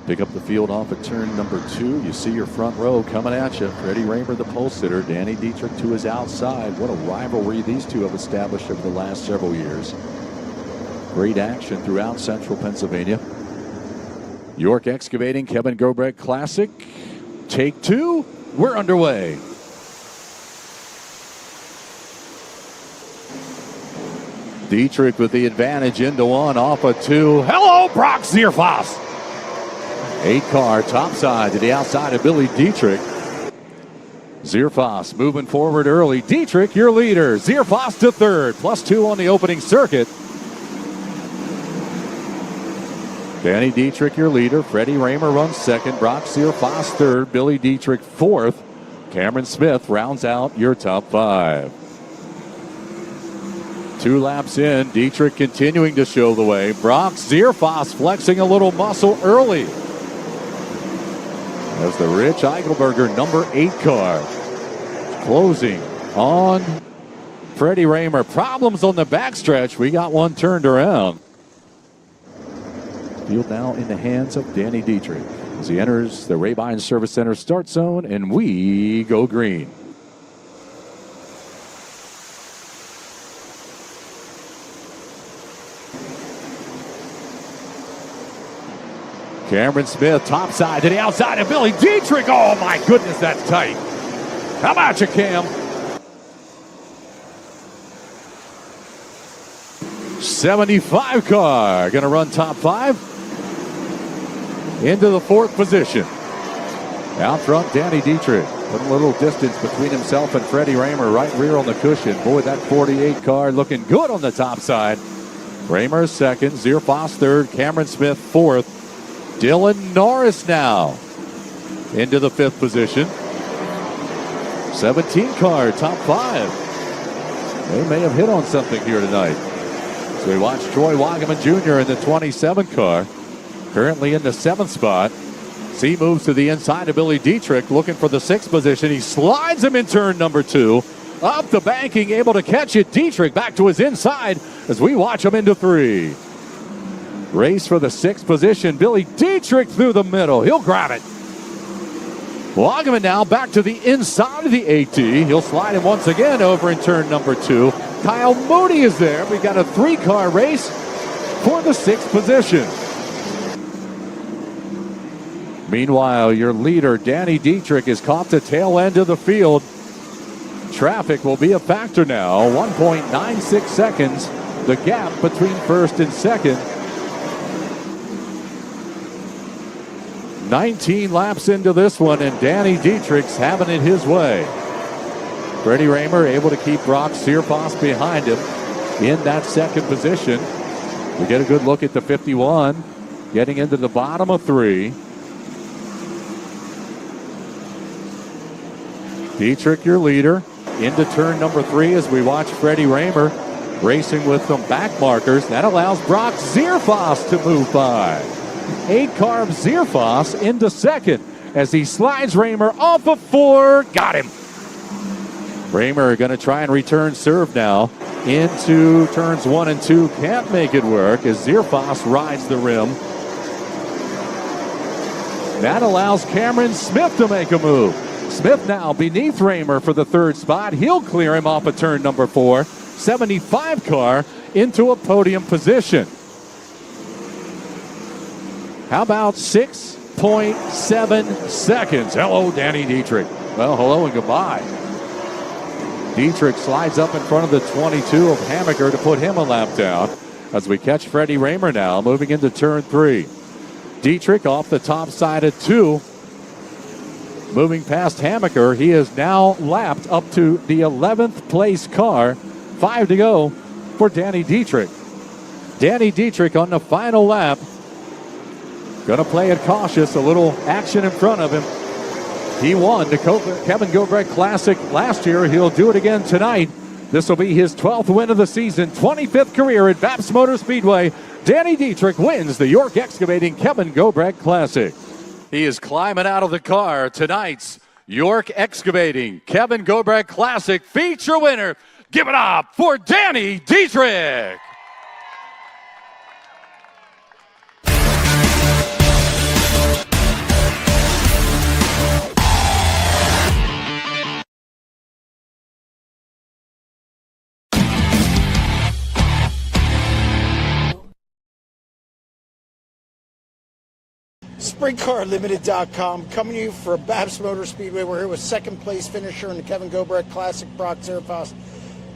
Pick up the field off at turn number 2. You see your front row coming at you. Freddie Raymer, the pole sitter. Danny Dietrich to his outside. What a rivalry these two have established over the last several years. Great action throughout central Pennsylvania. York Excavating Kevin Gobrecht Classic. Take 2. We're underway. Dietrich with the advantage into 1 off of 2. Hello, Brock Zerfos. 8-car topside to the outside of Billy Dietrich. Zerfos moving forward early. Dietrich, your leader. Zerfos to 3rd, +2 on the opening circuit. Danny Dietrich, your leader. Freddie Raymer runs 2nd. Brock Zerfos 3rd. Billy Dietrich 4th. Cameron Smith rounds out your top 5. 2 laps in. Dietrich continuing to show the way. Brock Zerfos flexing a little muscle early. As the Rich Eichelberger number 8 car closing on Freddie Raymer. Problems on the backstretch. We got one turned around. Field now in the hands of Danny Dietrich as he enters the Rabine Service Center start zone, and we go green. Cameron Smith, topside to the outside of Billy Dietrich. Oh, my goodness, that's tight. How about you, Cam? 75 car going to run top 5 into the 4th position. Out front, Danny Dietrich. Put a little distance between himself and Freddie Raymer, right rear on the cushion. Boy, that 48 car looking good on the top side. Raymer 2nd, Zerfos 3rd, Cameron Smith 4th. Dylan Norris now into the 5th position. 17 car, top 5. They may have hit on something here tonight. So we watch Troy Wagaman Jr. in the 27 car, currently in the 7th spot. C moves to the inside of Billy Dietrich, looking for the 6th position. He slides him in turn number 2. Up the banking, able to catch it. Dietrich back to his inside as we watch him into 3. Race for the 6th position. Billy Dietrich through the middle. He'll grab it. Wagaman now back to the inside of the AT. He'll slide him once again over in turn number 2. Kyle Moody is there. We've got a 3-car race for the 6th position. Meanwhile, your leader, Danny Dietrich, is caught the tail end of the field. Traffic will be a factor now. 1.96 seconds, the gap between 1st and 2nd. 19 laps into this one, and Danny Dietrich's having it his way. Freddie Raymer able to keep Brock Zerfos behind him in that 2nd position. We get a good look at the 51 getting into the bottom of 3. Dietrich, your leader, into turn number 3 as we watch Freddie Raymer racing with some back markers. That allows Brock Zerfos to move by. 8-car Zerfos into 2nd as he slides Raymer off of 4. Got him. Raymer going to try and return serve now into turns 1 and 2. Can't make it work as Zerfos rides the rim. That allows Cameron Smith to make a move. Smith now beneath Raymer for the 3rd spot. He'll clear him off of turn number 4. 75 car into a podium position. How about 6.7 seconds? Hello, Danny Dietrich. Well, hello and goodbye. Dietrich slides up in front of the 22 of Hammaker to put him a lap down as we catch Freddie Raymer now moving into turn 3. Dietrich off the top side at 2. Moving past Hammaker, he is now lapped up to the 11th place car. 5 to go for Danny Dietrich. Danny Dietrich on the final lap. Going to play it cautious, a little action in front of him. He won the Kevin Gobrecht Classic last year. He'll do it again tonight. This will be his 12th win of the season, 25th career at Baps Motor Speedway. Danny Dietrich wins the York Excavating Kevin Gobrecht Classic. He is climbing out of the car. Tonight's York Excavating Kevin Gobrecht Classic feature winner. Give it up for Danny Dietrich. SprintCarUnlimited.com coming to you for Babs Motor Speedway. We're here with second place finisher in the Kevin Gobrecht Classic, Brock Zerfos.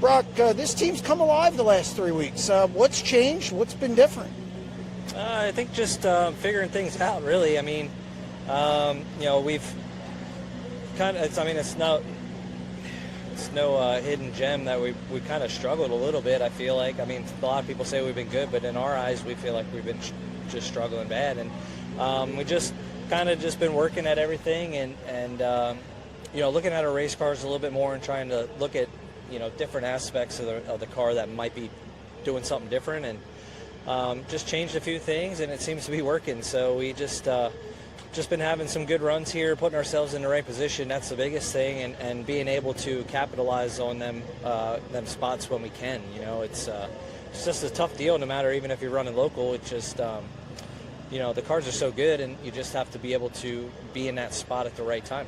Brock, this team's come alive the last 3 weeks. What's changed? What's been different? I think just figuring things out, really. I mean, we've kind of, it's no hidden gem that we kind of struggled a little bit, I feel like. I mean, a lot of people say we've been good, but in our eyes, we feel like we've been just struggling bad. And we just kind of just been working at everything and looking at our race cars a little bit more and trying to look at, different aspects of the car that might be doing something different, and just changed a few things, and it seems to be working. So we just been having some good runs here, putting ourselves in the right position. That's the biggest thing, and being able to capitalize on them spots when we can. It's just a tough deal, no matter even if you're running local. It's just the cars are so good, and you just have to be able to be in that spot at the right time.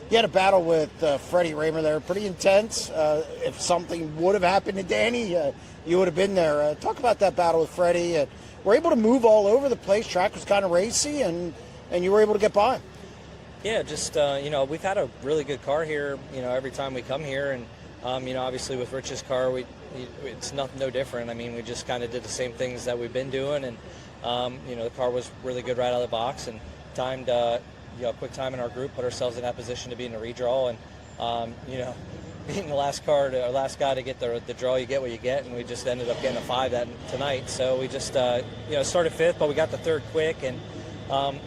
You had a battle with Freddie Raymer there, pretty intense. If something would have happened to Danny, you would have been there. Talk about that battle with Freddie. We're able to move all over the place. Track was kind of racy, and you were able to get by. Yeah, just, we've had a really good car here, every time we come here. And, obviously with Rich's car, it's no different. I mean, we just kind of did the same things that we've been doing. And, the car was really good right out of the box, and timed, quick time in our group, put ourselves in that position to be in a redraw. And, being the last guy to get the draw, you get what you get, and we just ended up getting a 5 tonight. So we just, started 5th, but we got the 3rd quick, and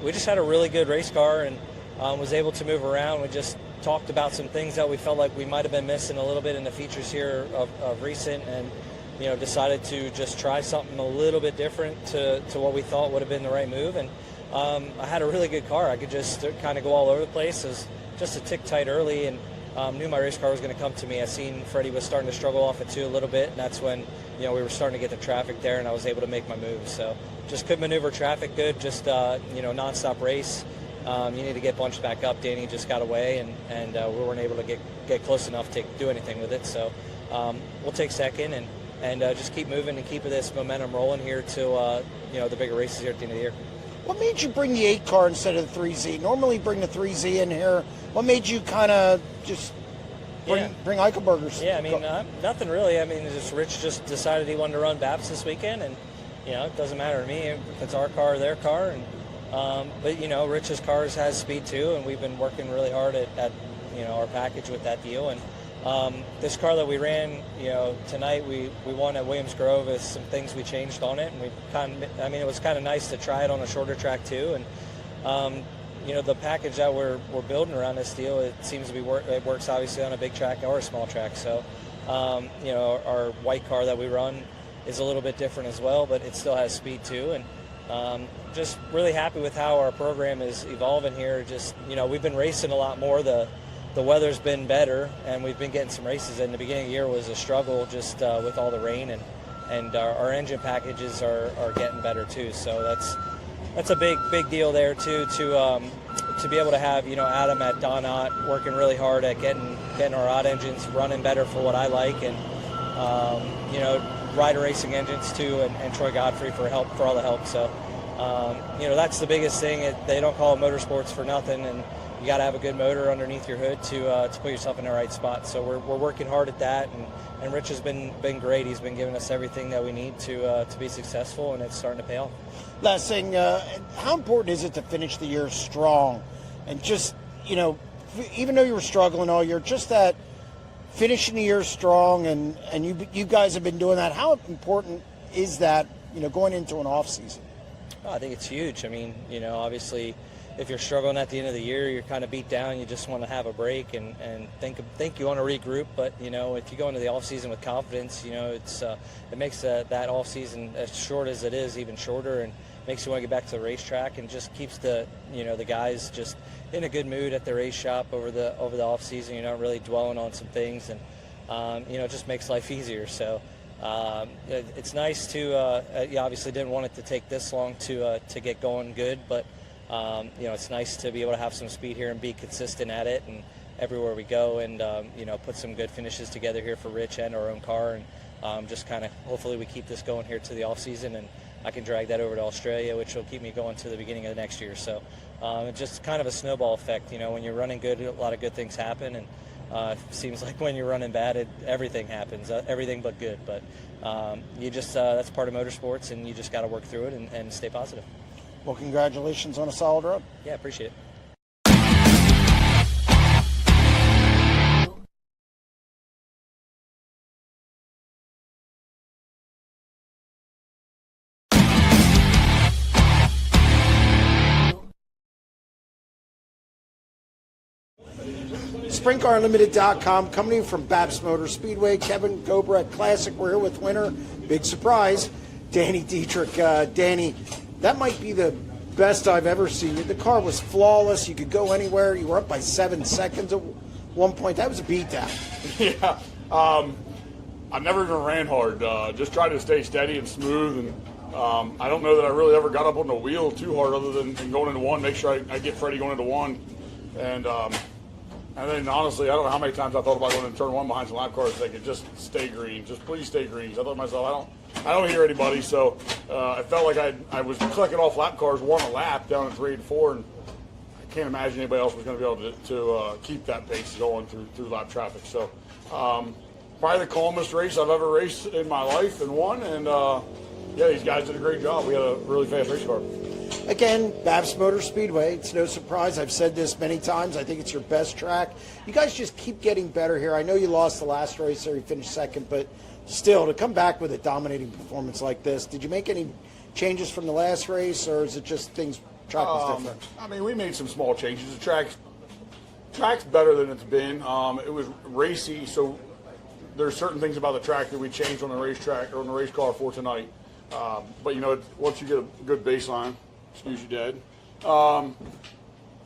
we just had a really good race car and was able to move around. We just talked about some things that we felt like we might have been missing a little bit in the features here of recent, and decided to just try something a little bit different to what we thought would have been the right move. And I had a really good car. I could just kind of go all over the place. It was just a tick tight early, and knew my race car was going to come to me. I seen Freddie was starting to struggle off it too a little bit, and that's when we were starting to get the traffic there, and I was able to make my move. So just could maneuver traffic good, just nonstop race. You need to get bunched back up. Danny just got away, and we weren't able to get close enough to do anything with it. So we'll take second and just keep moving and keep this momentum rolling here to the bigger races here at the end of the year. What made you bring the 8 car instead of the 3Z? Normally bring the 3Z in here. What made you kind of just bring Eichelberger's? Yeah, I mean, nothing really. I mean, Rich just decided he wanted to run Babs this weekend, and, it doesn't matter to me if it's our car or their car. And but, Rich's cars has speed too, and we've been working really hard at our package with that deal. And this car that we ran, tonight we won at Williams Grove with some things we changed on it, and it was kind of nice to try it on a shorter track too. And the package that we're building around this deal, it seems to be it works obviously on a big track or a small track. So our white car that we run is a little bit different as well, but it still has speed too. And just really happy with how our program is evolving here. Just we've been racing a lot more. The weather's been better, and we've been getting some races. In the beginning of the year was a struggle just with all the rain, and our engine packages are getting better too. So that's a big deal there too, to be able to have Adam at Donat working really hard at getting our odd engines running better for what I like, and Ryder Racing engines too, and Troy Godfrey for all the help. So that's the biggest thing. They don't call it motorsports for nothing, and you got to have a good motor underneath your hood to put yourself in the right spot. So we're working hard at that, and Rich has been great. He's been giving us everything that we need to be successful, and it's starting to pay off. Last thing, how important is it to finish the year strong? And just, even though you were struggling all year, just that finishing the year strong, and you guys have been doing that. How important is that, going into an off season? Oh, I think it's huge. I mean, obviously, if you're struggling at the end of the year, you're kind of beat down. You just want to have a break and think you want to regroup. But if you go into the off season with confidence, it makes that off season, as short as it is, even shorter, and makes you want to get back to the racetrack, and just keeps the guys just in a good mood at the race shop over the off season. You're not really dwelling on some things, and it just makes life easier. So it's nice to. You obviously didn't want it to take this long to get going good, but. It's nice to be able to have some speed here and be consistent at it, and everywhere we go, and put some good finishes together here for Rich and our own car, and just kind of hopefully we keep this going here to the off season, and I can drag that over to Australia, which will keep me going to the beginning of the next year. So it's just kind of a snowball effect. You know, when you're running good, a lot of good things happen, and it seems like when you're running bad, everything happens, everything but good. But you just that's part of motorsports, and you just got to work through it and stay positive. Well, congratulations on a solid run. Yeah, appreciate it. SprintCarUnlimited.com, coming to you from Babs Motor Speedway. Kevin Gobrecht Classic. We're here with winner, big surprise, Danny Dietrich. Danny, that might be the best I've ever seen you. The car was flawless. You could go anywhere. You were up by 7 seconds at one point. That was a beatdown. Yeah. I never even ran hard. Just tried to stay steady and smooth. And I don't know that I really ever got up on the wheel too hard other than going into one, make sure I get Freddie going into one. And then, honestly, I don't know how many times I thought about going into turn one behind some lap cars thinking, just stay green. Just please stay green. So I thought to myself, I don't hear anybody. So I felt like I was clicking off lap cars one a lap down in 3 and 4. And I can't imagine anybody else was going to be able to keep that pace going through lap traffic. So probably the calmest race I've ever raced in my life and won. And, yeah, these guys did a great job. We had a really fast race car. Again, Babs Motor Speedway, it's no surprise. I've said this many times. I think it's your best track. You guys just keep getting better here. I know you lost the last race there. You finished second, but still, to come back with a dominating performance like this, did you make any changes from the last race, or is it just things, track was different? I mean, we made some small changes. The track's better than it's been. It was racy, so there's certain things about the track that we changed on the racetrack or on the race car for tonight. But, you know, once you get a good baseline, excuse you, Dad.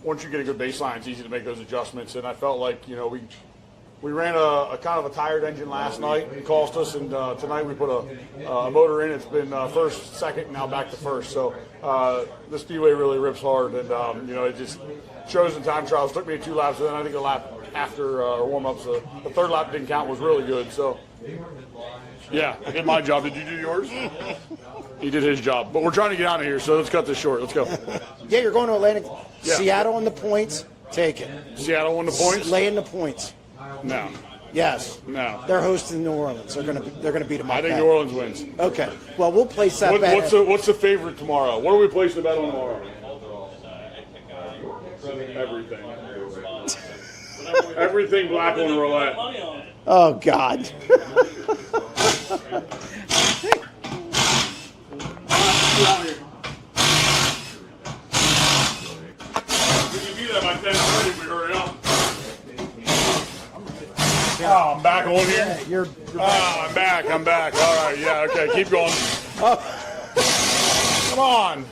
Once you get a good baseline, it's easy to make those adjustments. And I felt like, you know, we ran a kind of a tired engine last night. It cost us, and tonight we put a motor in. It's been first, second, now back to first. So the Speedway really rips hard, and, you know, it just shows in time trials. It took me 2 laps, and then I think a lap after warm-ups, the third lap didn't count, was really good. So, yeah, I did my job. Did you do yours? He did his job. But we're trying to get out of here, so let's cut this short. Let's go. Yeah, you're going to Atlantic. Yeah. Seattle on the points. Take it. Seattle won the points? Laying the points. No. Yes. No. They're hosting New Orleans. They're gonna beat them up. I think New Orleans wins. Okay. Well, we'll place that bet. What's the favorite tomorrow? What are we placing the bet on tomorrow? Everything. Everything black on roulette. Oh, God. Oh, I'm back on here? You're back. I'm back. All right, yeah, okay, keep going. Come on.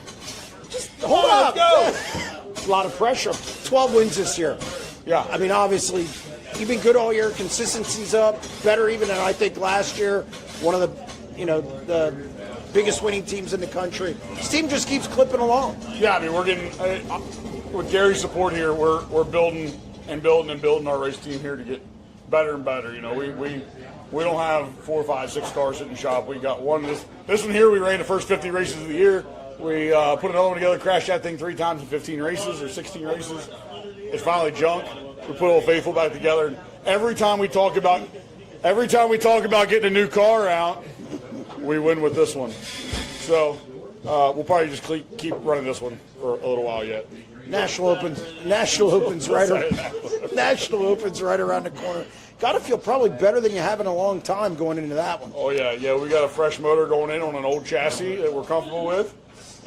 Just hold up. Let's A go. lot of pressure. 12 wins this year. Yeah. I mean, obviously, you've been good all year. Consistency's up. Better even than I think last year. One of the biggest winning teams in the country. This team just keeps clipping along. Yeah, I mean, we're getting, with Gary's support here, we're building our race team here to get better and better. You know, we don't have 4, 5, 6 cars sitting in the shop. We got one. This one here, we ran the first 50 races of the year. We put another one together, crashed that thing 3 times in 15 races or 16 races. It's finally junk. We put Old Faithful back together. And every time we talk about getting a new car out, we win with this one. So we'll probably just keep running this one for a little while yet. National Open's right around the corner. Got to feel probably better than you have in a long time going into that one. Oh yeah. We got a fresh motor going in on an old chassis that we're comfortable with,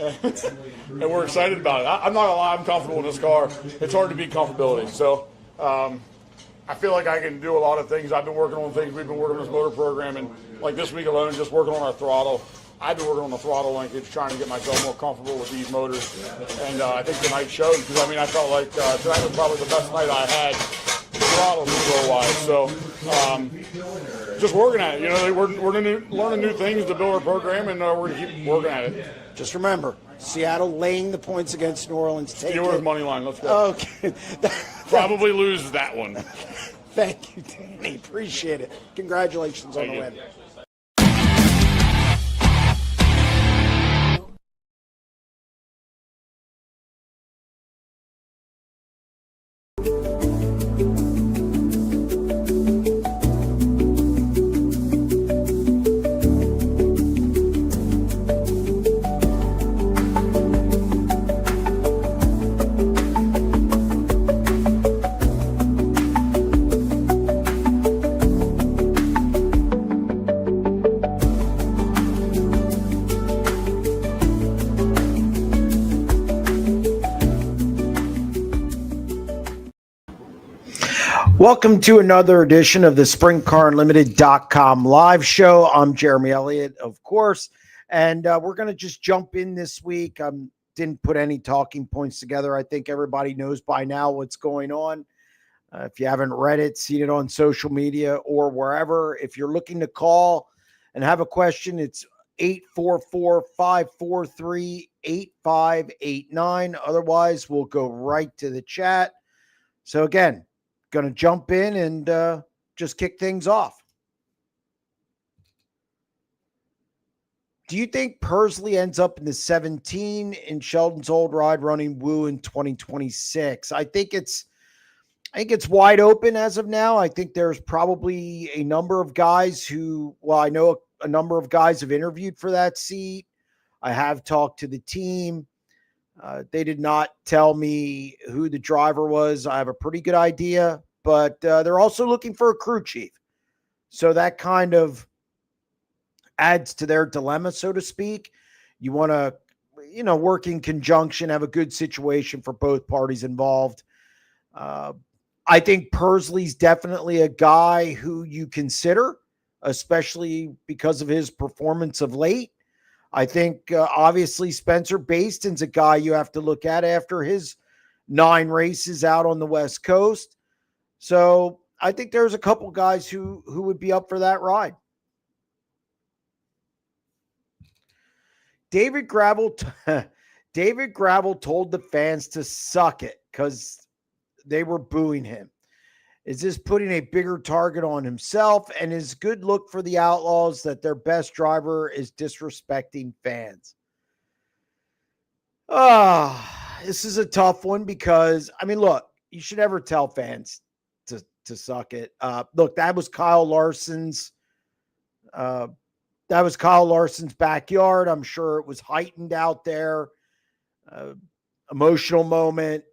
and we're excited about it. I'm not gonna lie, I'm comfortable in this car. It's hard to beat comfortability. So I feel like I can do a lot of things. I've been working on things. We've been working on this motor program, and like this week alone, just working on our throttle. I've been working on the throttle linkage, trying to get myself more comfortable with these motors, and I think tonight showed, because I mean I felt like tonight was probably the best night I had throttle control-wise. So just working at it. You know, we're learning new things to build our program, and we're going to keep working at it. Just remember, Seattle laying the points against New Orleans. Take Steelers it. money line. Let's go. Okay. Probably lose that one. Thank you, Danny. Appreciate it. Congratulations on the win. Welcome to another edition of the SprintCarUnlimited.com live show. I'm Jeremy Elliott, of course, and we're going to just jump in this week. Didn't put any talking points together. I think everybody knows by now what's going on. If you haven't read it, seen it on social media or wherever, if you're looking to call and have a question, it's 844-543-8589. Otherwise, we'll go right to the chat. So again, going to jump in and just kick things off. Do you think Pursley ends up in the 17 in Sheldon's old ride running Woo in 2026? I think it's wide open as of now. I think there's probably a number of guys who, well, I know a number of guys have interviewed for that seat. I have talked to the team. They did not tell me who the driver was. I have a pretty good idea, but they're also looking for a crew chief. So that kind of adds to their dilemma, so to speak. You want to, work in conjunction, have a good situation for both parties involved. I think Pursley's definitely a guy who you consider, especially because of his performance of late. I think obviously Spencer Baston's a guy you have to look at after his 9 races out on the West Coast. So I think there's a couple guys who would be up for that ride. David Gravel told the fans to suck it because they were booing him. Is this putting a bigger target on himself, and is good look for the Outlaws that their best driver is disrespecting fans? This is a tough one because, look, you should never tell fans to suck it. Look, that was Kyle Larson's backyard. I'm sure it was heightened out there. Emotional moment.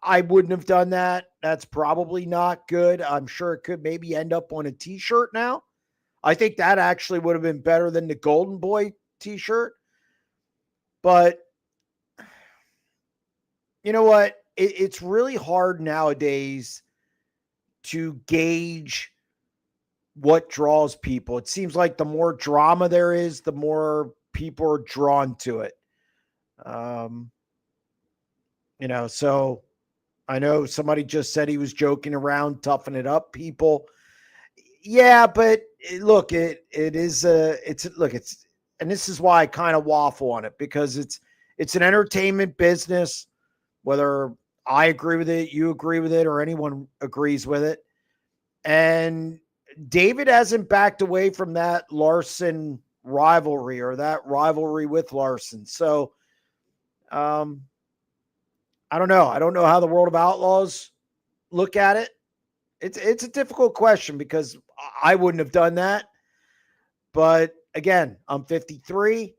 I wouldn't have done that. That's probably not good. I'm sure it could maybe end up on a t-shirt now. I think that actually would have been better than the Golden Boy t-shirt. But you know what? It's really hard nowadays to gauge what draws people. It seems like the more drama there is, the more people are drawn to it. So I know somebody just said he was joking around, toughen it up, people. Yeah, but look, and this is why I kind of waffle on it, because it's an entertainment business, whether I agree with it, you agree with it, or anyone agrees with it. And David hasn't backed away from that Larson rivalry or that rivalry with Larson. So, I don't know. I don't know how the World of Outlaws look at it. It's a difficult question because I wouldn't have done that. But again, I'm 53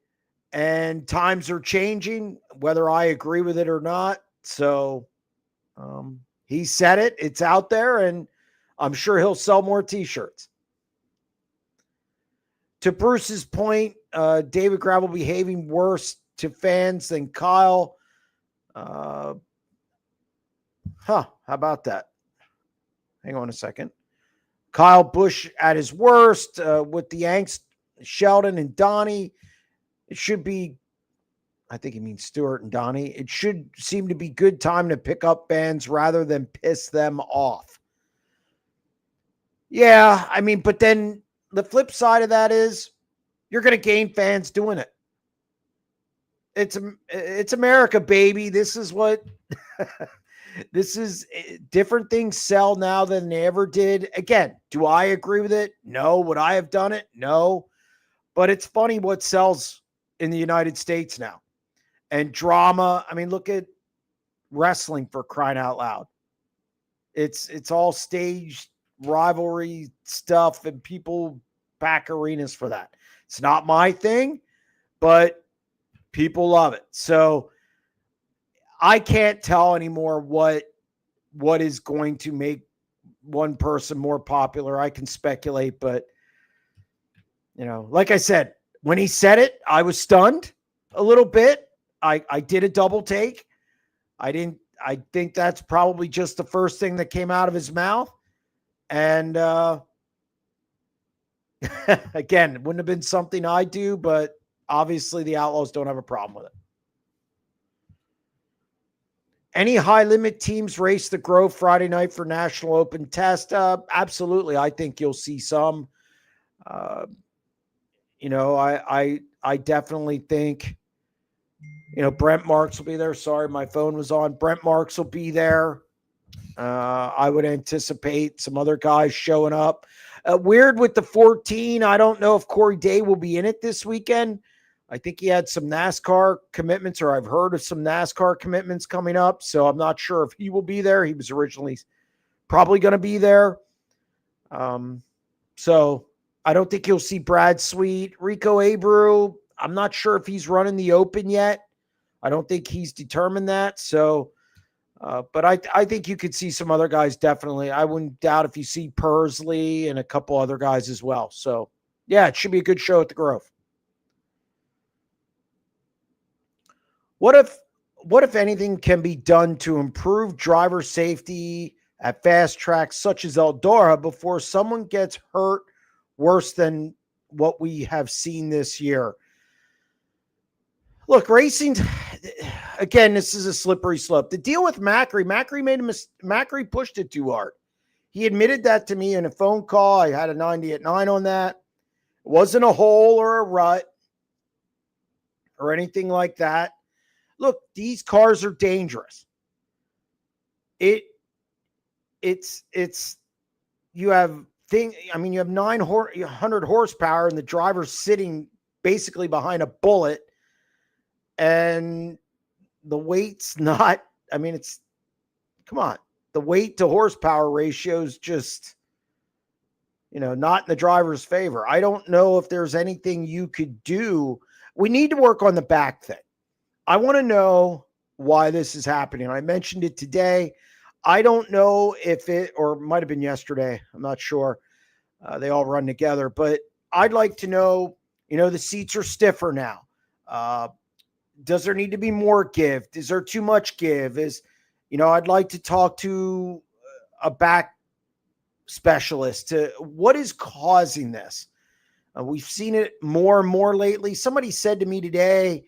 and times are changing, whether I agree with it or not. So he said it. It's out there, and I'm sure he'll sell more T-shirts. To Bruce's point, David Gravel behaving worse to fans than Kyle. How about that? Hang on a second. Kyle Busch at his worst with the angst, Sheldon and Donnie. It should be, I think he means Stewart and Donnie. It should seem to be good time to pick up fans rather than piss them off. Yeah, but then the flip side of that is you're going to gain fans doing it. It's America, baby. This is what this is. Different things sell now than they ever did. Again, do I agree with it? No. Would I have done it? No. But it's funny what sells in the United States now. And drama. Look at wrestling, for crying out loud. It's all staged rivalry stuff, and people pack arenas for that. It's not my thing, but people love it. So I can't tell anymore what is going to make one person more popular. I can speculate, but like I said, when he said it, I was stunned a little bit. I did a double take. I I think that's probably just the first thing that came out of his mouth. And again, it wouldn't have been something I do, but obviously the Outlaws don't have a problem with it. Any high limit teams race the Grove Friday night for National Open test? Absolutely. I think you'll see some. I definitely think, Brent Marks will be there. Sorry, my phone was on. Brent Marks will be there. I would anticipate some other guys showing up. Weird with the 14. I don't know if Corey Day will be in it this weekend. I think he had some NASCAR commitments, or I've heard of some NASCAR commitments coming up. So I'm not sure if he will be there. He was originally probably going to be there. So I don't think you'll see Brad Sweet. Rico Abreu, I'm not sure if he's running the Open yet. I don't think he's determined that. So, but I think you could see some other guys definitely. I wouldn't doubt if you see Pursley and a couple other guys as well. So, yeah, it should be a good show at the Grove. What if anything can be done to improve driver safety at fast tracks such as Eldora before someone gets hurt worse than what we have seen this year? Look, racing, again, this is a slippery slope. The deal with Macri Macri pushed it too hard. He admitted that to me in a phone call. I had a 90 at 9 on that. It wasn't a hole or a rut or anything like that. Look, these cars are dangerous. You have 900 horsepower and the driver's sitting basically behind a bullet, and the weight's not, come on. The weight to horsepower ratio is just, not in the driver's favor. I don't know if there's anything you could do. We need to work on the back thing. I want to know why this is happening. I mentioned it today. I don't know if or it might have been yesterday. I'm not sure. They all run together, but I'd like to know, the seats are stiffer now. Does there need to be more give? Is there too much give? I'd like to talk to a back specialist to what is causing this. We've seen it more and more lately. Somebody said to me today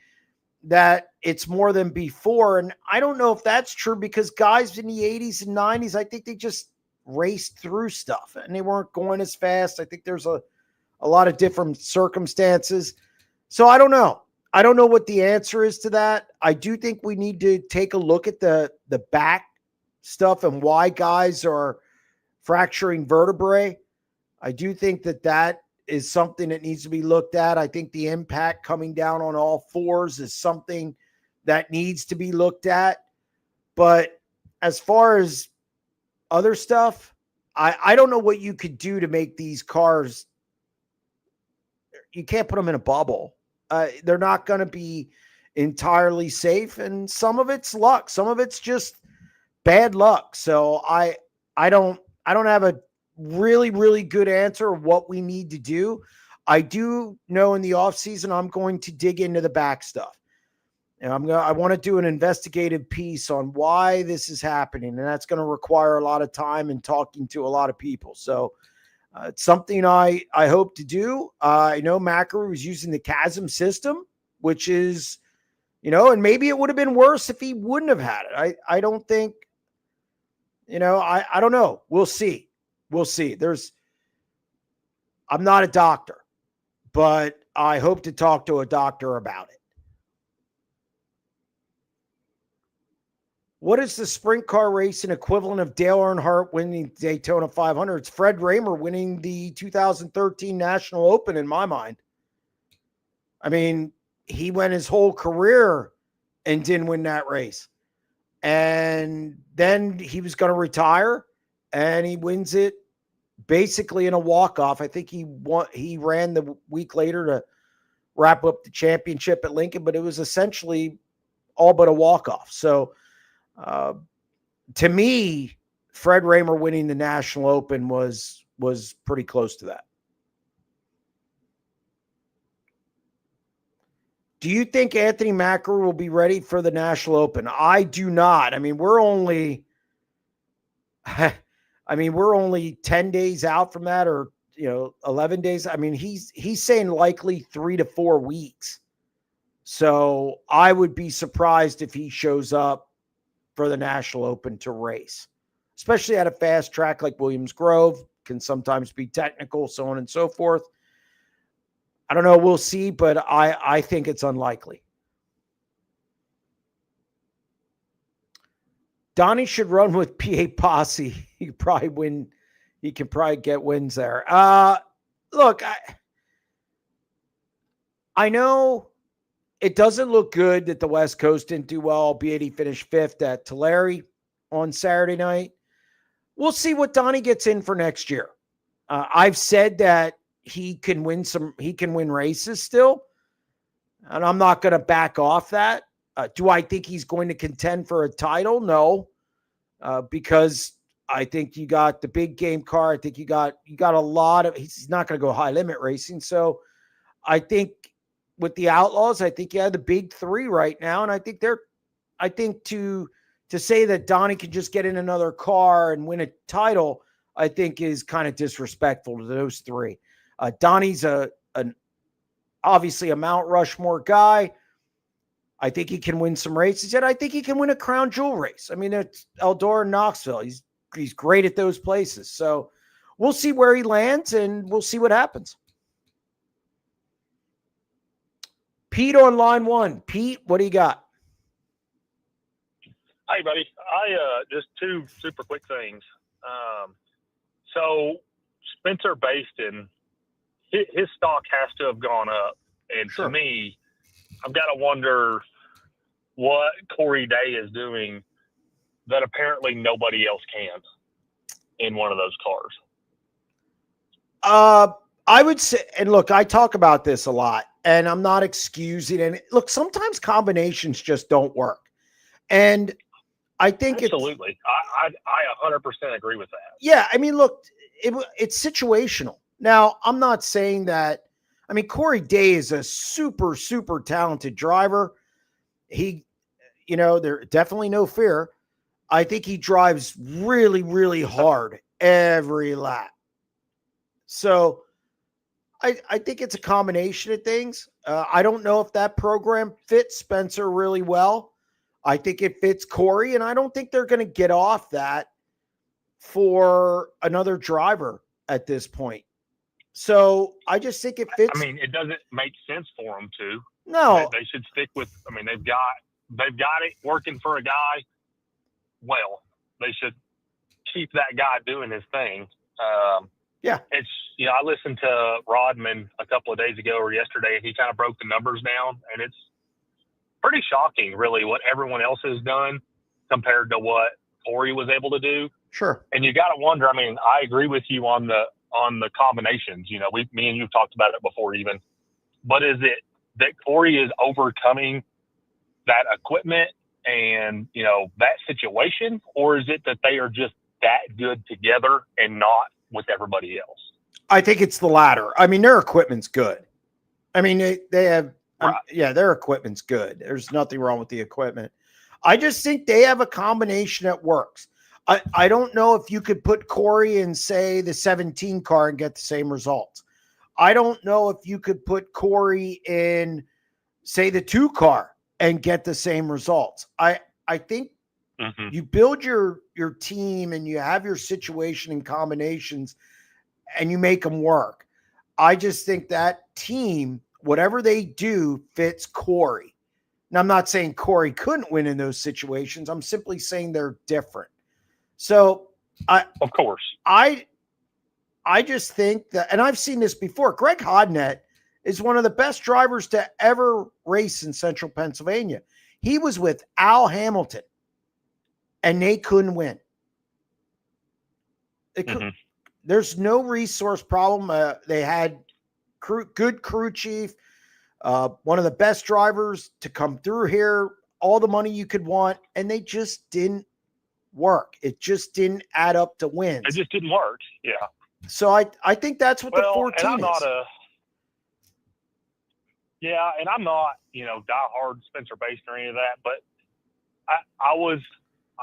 that it's more than before. And I don't know if that's true, because guys in the 80s and 90s, I think they just raced through stuff and they weren't going as fast. I think there's a lot of different circumstances. So I don't know. I don't know what the answer is to that. I do think we need to take a look at the back stuff and why guys are fracturing vertebrae. I do think that is something that needs to be looked at. I think the impact coming down on all fours is something that needs to be looked at. But as far as other stuff, I don't know what you could do to make these cars. You can't put them in a bubble. They're not going to be entirely safe. And some of it's luck. Some of it's just bad luck. So I don't have a really, really good answer of what we need to do. I do know in the off season, I'm going to dig into the back stuff. And I want to do an investigative piece on why this is happening. And that's going to require a lot of time and talking to a lot of people. So it's something I hope to do. I know Macri was using the Chasm system, which is, and maybe it would have been worse if he wouldn't have had it. I don't think, I don't know. We'll see. We'll see. I'm not a doctor, but I hope to talk to a doctor about it. What is the sprint car racing equivalent of Dale Earnhardt winning Daytona 500? It's Fred Raymer winning the 2013 National Open in my mind. He went his whole career and didn't win that race. And then he was going to retire, and he wins it basically in a walk-off. I think he ran the week later to wrap up the championship at Lincoln, but it was essentially all but a walk-off. So to me, Fred Raymer winning the National Open was pretty close to that. Do you think Anthony Macri will be ready for the National Open? I do not. I mean, we're only 10 days out from that, or 11 days. I mean, he's saying likely 3 to 4 weeks. So I would be surprised if he shows up for the National Open to race, especially at a fast track like Williams Grove. Can sometimes be technical, so on and so forth. I don't know. We'll see, but I think it's unlikely. Donnie should run with PA Posse. He can probably get wins there. Look, I know it doesn't look good that the West Coast didn't do well, albeit he finished 5th at Tulare on Saturday night. We'll see what Donnie gets in for next year. I've said that he can win races still, and I'm not going to back off that. Do I think he's going to contend for a title? No, because I think you got the big game car. I think you got a lot of. He's not going to go high limit racing. So I think with the Outlaws, I think you have the big 3 right now, and I think to say that Donnie can just get in another car and win a title, I think is kind of disrespectful to those 3. Donnie's obviously a Mount Rushmore guy. I think he can win some races, and I think he can win a crown jewel race. I mean, it's Eldora and Knoxville. He's great at those places. So we'll see where he lands, and we'll see what happens. Pete on line 1. Pete, what do you got? Hey, buddy. I just 2 super quick things. So Spencer Baston, his stock has to have gone up. And Sure. To me, I've got to wonder what Corey Day is doing that apparently nobody else can in one of those cars. I would say, and look, I talk about this a lot, and I'm not excusing it. Look, sometimes combinations just don't work. And I think Absolutely. I 100% agree with that. Yeah, I mean, look, it's situational. Now, I'm not saying that. I mean, Corey Day is a super, super talented driver. There definitely no fear. I think he drives really, really hard every lap. So I think it's a combination of things. I don't know if that program fits Spencer really well. I think it fits Corey, and I don't think they're going to get off that for another driver at this point. So I just think it fits. I mean, it doesn't make sense for them to. No, they should stick with. I mean, they've got it working for a guy. Well, they should keep that guy doing his thing. Yeah, it's I listened to Rodman a couple of days ago or yesterday, and he kind of broke the numbers down, and it's pretty shocking, really, what everyone else has done compared to what Corey was able to do. Sure. And you got to wonder. I mean, I agree with you on the combinations. Me and you've talked about it before, even. But is it that Corey is overcoming that equipment and that situation, or is it that they are just that good together and not with everybody else? I think it's the latter. I mean, their equipment's good. I mean, they have. Right. Their equipment's good. There's nothing wrong with the equipment. I just think they have a combination that works. I don't know if you could put Corey in, say, the 17 car and get the same results. I don't know if you could put Corey in, say, the 2 car and get the same results. I think you build your team and you have your situation and combinations and you make them work. I just think that team, whatever they do, fits Corey. Now, I'm not saying Corey couldn't win in those situations. I'm simply saying they're different. So, of course, I just think that, and I've seen this before. Greg Hodnett is one of the best drivers to ever race in Central Pennsylvania. He was with Al Hamilton, and they couldn't win. There's no resource problem. They had good crew chief, one of the best drivers to come through here, all the money you could want, and they just didn't work. It just didn't add up to wins. It just didn't work. Yeah. So I think that's what the 14 is. Yeah, and I'm not, diehard Spencer based or any of that, but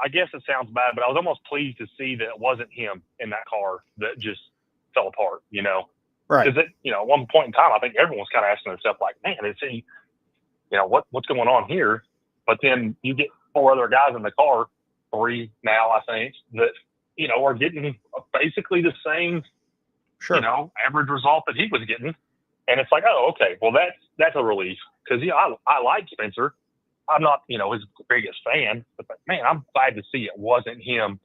I guess it sounds bad, but I was almost pleased to see that it wasn't him in that car that just fell apart, Right. Because at one point in time, I think everyone was kind of asking themselves, like, man, is he, what's going on here? But then you get 4 other guys in the car, 3 now, I think, that, are getting basically the same, average result that he was getting. And it's like, oh, okay, well, that's a relief. Because, I like Spencer. I'm not, his biggest fan, but man, I'm glad to see it wasn't him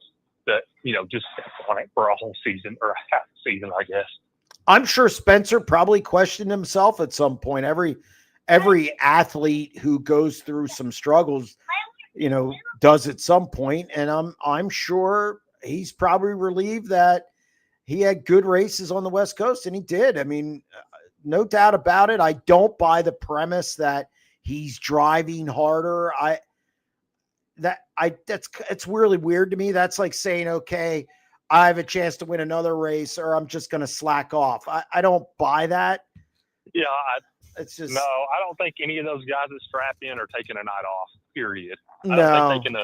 that, just stepped on it for a whole season or a half season, I guess. I'm sure Spencer probably questioned himself at some point. Every athlete who goes through some struggles, does at some point. And I'm sure he's probably relieved that he had good races on the West Coast, and he did. I mean, no doubt about it. I don't buy the premise that he's driving harder. It's really weird to me. That's like saying, okay, I have a chance to win another race, or I'm just going to slack off. I don't buy that. Yeah. It's just, no, I don't think any of those guys that strap in are taking a night off, period. I no. don't think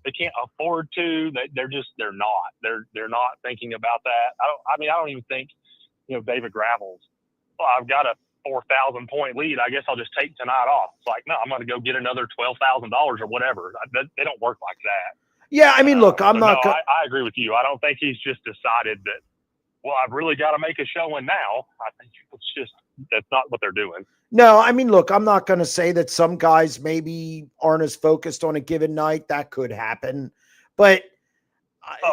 they can't afford to. They're not. They're not thinking about that. I don't even think, David Gravel's, well, I've got a 4,000 point lead. I guess I'll just take tonight off. It's like, no, I'm going to go get another $12,000 or whatever. They don't work like that. Yeah. I mean, look, I agree with you. I don't think he's just decided that, well, I've really got to make a showing now. I think that's not what they're doing. No, I mean, look, I'm not going to say that some guys maybe aren't as focused on a given night. That could happen, but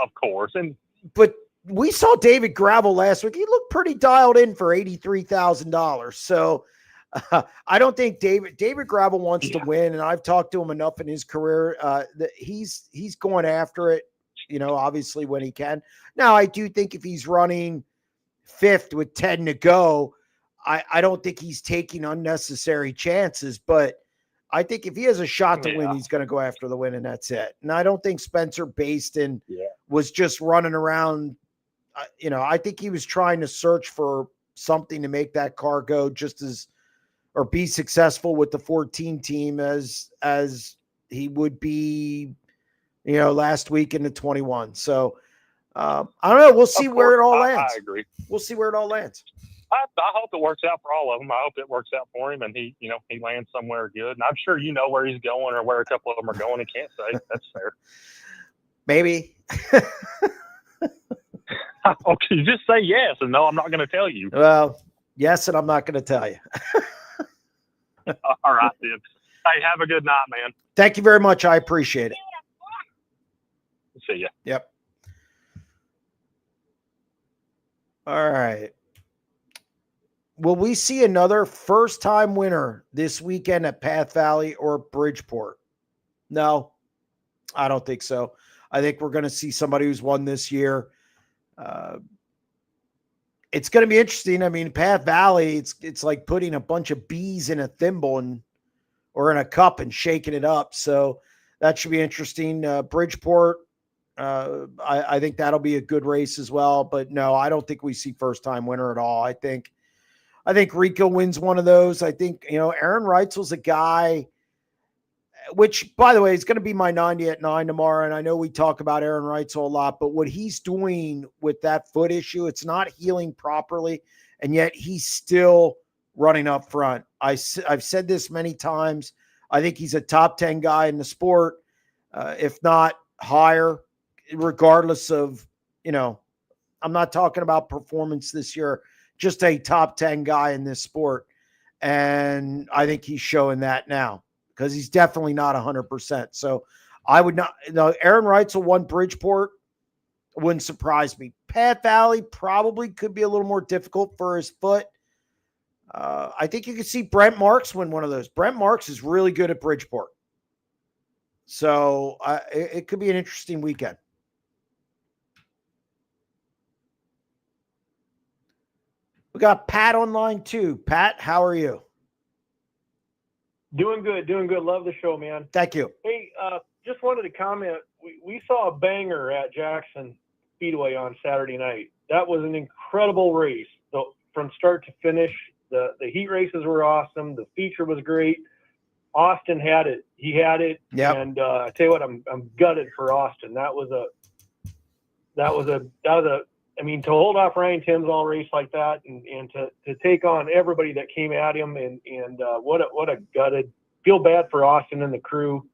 of course. But we saw David Gravel last week. He looked pretty dialed in for $83,000. So I don't think David Gravel wants to win. And I've talked to him enough in his career that he's going after it, obviously when he can. Now, I do think if he's running 5th with 10 to go, I don't think he's taking unnecessary chances, but I think if he has a shot to win, he's going to go after the win, and that's it. And I don't think Spencer Baston was just running around. I think he was trying to search for something to make that car go or be successful with the 14 team as he would be, last week in the 21. So I don't know. We'll see where it all lands. I agree. We'll see where it all lands. I hope it works out for all of them. I hope it works out for him and he lands somewhere good. And I'm sure where he's going or where a couple of them are going. He can't say. That's fair. Maybe. Okay, just say yes and no, I'm not going to tell you. Well, yes, and I'm not going to tell you. All right, then. Hey, have a good night, man. Thank you very much. I appreciate it. See ya. Yep. All right. Will we see another first-time winner this weekend at Path Valley or Bridgeport? No, I don't think so. I think we're going to see somebody who's won this year. It's going to be interesting. I mean, Path Valley, it's like putting a bunch of bees in a thimble or in a cup and shaking it up. So that should be interesting. Bridgeport, I think that'll be a good race as well. But no, I don't think we see first-time winner at all. I think Rico wins one of those. I think, Aaron Reitzel's a guy, which, by the way, is going to be my 90 at 9 tomorrow. And I know we talk about Aaron Reitzel a lot, but what he's doing with that foot issue, it's not healing properly. And yet he's still running up front. I've said this many times. I think he's a top 10 guy in the sport, if not higher, regardless of, I'm not talking about performance this year, just a top 10 guy in this sport. And I think he's showing that now because he's definitely not 100%. So I would not, Aaron Reitzel won Bridgeport. Wouldn't surprise me. Path Valley probably could be a little more difficult for his foot. I think you could see Brent Marks win one of those. Brent Marks is really good at Bridgeport. So it could be an interesting weekend. We got Pat on line 2. Pat, how are you? Doing good. Love the show, man. Thank you. Hey, just wanted to comment. We saw a banger at Jackson Speedway on Saturday night. That was an incredible race. So from start to finish, The heat races were awesome. The feature was great. Austin had it. He had it. Yep. And I tell you what, I'm gutted for Austin. That was a. I mean, to hold off Ryan Timms all race like that, and to take on everybody that came at him, and what a gutted. Feel bad for Austin and the crew,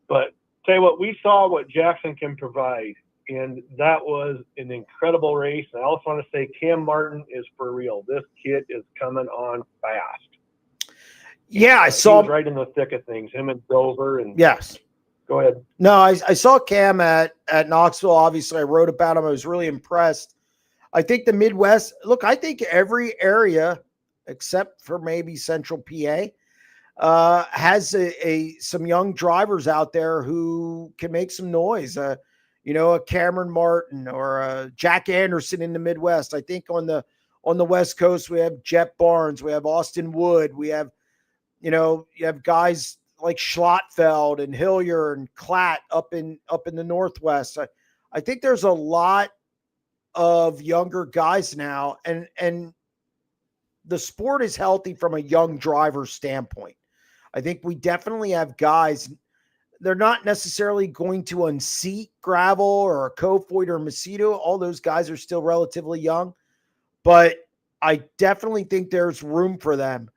but tell you what, we saw what Jackson can provide, and that was an incredible race. And I also want to say Cam Martin is for real. This kid is coming on fast. Yeah, I saw he was right in the thick of things. Him and Dover, and yes. Go ahead. No, I saw Cam at Knoxville. Obviously, I wrote about him. I was really impressed. I think the Midwest, look, I think every area except for maybe Central PA has some young drivers out there who can make some noise. A Cameron Martin or a Jack Anderson in the Midwest. I think on the West Coast, we have Jet Barnes, we have Austin Wood, we have, you have guys like Schlottfeld and Hillier and Klatt up in the Northwest. I think there's a lot of younger guys now, and the sport is healthy from a young driver standpoint. I think we definitely have guys. They're not necessarily going to unseat Gravel or Kofoid or Macedo. All those guys are still relatively young, but I definitely think there's room for them.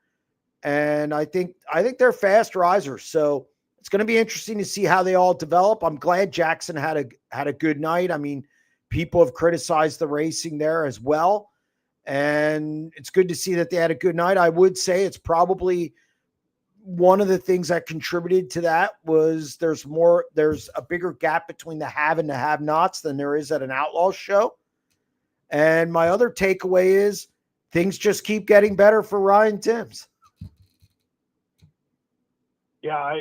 And I think they're fast risers. So it's going to be interesting to see how they all develop. I'm glad Jackson had a good night. I mean, people have criticized the racing there as well, and it's good to see that they had a good night. I would say it's probably one of the things that contributed to that was there's a bigger gap between the have and the have-nots than there is at an Outlaw show. And my other takeaway is things just keep getting better for Ryan Timms. Yeah,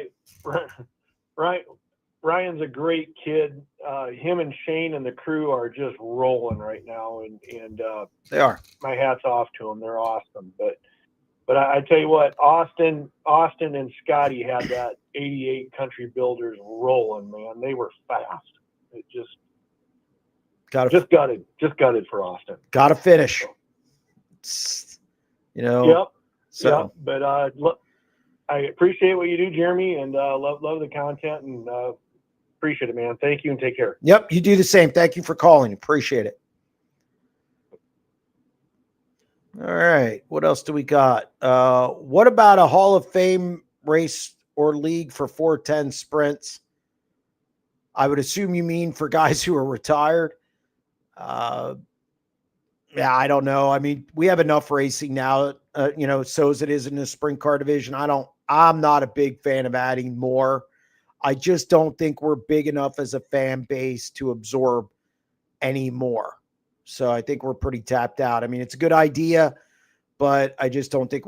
Ryan's a great kid. Him and Shane and the crew are just rolling right now, and they are. My hat's off to them. They're awesome. But I tell you what, Austin and Scotty had that 88 Country Builders rolling, man. They were fast. It just gutted for Austin. Got to finish. Yep. So. Yep. But look, I appreciate what you do, Jeremy, and love the content, and appreciate it, man. Thank you, and take care. Yep, you do the same. Thank you for calling. Appreciate it. All right, what else do we got? What about a Hall of Fame race or league for 410 sprints? I would assume you mean for guys who are retired. Yeah, I don't know. I mean, we have enough racing now, so as it is in the sprint car division. I'm not a big fan of adding more. I just don't think we're big enough as a fan base to absorb any more. So I think we're pretty tapped out. I mean, it's a good idea, but I just don't think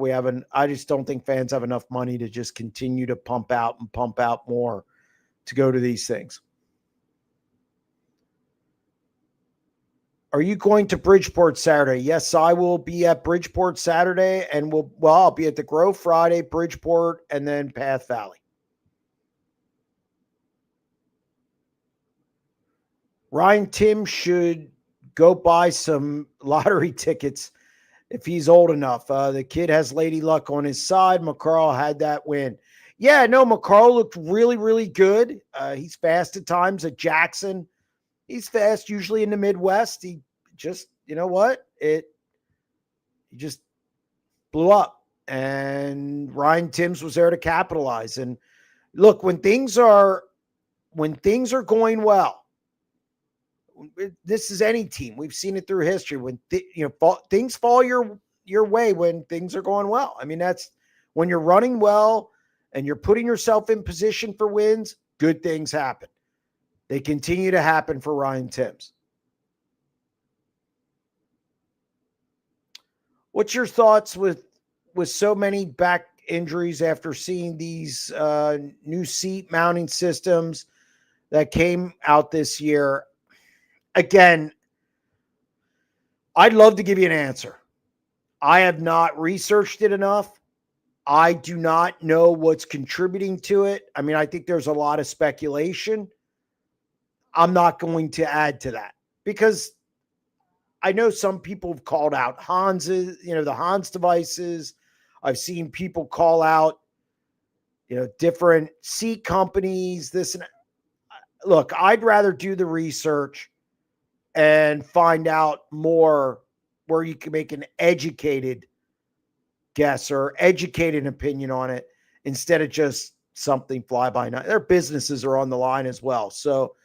fans have enough money to just continue to pump out more to go to these things. Are you going to Bridgeport Saturday? Yes, I will be at Bridgeport Saturday, and I'll be at the Grove Friday, Bridgeport, and then Path Valley. Ryan Timms should go buy some lottery tickets if he's old enough. The kid has Lady Luck on his side. McCarl had that win. Yeah, no, McCarl looked really, really good. He's fast at times at Jackson. He's fast usually in the Midwest. He just, you know what? He just blew up. And Ryan Timms was there to capitalize. And look, when things are going well, this is any team. We've seen it through history. When things fall your way when things are going well. I mean, that's when you're running well and you're putting yourself in position for wins, good things happen. They continue to happen for Ryan Timms. What's your thoughts with so many back injuries after seeing these new seat mounting systems that came out this year? Again, I'd love to give you an answer. I have not researched it enough. I do not know what's contributing to it. I mean, I think there's a lot of speculation. I'm not going to add to that because I know some people have called out Hans's, the Hans devices. I've seen people call out, different seat companies, this and look, I'd rather do the research and find out more where you can make an educated guess or educated opinion on it instead of just something fly by night. Their businesses are on the line as well. So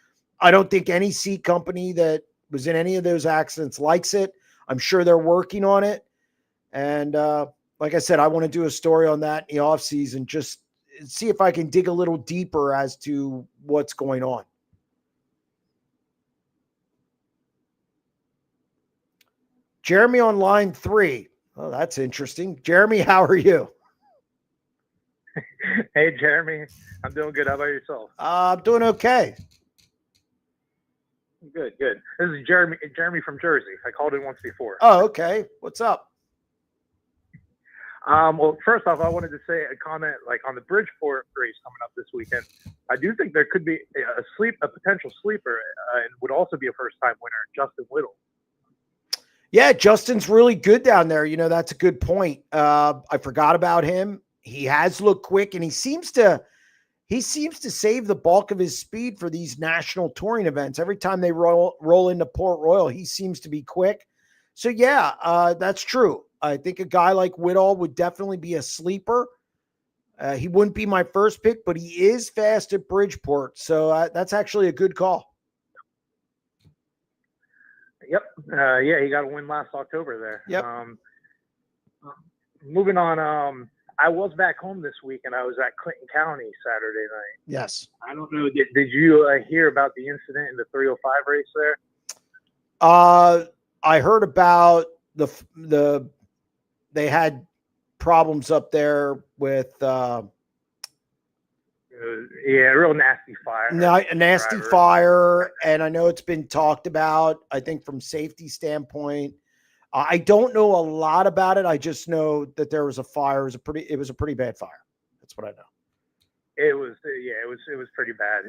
I don't think any seat company that was in any of those accidents likes it. I'm sure they're working on it. And like I said, I want to do a story on that in the off season, just see if I can dig a little deeper as to what's going on. Jeremy on line 3. Oh, that's interesting. Jeremy, how are you? Hey, Jeremy. I'm doing good. How about yourself? I'm doing okay. Good. This is Jeremy from Jersey. I called in once before. Oh, okay. What's up? Well, first off, I wanted to say a comment on the Bridgeport race coming up this weekend. I do think there could be a potential sleeper, and would also be a first-time winner, Justin Whittle. Yeah, Justin's really good down there. That's a good point. I forgot about him. He has looked quick, and he seems to save the bulk of his speed for these national touring events. Every time they roll into Port Royal, he seems to be quick. So yeah, that's true. I think a guy like Whittle would definitely be a sleeper. He wouldn't be my first pick, but he is fast at Bridgeport. So that's actually a good call. Yep. Yeah, he got a win last October there. Yep. Moving on, I was back home this week, and I was at Clinton County Saturday night. Yes. I don't know. Did you hear about the incident in the 305 race there? I heard about they had problems up there with real nasty fire. A nasty fire, and I know it's been talked about, I think, from safety standpoint. I don't know a lot about it. I just know that there was a fire. It was a pretty bad fire. That's what I know. It was pretty bad.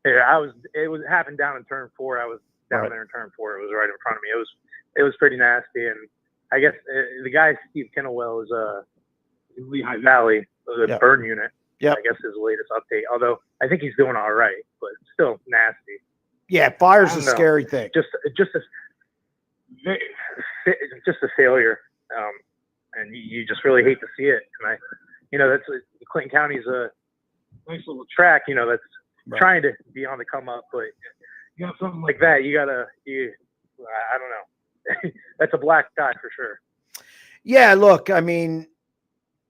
It happened down in turn 4. I was down there in turn 4. It was right in front of me. It was pretty nasty. And I guess the guy, Steve Kinnewell, is in Lehigh Valley, the burn unit. Yeah. I guess his latest update, although I think he's doing all right, but still nasty. Yeah. Fire's a scary thing. Just a failure. And you just really hate to see it. And that's Clinton County's a nice little track, that's trying to be on the come up, but you got something like that. I don't know. That's a black guy for sure. Yeah. Look, I mean,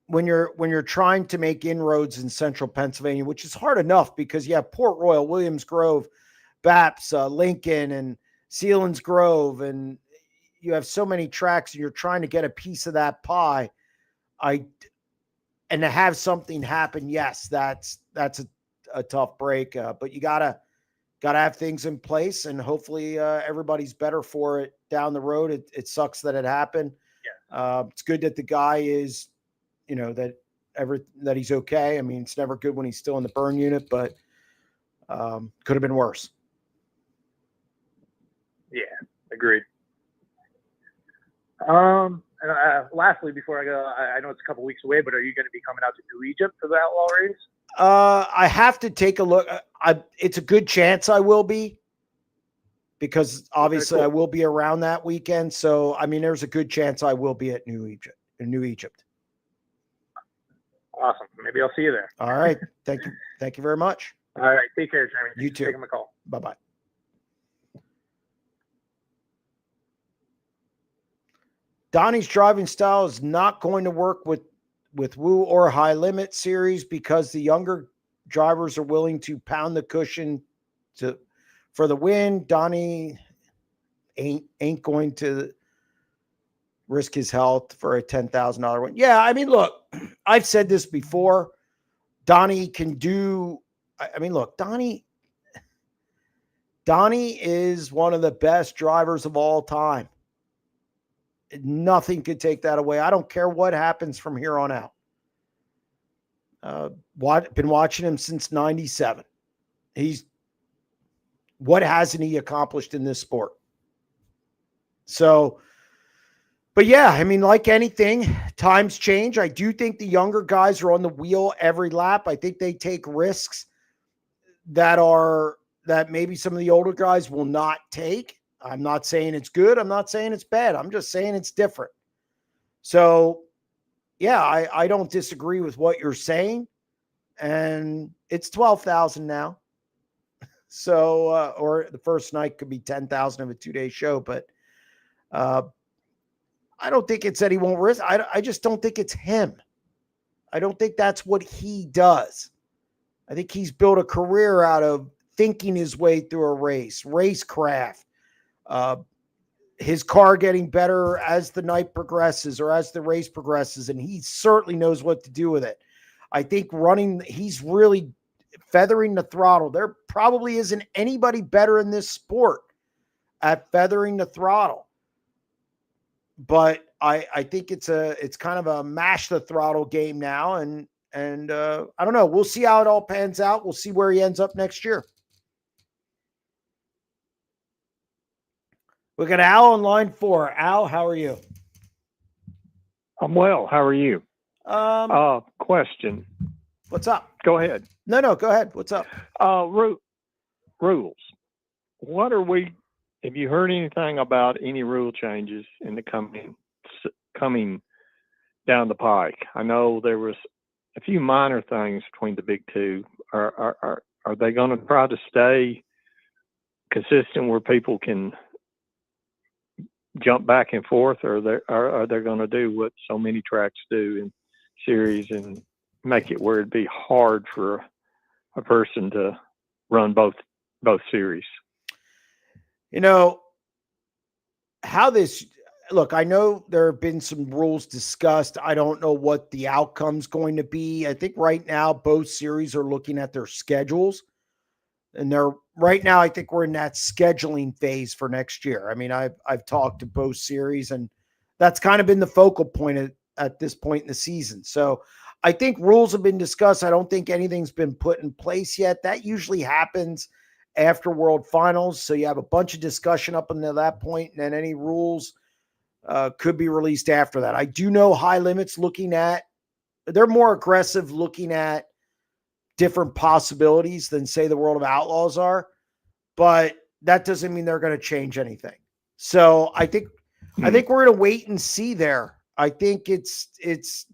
when you're trying to make inroads in central Pennsylvania, which is hard enough because you have Port Royal, Williams Grove, Baps, Lincoln, and Sealands Grove, and you have so many tracks, and you're trying to get a piece of that pie. And to have something happen, yes, that's a tough break. But you gotta have things in place, and hopefully everybody's better for it down the road. It sucks that it happened. Yeah. It's good that the guy is, that he's okay. I mean, it's never good when he's still in the burn unit, but could have been worse. Yeah, agreed. And lastly, before I go, I know it's a couple weeks away, but are you going to be coming out to New Egypt for the Outlaw race? I have to take a look. It's a good chance I will be, because obviously I will be around that weekend. So, I mean, there's a good chance I will be at New Egypt. Awesome. Maybe I'll see you there. All right. Thank you. Thank you very much. All right. Take care, Jeremy. You too. Taking my call. Bye-bye. Donnie's driving style is not going to work with Woo or High Limit Series because the younger drivers are willing to pound the cushion for the win. Donnie ain't going to risk his health for a $10,000 win. Yeah, I mean, look, I've said this before. Donnie can do. I mean, look, Donnie is one of the best drivers of all time. Nothing could take that away. I don't care what happens from here on out. Been watching him since 97. What hasn't he accomplished in this sport? So, but yeah, I mean, like anything, times change. I do think the younger guys are on the wheel every lap. I think they take risks that maybe some of the older guys will not take. I'm not saying it's good. I'm not saying it's bad. I'm just saying it's different. So, yeah, I don't disagree with what you're saying. And it's 12,000 now. So, or the first night could be 10,000 of a 2-day show, but I don't think it's that he won't risk. I just don't think it's him. I don't think that's what he does. I think he's built a career out of thinking his way through a racecraft, his car getting better as the night progresses or as the race progresses, and he certainly knows what to do with it. I think he's really feathering the throttle. There probably isn't anybody better in this sport at feathering the throttle. But I think it's kind of a mash the throttle game now, and I don't know. We'll see how it all pans out. We'll see where he ends up next year. We got Al on line 4. Al, how are you? I'm well. How are you? Question. What's up? Go ahead. No, go ahead. What's up? Rules. What are we? Have you heard anything about any rule changes in the coming down the pike? I know there was a few minor things between the big two. Are they going to try to stay consistent where people can jump back and forth, or are they going to do what so many tracks do in series and make it where it'd be hard for a person to run both series? You know, look, I know there have been some rules discussed. I don't know what the outcome's going to be. I think right now both series are looking at their schedules. And right now, I think we're in that scheduling phase for next year. I mean, I've talked to both series, and that's kind of been the focal point at this point in the season. So I think rules have been discussed. I don't think anything's been put in place yet. That usually happens after World Finals. So you have a bunch of discussion up until that point, and then any rules could be released after that. I do know High Limit's they're more aggressive looking at different possibilities than, say, the World of Outlaws are, but that doesn't mean they're going to change anything. So I think we're going to wait and see there. I think it's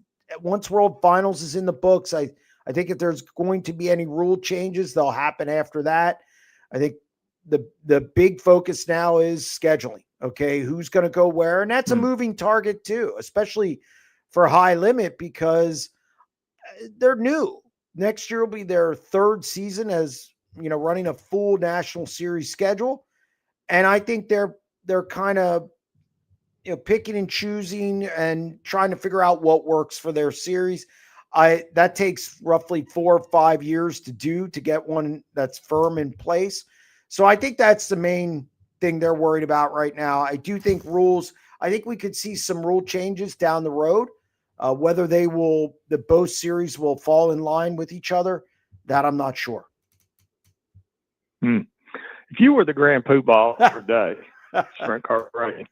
once World Finals is in the books, I think if there's going to be any rule changes, they'll happen after that. I think the big focus now is scheduling. Okay, who's going to go where? And that's a moving target too, especially for High Limit, because they're new. Next year will be their third season as, running a full National Series schedule. And I think they're kind of, picking and choosing and trying to figure out what works for their series. That takes roughly 4 or 5 years to get one that's firm in place. So I think that's the main thing they're worried about right now. I do think I think we could see some rule changes down the road. Whether both series will fall in line with each other, that I'm not sure. If you were the Grand Poobah today, sprint car racing,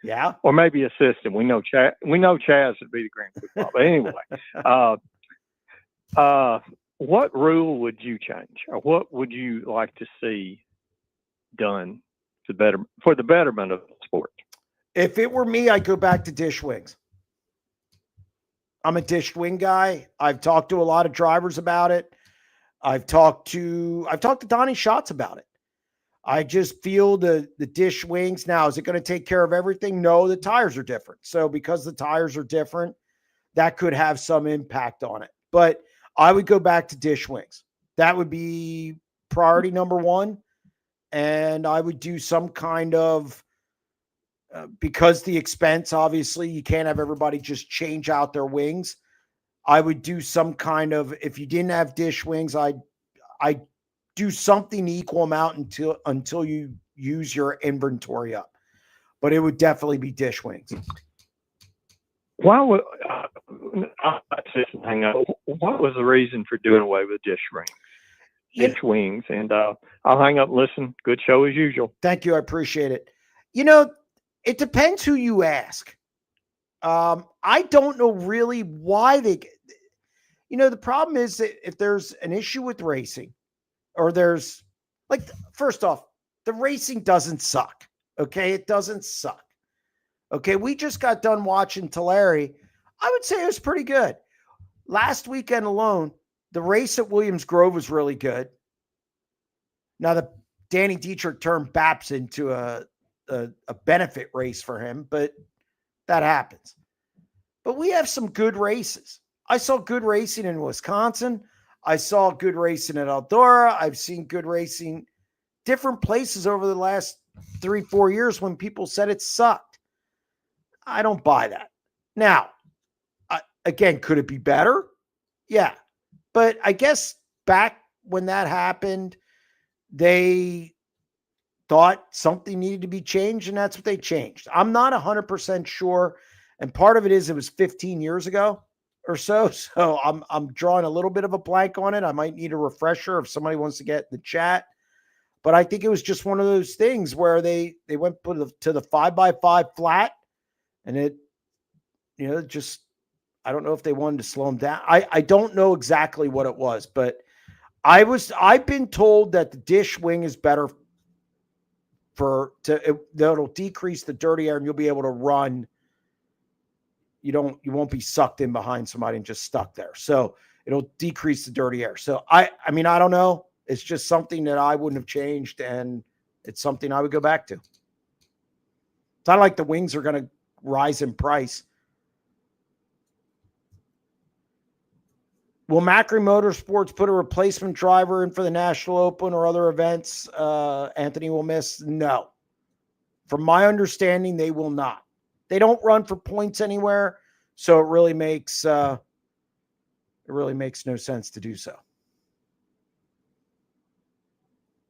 yeah, or maybe assistant, we know Chaz would be the Grand Poobah. But anyway, what rule would you change, or what would you like to see done for the betterment of the sport? If it were me, I'd go back to dish wings. I'm a dished wing guy. I've talked to a lot of drivers about it. I've talked to Donnie Schatz about it. I just feel the dish wings. Now, is it going to take care of everything? No, the tires are different. So because the tires are different, that could have some impact on it. But I would go back to dish wings. That would be priority number one. And I would do some kind of, because the expense, obviously, you can't have everybody just change out their wings. I would do some kind of, if you didn't have dish wings, I'd do something to equal them out until you use your inventory up. But it would definitely be dish wings. Why would what was the reason for doing away with dish wings? And I'll hang up and listen. Good show as usual. Thank you. I appreciate it. It depends who you ask. I don't know really why they get, the problem is that if there's an issue with racing or there's first off, the racing doesn't suck. Okay. It doesn't suck. Okay. We just got done watching Tulare. I would say it was pretty good. Last weekend alone, the race at Williams Grove was really good. Now the Danny Dietrich turned Baps into a benefit race for him, but that happens. But we have some good races. I saw good racing in Wisconsin. I saw good racing at Eldora. I've seen good racing different places over the last 3-4 years when people said it sucked. I don't buy that. Now, again, could it be better? Yeah. But I guess back when that happened, they thought something needed to be changed, and that's what they changed. I'm not 100% sure, and part of it is it was 15 years ago or so, so I'm drawing a little bit of a blank on it. I might need a refresher if somebody wants to get in the chat. But I think it was just one of those things where they went to the 5x5 flat, and it, just, I don't know if they wanted to slow them down. I don't know exactly what it was, but I've been told that the dish wing is better that'll decrease the dirty air and you'll be able to run. You won't be sucked in behind somebody and just stuck there. So it'll decrease the dirty air. So I mean, I don't know. It's just something that I wouldn't have changed, and it's something I would go back to. It's not like the wings are going to rise in price. Will Macri Motorsports put a replacement driver in for the National Open or other events Anthony will miss? No. From my understanding, they will not. They don't run for points anywhere, so it really makes no sense to do so.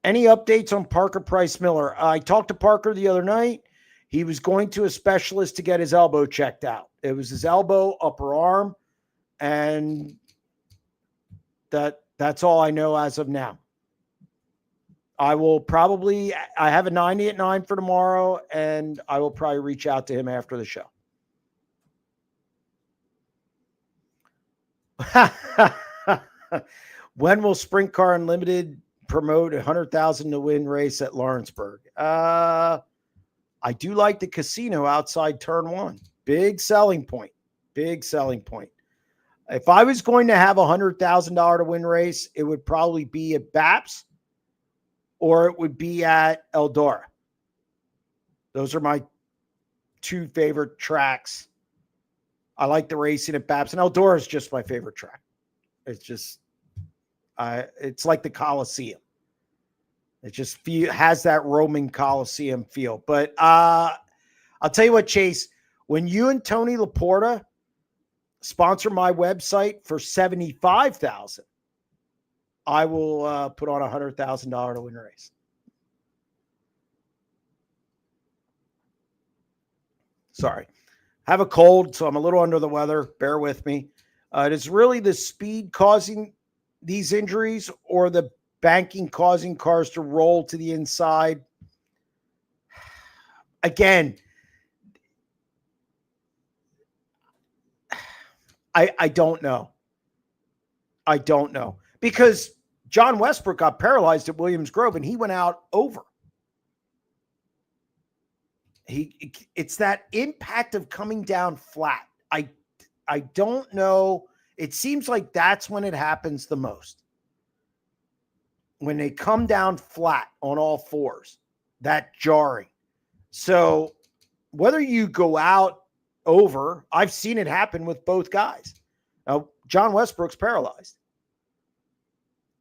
Any updates on Parker Price Miller? I talked to Parker the other night. He was going to a specialist to get his elbow checked out. It was his elbow, upper arm, and that's all I know as of now. I have a 90 at 9 for tomorrow, and I will probably reach out to him after the show. When will Sprint Car Unlimited promote a 100,000 to win race at Lawrenceburg? I do like the casino outside turn 1. Big selling point. If I was going to have a $100,000 to win race, it would probably be at Baps or it would be at Eldora. Those are my two favorite tracks. I like the racing at Baps, and Eldora is just my favorite track. It's just, it's like the Coliseum. It just has that Roman Coliseum feel. But I'll tell you what, Chase, when you and Tony Laporta sponsor my website for $75,000, I will put on a $100,000 to win race. Sorry. I have a cold, so I'm a little under the weather. Bear with me. It is really the speed causing these injuries or the banking causing cars to roll to the inside. Again, I don't know. Because John Westbrook got paralyzed at Williams Grove and he went out over. It's that impact of coming down flat. I don't know. It seems like that's when it happens the most. When they come down flat on all fours, that jarring. So whether you go out over, I've seen it happen with both guys. Now, John Westbrook's paralyzed.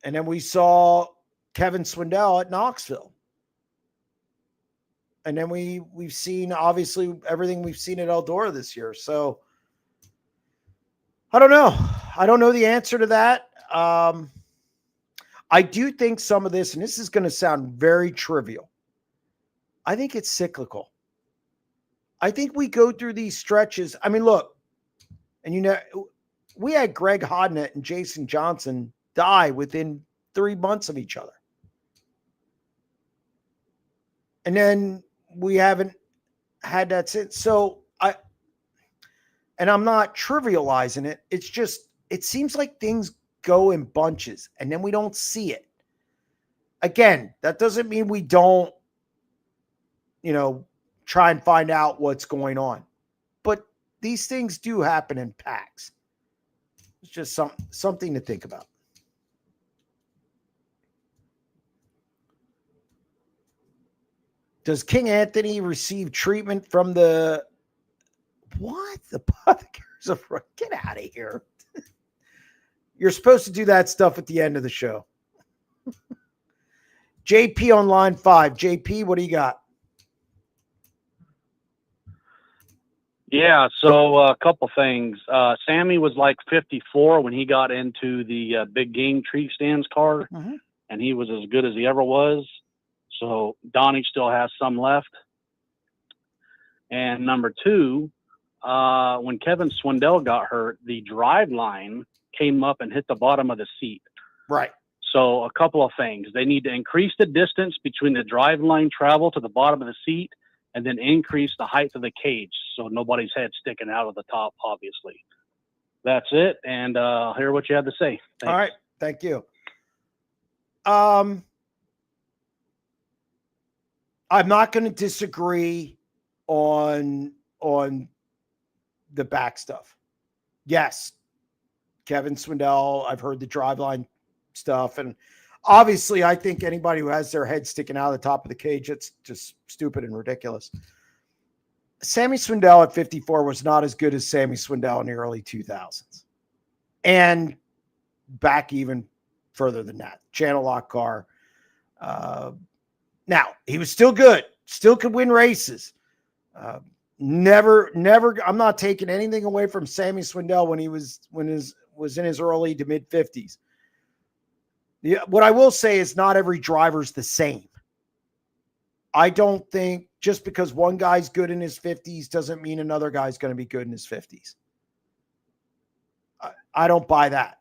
And then we saw Kevin Swindell at Knoxville. And then we've seen, obviously, everything we've seen at Eldora this year. So I don't know. I don't know the answer to that. I do think some of this, and this is going to sound very trivial, I think it's cyclical. I think we go through these stretches. I mean, look, and we had Greg Hodnett and Jason Johnson die within 3 months of each other. And then we haven't had that sense. So I'm not trivializing it. It's just, it seems like things go in bunches and then we don't see it. Again, that doesn't mean we don't, try and find out what's going on. But these things do happen in packs. It's just something to think about. Does King Anthony receive treatment from the apothecaries of get out of here? You're supposed to do that stuff at the end of the show. JP on line 5. JP, what do you got? Yeah, so a couple things. Sammy was like 54 when he got into the big game tree stands car, and he was as good as he ever was. So Donnie still has some left. And number 2, when Kevin Swindell got hurt, the drive line came up and hit the bottom of the seat. Right. So a couple of things. They need to increase the distance between the drive line travel to the bottom of the seat, and then increase the height of the cage so nobody's head sticking out of the top, obviously. That's it, and I'll hear what you have to say. Thanks. All right, thank you. I'm not going to disagree on the back stuff. Yes, Kevin Swindell, I've heard the driveline stuff, and obviously, I think anybody who has their head sticking out of the top of the cage, it's just stupid and ridiculous. Sammy Swindell at 54 was not as good as Sammy Swindell in the early 2000s. And back even further than that. Channel lock car. Now, he was still good. Still could win races. Never, I'm not taking anything away from Sammy Swindell when he was in his early to mid 50s. What I will say is not every driver's the same. I don't think just because one guy's good in his 50s doesn't mean another guy's going to be good in his 50s. I don't buy that.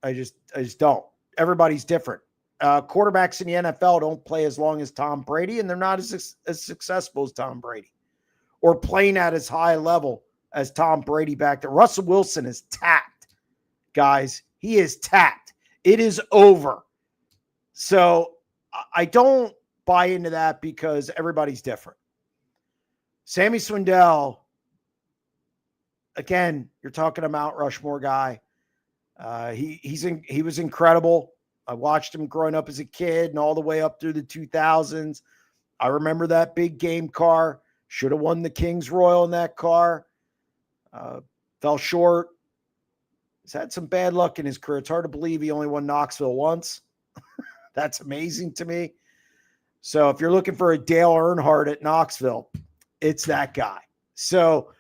I just don't. Everybody's different. Quarterbacks in the NFL don't play as long as Tom Brady, and they're not as successful as Tom Brady or playing at as high a level as Tom Brady back there. Russell Wilson is tapped, guys. He is tapped. It is over. So I don't buy into that because everybody's different. Sammy Swindell, again, you're talking a Mount Rushmore guy. He was incredible. I watched him growing up as a kid and all the way up through the 2000s. I remember that big game car. Should have won the Kings Royal in that car. Fell short. He's had some bad luck in his career. It's hard to believe he only won Knoxville once. That's amazing to me. So if you're looking for a Dale Earnhardt at Knoxville, it's that guy. So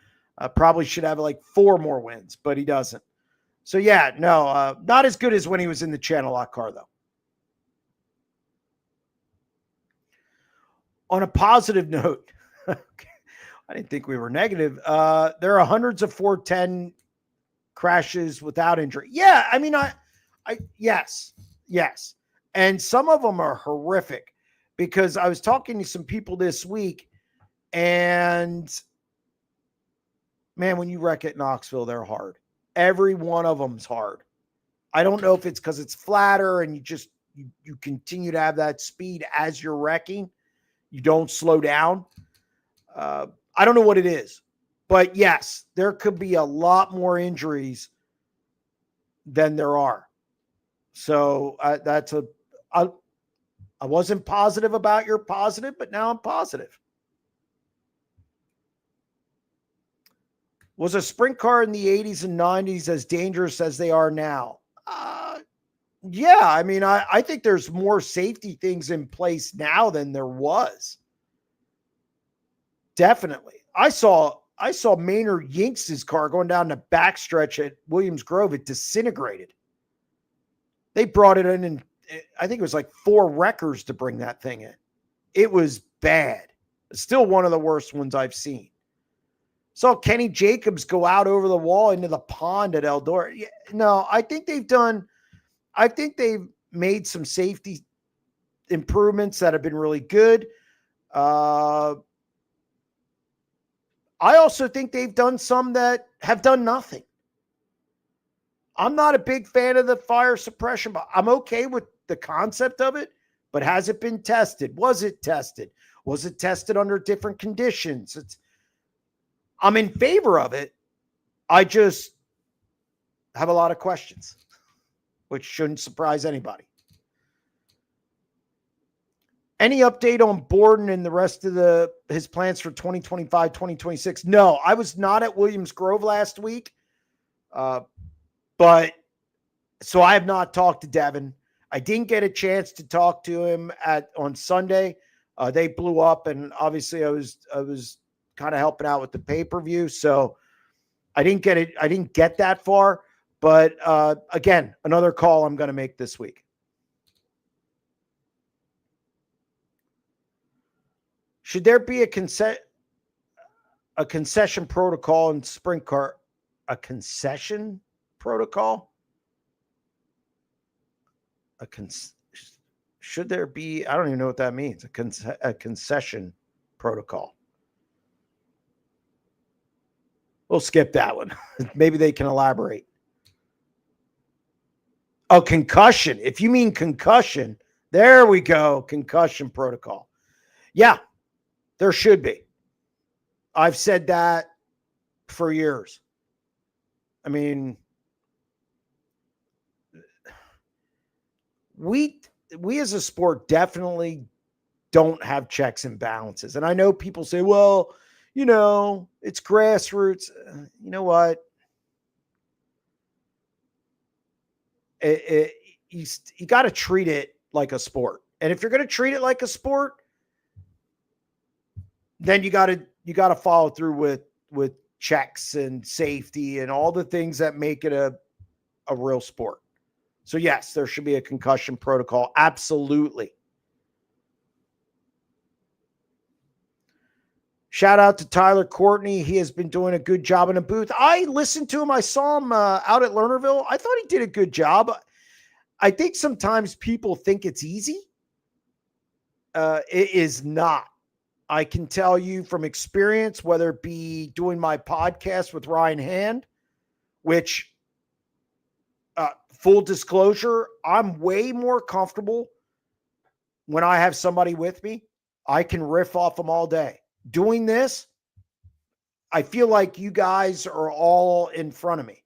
probably should have like 4 more wins, but he doesn't. So yeah, no, not as good as when he was in the Channel Lock car, though. On a positive note, I didn't think we were negative. There are hundreds of 410 crashes without injury. Yeah, I mean, yes. And some of them are horrific because I was talking to some people this week, and man, when you wreck at Knoxville, they're hard. Every one of them's hard. I don't know if it's because it's flatter and you continue to have that speed as you're wrecking. You don't slow down. I don't know what it is, but yes, there could be a lot more injuries than there are. So I wasn't positive about your positive, but now I'm positive. Was a sprint car in the 80s and 90s as dangerous as they are now? Yeah, I mean, I think there's more safety things in place now than there was. Definitely. I saw Maynard Yinks' car going down the backstretch at Williams Grove. It disintegrated. They brought it in, and I think it was like 4 wreckers to bring that thing in. It was bad. It's still one of the worst ones I've seen. Saw Kenny Jacobs go out over the wall into the pond at Eldora. Yeah, no, I think they've made some safety improvements that have been really good. I also think they've done some that have done nothing. I'm not a big fan of the fire suppression, but I'm okay with the concept of it. But has it been tested? Was it tested? Was it tested under different conditions? I'm in favor of it. I just have a lot of questions, which shouldn't surprise anybody. Any update on Borden and the rest of his plans for 2025, 2026? No, I was not at Williams Grove last week. But so I have not talked to Devin. I didn't get a chance to talk to him on Sunday. They blew up, and obviously I was kind of helping out with the pay-per-view, so I didn't get it. I didn't get that far. But again, another call I'm going to make this week. Should there be a concession protocol in sprint car? A concession protocol? Should there be? I don't even know what that means. A concession protocol. We'll skip that one. Maybe they can elaborate. Oh, concussion. If you mean concussion, there we go. Concussion protocol. Yeah, there should be. I've said that for years. I mean, we as a sport definitely don't have checks and balances. And I know people say, well, it's grassroots. You know what? You got to treat it like a sport. And if you're going to treat it like a sport, then you got to follow through with checks and safety and all the things that make it a real sport. So yes, there should be a concussion protocol. Absolutely. Shout out to Tyler Courtney. He has been doing a good job in the booth. I listened to him. I saw him out at Lernerville. I thought he did a good job. I think sometimes people think it's easy. It is not. I can tell you from experience, whether it be doing my podcast with Ryan Hand, which, full disclosure, I'm way more comfortable when I have somebody with me. I can riff off them all day. Doing this, I feel like you guys are all in front of me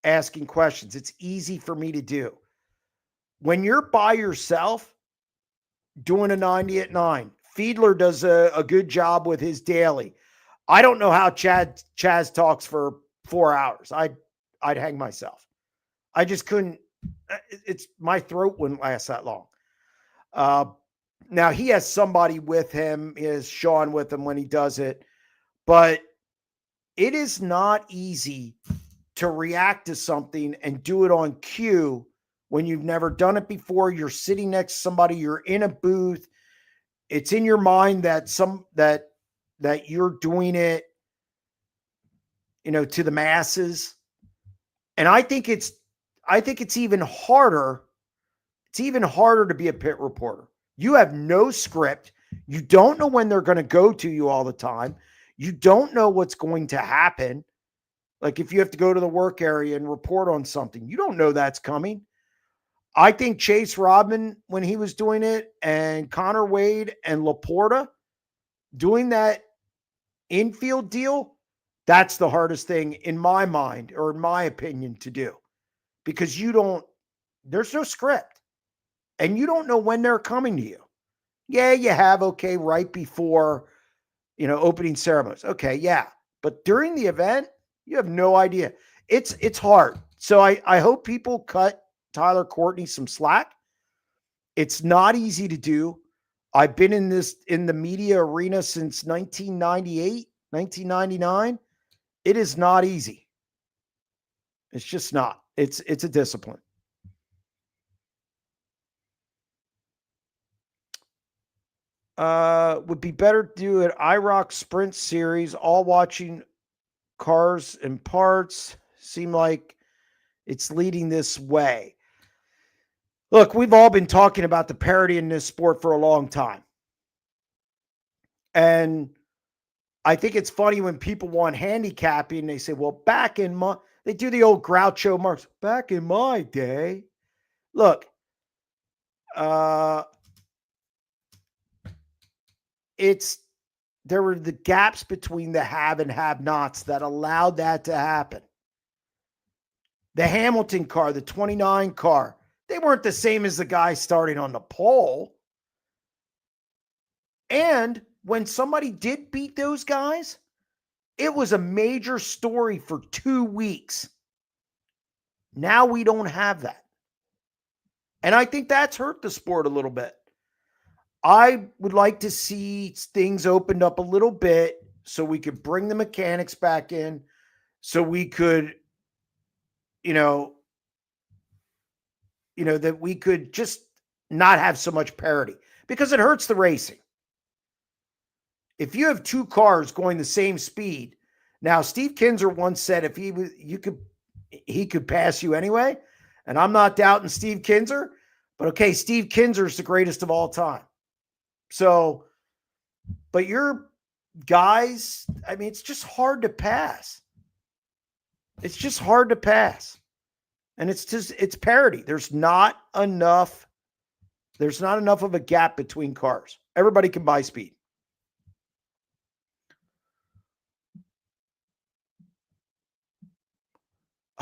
asking questions. It's easy for me to do. When you're by yourself doing a 90 at 9, Fiedler does a good job with his daily. I don't know how Chaz talks for 4 hours. I'd hang myself. I just couldn't. My throat wouldn't last that long. Now he has somebody with him. He has Sean with him when he does it, but it is not easy to react to something and do it on cue when you've never done it before. You're sitting next to somebody. You're in a booth. It's in your mind that you're doing it, to the masses. And I think it's even harder. It's even harder to be a pit reporter. You have no script. You don't know when they're going to go to you all the time. You don't know what's going to happen. Like if you have to go to the work area and report on something, you don't know that's coming. I think Chase Rodman, when he was doing it, and Connor Wade and Laporta doing that infield deal, that's the hardest thing in my mind, or in my opinion, to do. Because there's no script. And you don't know when they're coming to you. Yeah, you have, right before, opening ceremonies. Okay, yeah. But during the event, you have no idea. It's hard. So I hope people cut Tyler Courtney some slack. It's not easy to do. I've been in the media arena since 1998, 1999. It is not easy. It's just not. It's a discipline. Would be better to do an IROC sprint series, all watching cars and parts. Seem like it's leading this way. Look, we've all been talking about the parity in this sport for a long time. And I think it's funny when people want handicapping, they say, well, they do the old Groucho Marx, back in my day. Look, there were the gaps between the have and have nots that allowed that to happen. The Hamilton car, the 29 car, they weren't the same as the guy starting on the pole. And when somebody did beat those guys, it was a major story for 2 weeks. Now we don't have that. And I think that's hurt the sport a little bit. I would like to see things opened up a little bit so we could bring the mechanics back in, so we could, that we could just not have so much parity, because it hurts the racing. If you have 2 cars going the same speed, now Steve Kinzer once said if he could pass you anyway, and I'm not doubting Steve Kinzer, but okay, Steve Kinzer is the greatest of all time. So, but your guys, I mean, it's just hard to pass. It's just hard to pass. And it's parity. There's not enough of a gap between cars. Everybody can buy speed.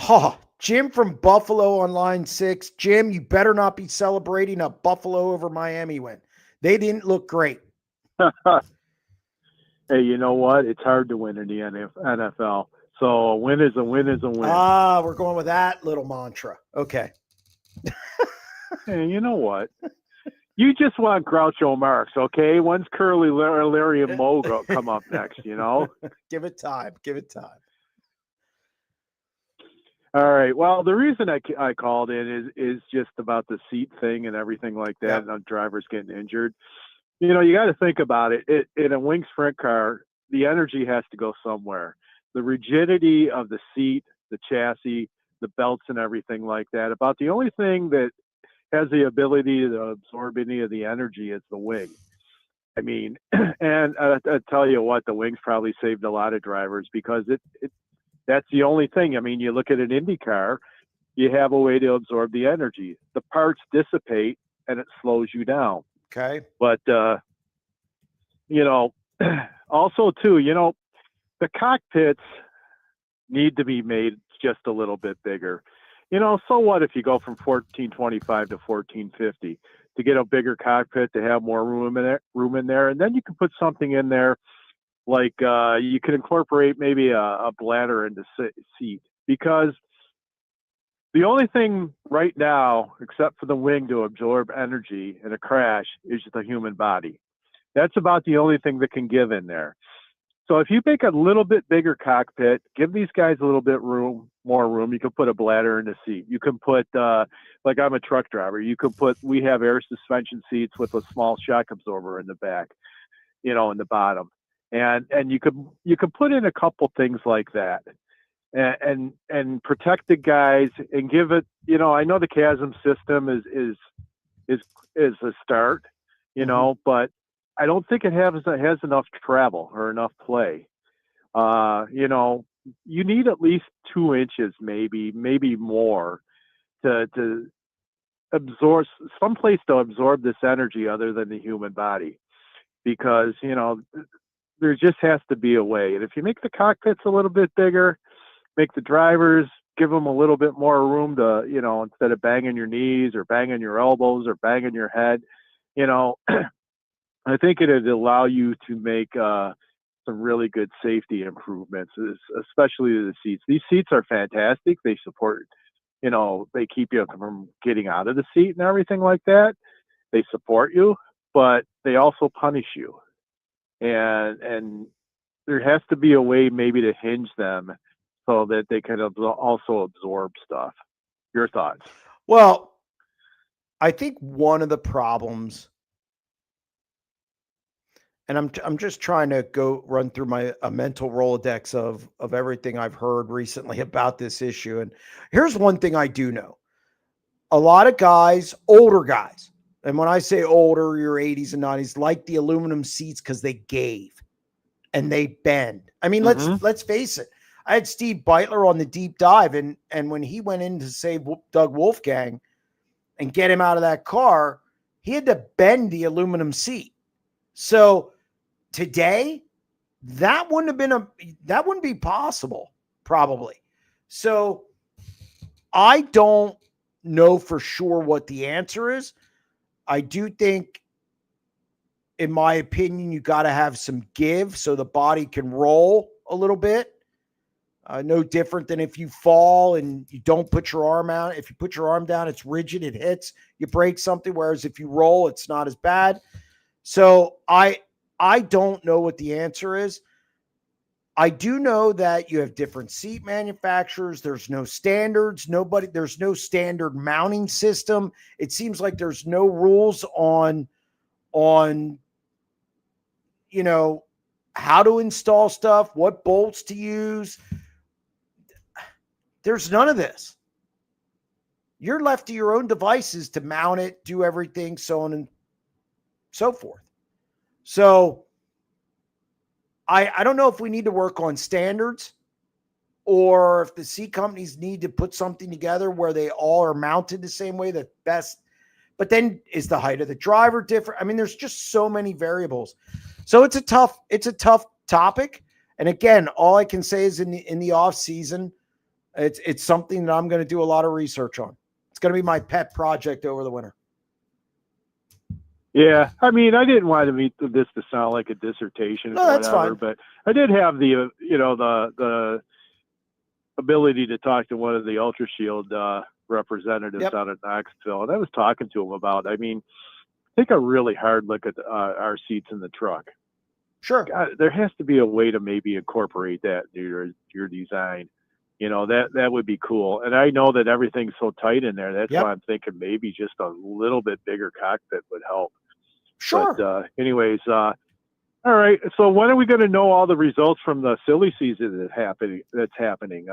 Oh, Jim from Buffalo on line 6. Jim, you better not be celebrating a Buffalo over Miami win. They didn't look great. Hey, you know what? It's hard to win in the NFL. So a win is a win is a win. We're going with that little mantra. Okay. Hey, you know what? You just want Groucho Marx, okay? When's Curly, Larry, and Moe come up next, Give it time. Give it time. All right. Well, the reason I called in is just about the seat thing and everything like that, and drivers getting injured. You got to think about it. In a wing sprint car, the energy has to go somewhere. The rigidity of the seat, the chassis, the belts and everything like that. About the only thing that has the ability to absorb any of the energy is the wing. I mean, and I tell you what, the wings probably saved a lot of drivers, because that's the only thing. I mean, you look at an Indy car, you have a way to absorb the energy. The parts dissipate and it slows you down. Okay. But, also too, the cockpits need to be made just a little bit bigger. So what if you go from 1425 to 1450 to get a bigger cockpit, to have more room in there, and then you can put something in there like you could incorporate maybe a bladder into seat, because the only thing right now, except for the wing to absorb energy in a crash, is the human body. That's about the only thing that can give in there. So if you make a little bit bigger cockpit, give these guys a little bit more room, you can put a bladder in the seat. You can put, like I'm a truck driver, we have air suspension seats with a small shock absorber in the back, in the bottom. And you could put in a couple things like that, and protect the guys and give it, I know the chasm system is a start, but I don't think it has enough travel or enough play. You need at least 2 inches, maybe more, to absorb someplace to absorb this energy other than the human body, because there just has to be a way. And if you make the cockpits a little bit bigger, make the drivers, give them a little bit more room to, instead of banging your knees or banging your elbows or banging your head, I think it'd allow you to make some really good safety improvements, especially the seats. These seats are fantastic. They support, they keep you from getting out of the seat and everything like that. They support you, but they also punish you. And there has to be a way maybe to hinge them so that they can also absorb stuff. Your thoughts? Well, I think one of the problems, and I'm just trying to run through a mental Rolodex of everything I've heard recently about this issue. And here's one thing I do know. A lot of guys, older guys, and when I say older, your 80s and 90s, like the aluminum seats because they gave. and they bend. I mean, let's face it. I had Steve Beitler on the deep dive, and when he went in to save Doug Wolfgang and get him out of that car, he had to bend the aluminum seat. So today, that wouldn't be possible, probably. So I don't know for sure what the answer is. I do think, in my opinion, you got to have some give so the body can roll a little bit. No different than if you fall and you don't put your arm out. If you put your arm down, it's rigid, it hits, you break something. Whereas if you roll, it's not as bad. So I don't know what the answer is. I do know that you have different seat manufacturers. There's no standards. There's no standard mounting system. It seems like there's no rules on how to install stuff, what bolts to use. There's none of this. You're left to your own devices to mount it, do everything, so on and so forth. So I don't know if we need to work on standards or if the seat companies need to put something together where they all are mounted the same way, the best. But then is the height of the driver different? I mean, there's just so many variables. So it's a tough topic. And again, all I can say is in the off season, it's something that I'm going to do a lot of research on. It's going to be my pet project over the winter. Yeah, I mean, I didn't want this to sound like a dissertation or that's whatever, fine. but I did have the ability to talk to one of the Ultra Shield representatives out at Knoxville, and I was talking to him about. I mean, take a really hard look at our seats in the truck. Sure, God, there has to be a way to maybe incorporate that into your design. That would be cool. And I know that everything's so tight in there. That's why I'm thinking maybe just a little bit bigger cockpit would help. Sure. But anyways, all right. So when are we going to know all the results from the silly season that's happening?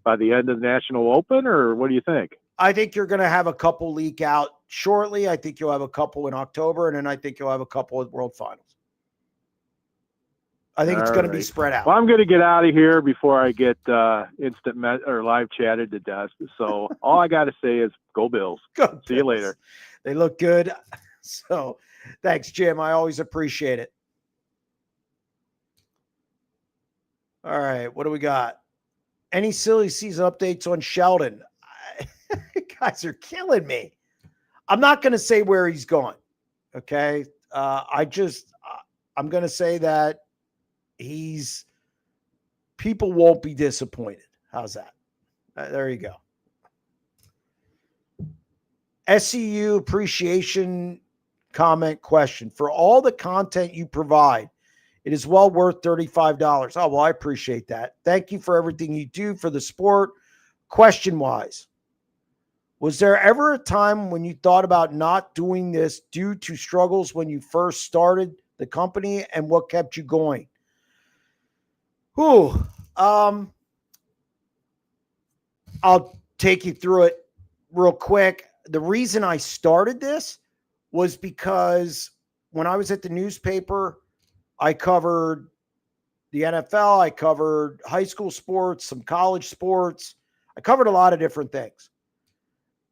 By the end of the National Open, or what do you think? I think you're going to have a couple leak out shortly. I think you'll have a couple in October, and then I think you'll have a couple at World Finals. I think it's going to be spread out. Well, I'm going to get out of here before I get or live chatted to death. So all I got to say is go Bills. See you later. They look good. So thanks, Jim. I always appreciate it. All right. What do we got? Any silly season updates on Sheldon? You guys are killing me. I'm not going to say where he's gone. Okay. I'm going to say that people won't be disappointed. How's that? There you go. SCU appreciation comment question. For all the content you provide, it is well worth $35. Oh, well, I appreciate that. Thank you for everything you do for the sport. Question-wise, was there ever a time when you thought about not doing this due to struggles when you first started the company, and what kept you going? I'll take you through it real quick. The reason I started this was because when I was at the newspaper, I covered the NFL, I covered high school sports, some college sports. I covered a lot of different things.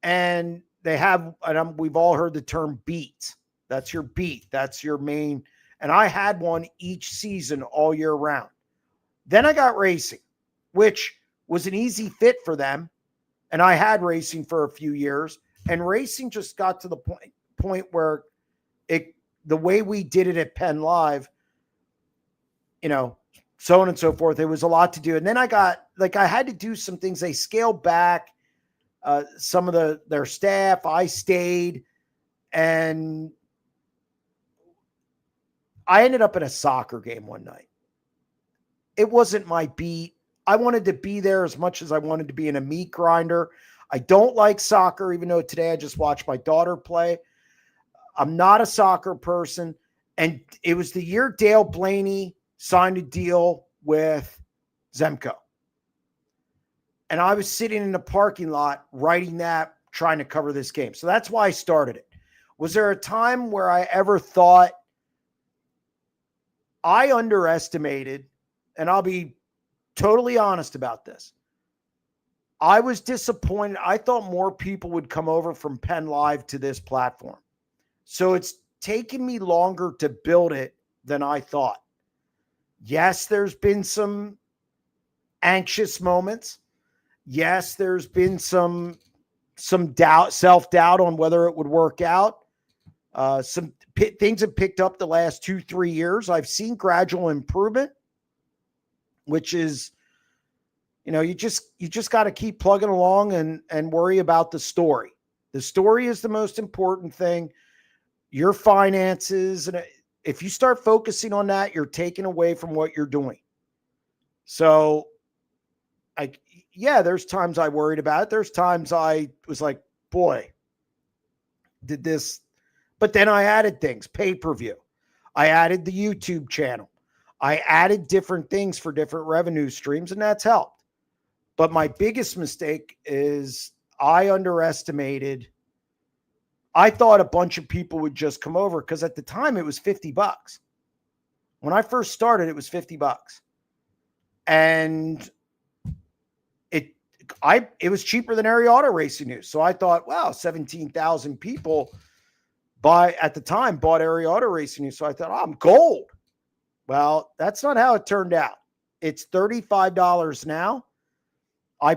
And we've all heard the term beat. That's your beat. That's your main. And I had one each season all year round. Then I got racing, which was an easy fit for them. And I had racing for a few years. And racing just got to the point where the way we did it at Penn Live, so on and so forth, it was a lot to do. And then I had to do some things. They scaled back some of their staff. I stayed, and I ended up in a soccer game one night. It wasn't my beat. I wanted to be there as much as I wanted to be in a meat grinder. I don't like soccer, even though today I just watched my daughter play. I'm not a soccer person. And it was the year Dale Blaney signed a deal with Zemco. And I was sitting in the parking lot writing that, trying to cover this game. So that's why I started it. Was there a time where I ever thought I underestimated, and I'll be totally honest about this. I was disappointed. I thought more people would come over from Penn Live to this platform. So it's taken me longer to build it than I thought. Yes, there's been some anxious moments. Yes, there's been some doubt, self-doubt on whether it would work out. Things have picked up the last 2-3 years. I've seen gradual improvement, which is, you just got to keep plugging along and worry about the story. The story is the most important thing. Your finances, and if you start focusing on that, you're taking away from what you're doing. So, there's times I worried about it. There's times I was like, boy, did this. But then I added things, pay-per-view. I added the YouTube channel. I added different things for different revenue streams, and that's helped. But my biggest mistake is I underestimated. I thought a bunch of people would just come over because at the time it was $50. When I first started, it was $50. And it was cheaper than Area Auto Racing News. So I thought, wow, 17,000 people at the time bought Area Auto Racing News. So I thought, I'm gold. Well, that's not how it turned out. It's $35 now. My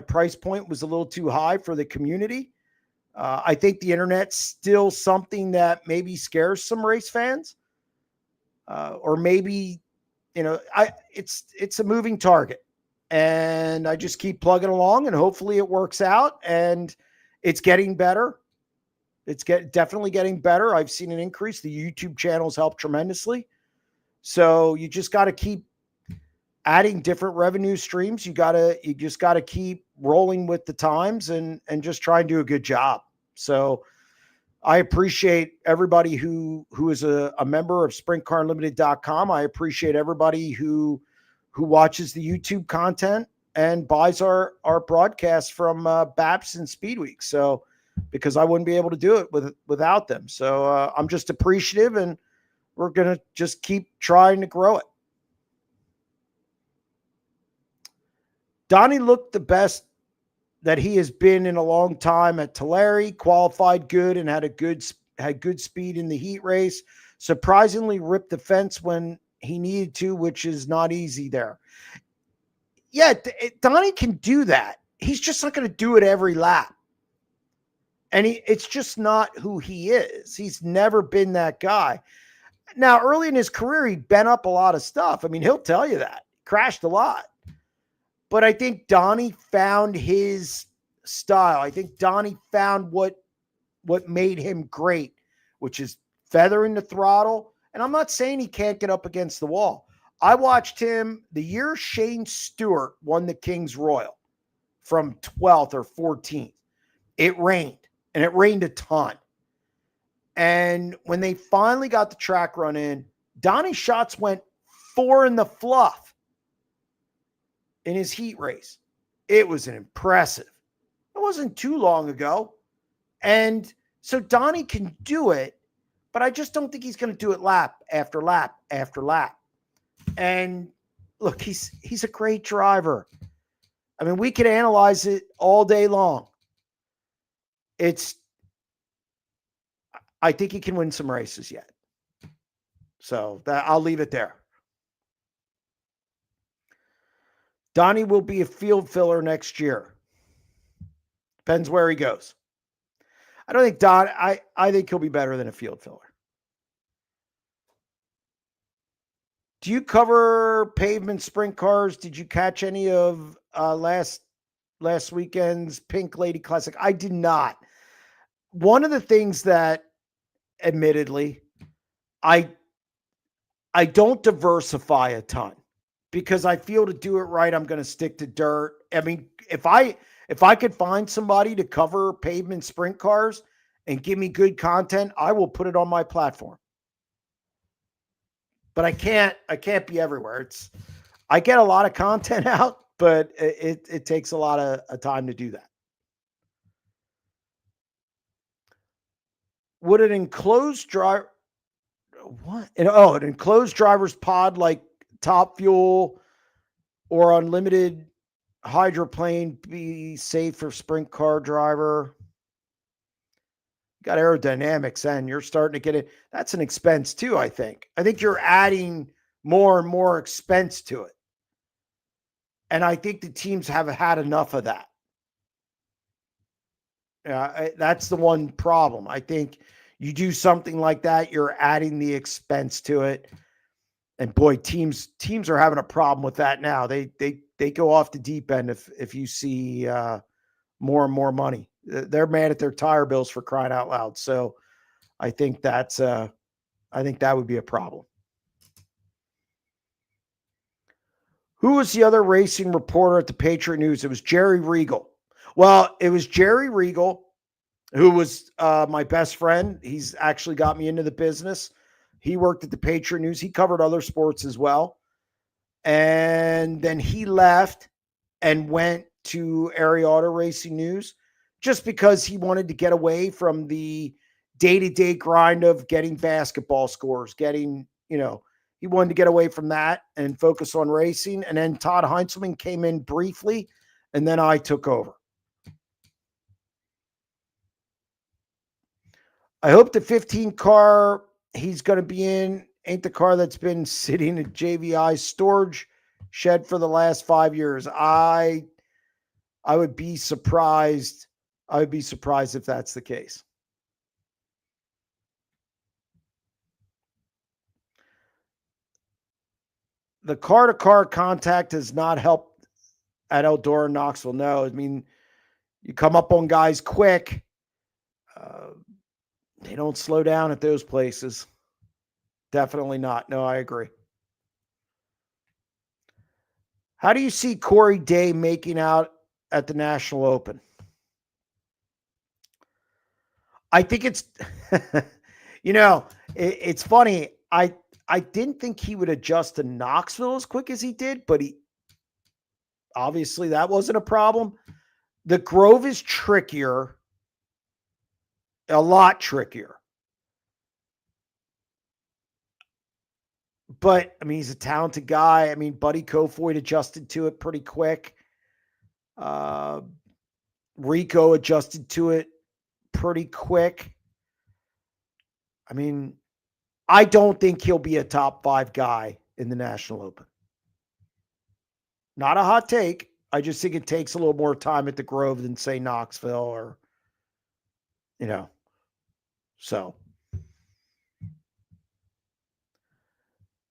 price point was a little too high for the community. I think the internet's still something that maybe scares some race fans, or maybe, it's a moving target, and I just keep plugging along and hopefully it works out, and it's getting better. It's definitely getting better. I've seen an increase. The YouTube channels help tremendously. So you just got to keep adding different revenue streams. You just got to keep rolling with the times and just try and do a good job. So I appreciate everybody who is a member of SprintCarUnlimited.com. I appreciate everybody who watches the YouTube content and buys our broadcasts from BAPS and Speed Week. So, because I wouldn't be able to do it without them. So I'm just appreciative, and we're going to just keep trying to grow it. Donnie looked the best that he has been in a long time at Tulare, qualified good and had good speed in the heat race. Surprisingly ripped the fence when he needed to, which is not easy there. Yeah, Donnie can do that. He's just not going to do it every lap. And it's just not who he is. He's never been that guy. Now, early in his career, he bent up a lot of stuff. I mean, he'll tell you that. Crashed a lot. But I think Donnie found his style. I think Donnie found what made him great, which is feathering the throttle. And I'm not saying he can't get up against the wall. I watched him the year Shane Stewart won the King's Royal from 12th or 14th. It rained, and it rained a ton. And when they finally got the track run in, Donnie's shots went 4 in the fluff in his heat race. It was an impressive. It wasn't too long ago. And so Donnie can do it, but I just don't think he's going to do it lap after lap after lap. And look, he's a great driver. I mean, we could analyze it all day long. I think he can win some races yet. So I'll leave it there. Donnie will be a field filler next year. Depends where he goes. I don't think I think he'll be better than a field filler. Do you cover pavement sprint cars? Did you catch any of last weekend's Pink Lady Classic? I did not. One of the things that, admittedly, I don't diversify a ton because I feel to do it right, I'm going to stick to dirt. I mean, if I could find somebody to cover pavement sprint cars and give me good content, I will put it on my platform. But I can't be everywhere. I get a lot of content out, but it takes a lot of time to do that. Would an enclosed drive? What? An enclosed driver's pod like Top Fuel or unlimited hydroplane be safe for sprint car driver. Got aerodynamics and you're starting to get it. That's an expense too, I think. I think you're adding more and more expense to it. And I think the teams have had enough of that. That's the one problem. I think you do something like that, you're adding the expense to it. And boy, teams are having a problem with that now. They go off the deep end if you see more and more money. They're mad at their tire bills for crying out loud. So I think that would be a problem. Who was the other racing reporter at the Patriot News? It was Jerry Regal. Well, it was Jerry Regal, who was my best friend. He's actually got me into the business. He worked at the Patriot News. He covered other sports as well. And then he left and went to Area Auto Racing News just because he wanted to get away from the day-to-day grind of getting basketball scores, he wanted to get away from that and focus on racing. And then Todd Heinzelman came in briefly, and then I took over. I hope the 15 car he's going to be in ain't the car that's been sitting in JVI's storage shed for the last 5 years. I would be surprised. I would be surprised if that's the case. The car-to-car contact has not helped at Eldora and Knoxville. No, I mean, you come up on guys quick. They don't slow down at those places. Definitely not. No, I agree. How do you see Corey Day making out at the National Open? I think it's, it's funny. I didn't think he would adjust to Knoxville as quick as he did, but obviously that wasn't a problem. The Grove is trickier, a lot trickier. But, I mean, he's a talented guy. I mean, Buddy Kofoid adjusted to it pretty quick. Rico adjusted to it pretty quick. I mean, I don't think he'll be a top 5 guy in the National Open. Not a hot take. I just think it takes a little more time at the Grove than, say, Knoxville or, so.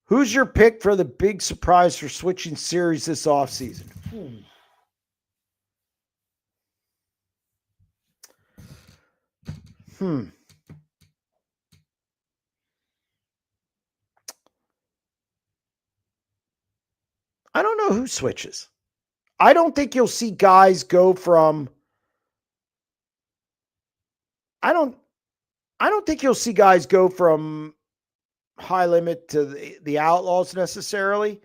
Who's your pick for the big surprise for switching series this offseason? I don't know who switches. I don't think you'll see guys go from I don't think you'll see guys go from high limit to the Outlaws necessarily.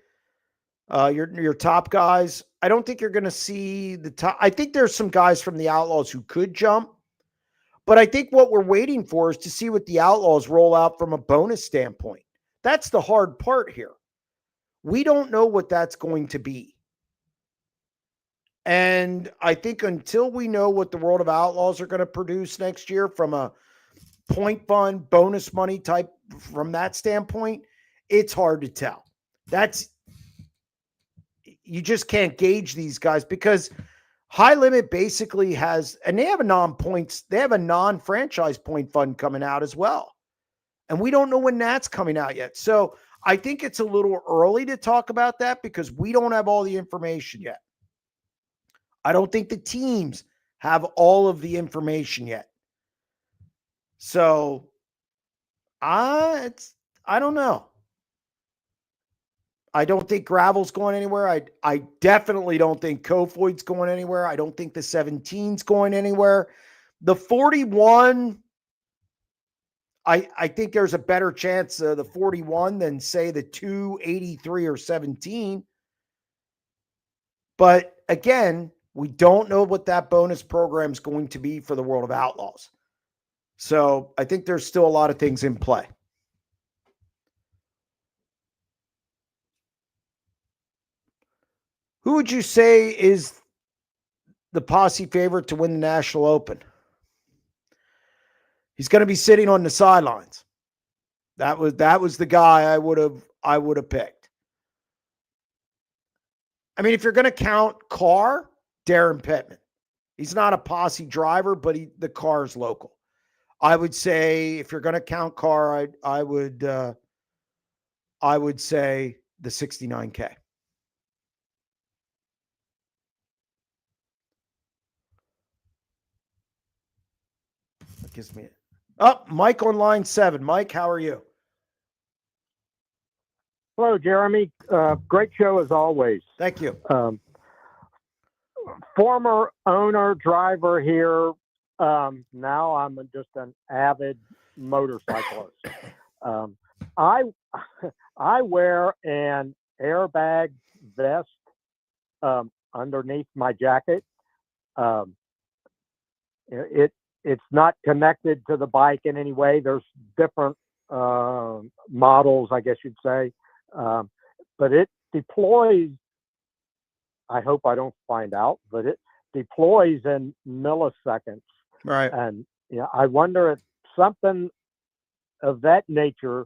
Your top guys. I don't think you're going to see the top. I think there's some guys from the Outlaws who could jump, but I think what we're waiting for is to see what the Outlaws roll out from a bonus standpoint. That's the hard part here. We don't know what that's going to be. And I think until we know what the World of Outlaws are going to produce next year from a point fund, bonus money type, from that standpoint, it's hard to tell. You just can't gauge these guys because High Limit basically has, and they have a non-franchise point fund coming out as well. And we don't know when that's coming out yet. So I think it's a little early to talk about that because we don't have all the information yet. I don't think the teams have all of the information yet. So I don't know. I don't think Gravel's going anywhere. I definitely don't think Kofoid's going anywhere. I don't think the 17's going anywhere. The 41, I think there's a better chance of the 41 than, say, the 283 or 17. But again, we don't know what that bonus program is going to be for the World of Outlaws. So I think there's still a lot of things in play. Who would you say is the posse favorite to win the National Open? He's going to be sitting on the sidelines. That was the guy I would have picked. I mean, if you're going to count car, Darren Pittman. He's not a posse driver, but the car is local. I would say if you're going to count car, I would say the 69K. That gives me it. Oh, Mike on line 7. Mike, how are you? Hello, Jeremy. Great show as always. Thank you. Former owner, driver here. Now I'm just an avid motorcyclist. I wear an airbag vest underneath my jacket. It's not connected to the bike in any way. There's different models, I guess you'd say. But it deploys, I hope I don't find out, but it deploys in milliseconds. Right. And I wonder if something of that nature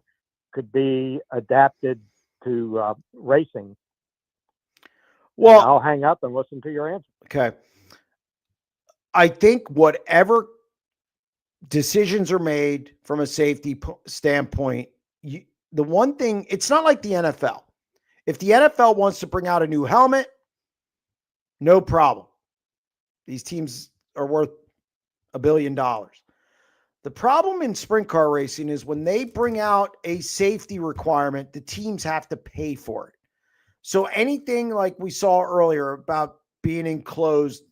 could be adapted to racing. Well, and I'll hang up and listen to your answer. Okay. I think whatever decisions are made from a safety standpoint, the one thing, it's not like the NFL. If the NFL wants to bring out a new helmet, no problem. These teams are worth $1 billion. The problem in sprint car racing is when they bring out a safety requirement, the teams have to pay for it. So anything like we saw earlier about being enclosed,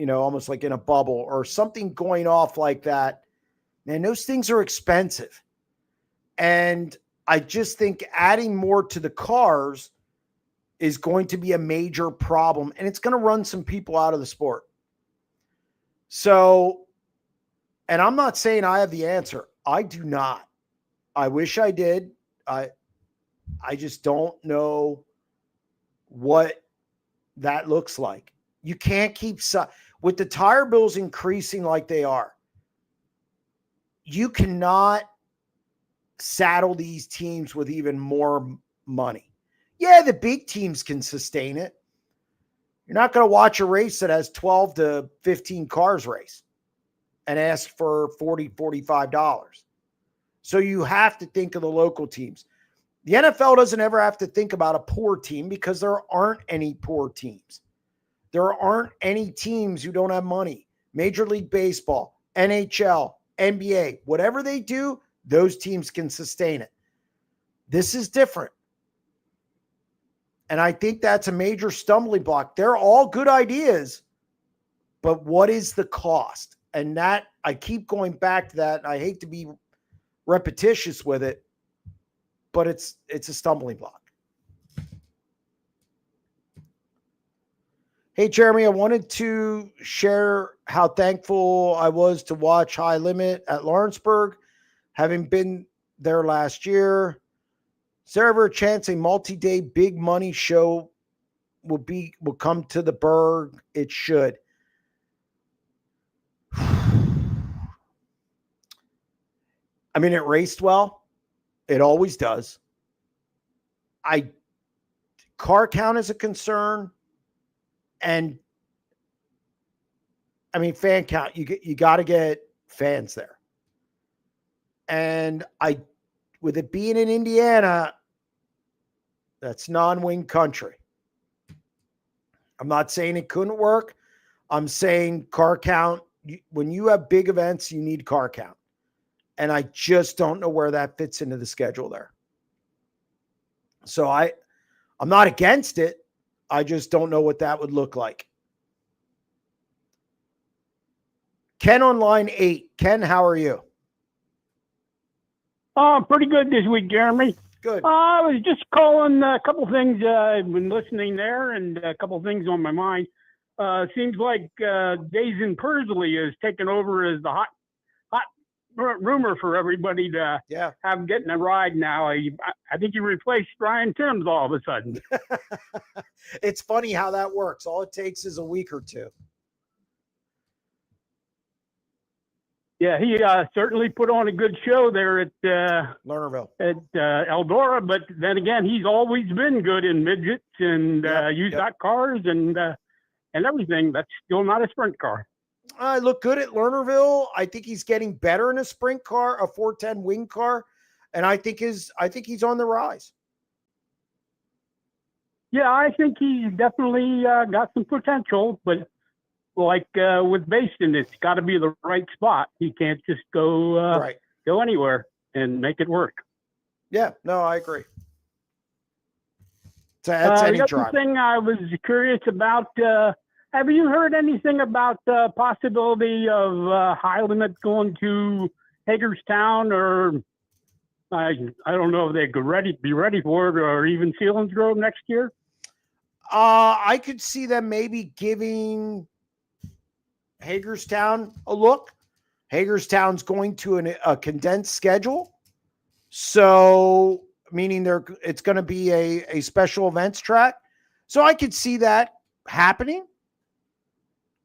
almost like in a bubble or something going off like that, man, those things are expensive. And I just think adding more to the cars is going to be a major problem, and it's going to run some people out of the sport. So, and I'm not saying I have the answer. I do not. I wish I did. I just don't know what that looks like. You can't keep with the tire bills increasing like they are. You cannot saddle these teams with even more money. Yeah, the big teams can sustain it. You're not going to watch a race that has 12 to 15 cars race and ask for $40, $45. So you have to think of the local teams. The NFL doesn't ever have to think about a poor team because there aren't any poor teams. There aren't any teams who don't have money. Major League Baseball, NHL, NBA, whatever they do, those teams can sustain it. This is different. And I think that's a major stumbling block. They're all good ideas, but what is the cost? And that, I keep going back to that. I hate to be repetitious with it, but it's a stumbling block. Hey, Jeremy, I wanted to share how thankful I was to watch High Limit at Lawrenceburg, having been there last year. Is there ever a chance a multi-day big money show will come to the Berg? It should. I mean, it raced well. It always does. Car count is a concern. And I mean, fan count, you got to get fans there. And with it being in Indiana, that's non-wing country. I'm not saying it couldn't work. I'm saying car count. When you have big events, you need car count. And I just don't know where that fits into the schedule there. So I'm not against it. I just don't know what that would look like. Ken on line 8. Ken, how are you? Pretty good this week, Jeremy. Good. I was just calling a couple things. I've been listening there, and a couple things on my mind. Seems like Jason Persley is taking over as the hot rumor for everybody to have getting a ride now. I think you replaced Brian Timms all of a sudden. It's funny how that works. All it takes is a week or two. Yeah, he certainly put on a good show there at Lernerville, at Eldora. But then again, he's always been good in midgets and used cars and everything. That's still not a sprint car. I look good at Lernerville. I think he's getting better in a sprint car, a 410 wing car, and I think he's on the rise. Yeah, I think he's definitely got some potential, but like with Baston, it's got to be the right spot. He can't just go anywhere and make it work. Yeah, no, I agree. So that's any the driver. other thing I was curious about, have you heard anything about the possibility of High Limit going to Hagerstown, or I don't know if they could be ready for it, or even Selinsgrove next year? I could see them maybe giving Hagerstown a look. Hagerstown's going to a condensed schedule, so meaning it's going to be a special events track. So I could see that happening.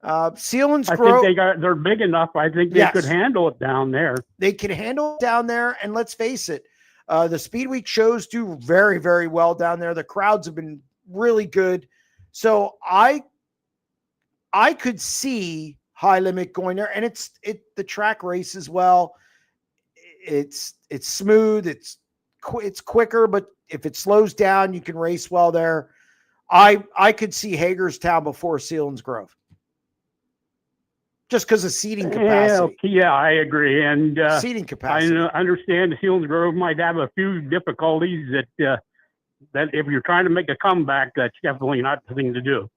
Selinsgrove, I think they're big enough. I think they could handle it down there. They could handle it down there, and let's face it, the Speed Week shows do very, very well down there. The crowds have been really good. So I could see High Limit going there, and the track race as well. It's smooth. It's quicker, but if it slows down, you can race well there. I could see Hagerstown before Selinsgrove, just because of seating capacity. Yeah, I agree. And seating capacity. I understand the Selinsgrove might have a few difficulties that if you're trying to make a comeback, that's definitely not the thing to do.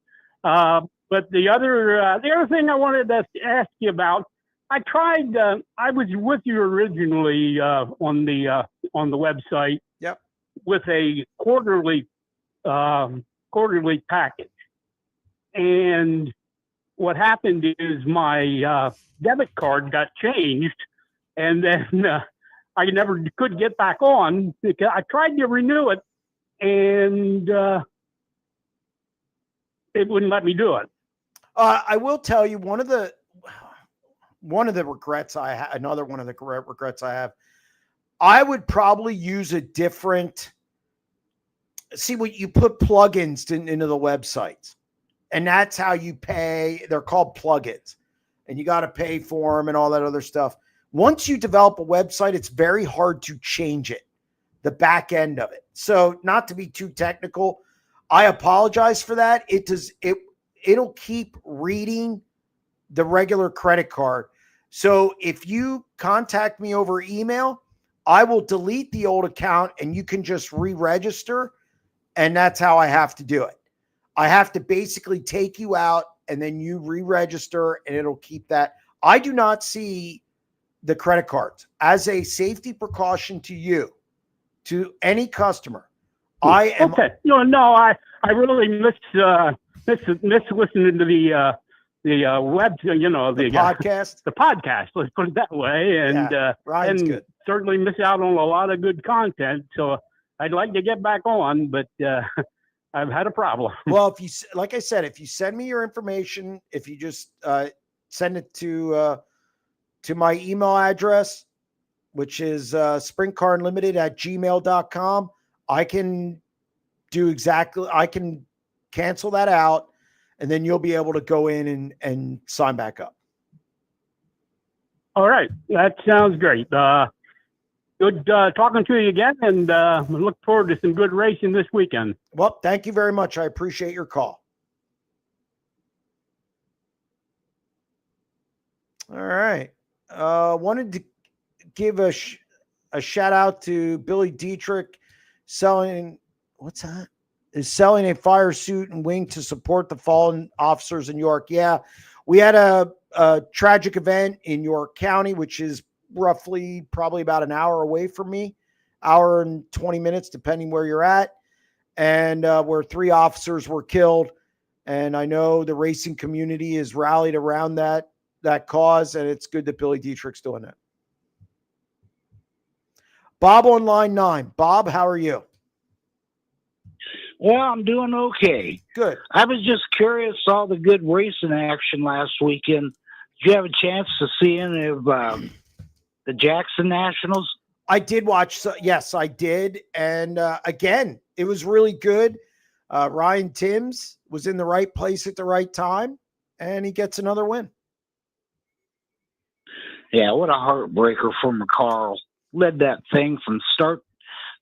But the other thing I wanted to ask you about, I tried. I was with you originally on the website. Yep. With a quarterly package, and what happened is my debit card got changed, and then I never could get back on. I tried to renew it, and it wouldn't let me do it. I will tell you one of the regrets I have. Another one of the regrets I have. I would probably use a different. See what you put plugins into the websites, and that's how you pay. They're called plugins, and you got to pay for them and all that other stuff. Once you develop a website, it's very hard to change it, the back end of it. So, not to be too technical, I apologize for that. It'll keep reading the regular credit card. So if you contact me over email, I will delete the old account and you can just re-register. And that's how I have to do it. I have to basically take you out and then you re-register and it'll keep that. I do not see the credit cards as a safety precaution to you, to any customer. I am okay. I really miss listening to the web, the podcast. The podcast, let's put it that way, and good. Certainly miss out on a lot of good content. So I'd like to get back on, but I've had a problem. Well, like I said, if you send me your information, if you just send it to my email address, which is SprintCarUnlimited@gmail.com, I can cancel that out, and then you'll be able to go in and sign back up. All right. That sounds great. Good talking to you again, and look forward to some good racing this weekend. Well, thank you very much. I appreciate your call. All right. Wanted to give a shout out to Billy Dietrich selling a fire suit and wing to support the fallen officers in York. Yeah, we had a tragic event in York County, which is probably about an hour away from me, hour and 20 minutes, depending where you're at, and where 3 officers were killed. And I know the racing community is rallied around that cause, and it's good that Billy Dietrich's doing that. Bob on line 9. Bob, how are you? Well, I'm doing okay. Good. I was just curious, saw the good racing action last weekend. Did you have a chance to see any of the Jackson Nationals? I did watch. Yes, I did. And again, it was really good. Ryan Timms was in the right place at the right time, and he gets another win. Yeah, what a heartbreaker for McCarl. Led that thing from start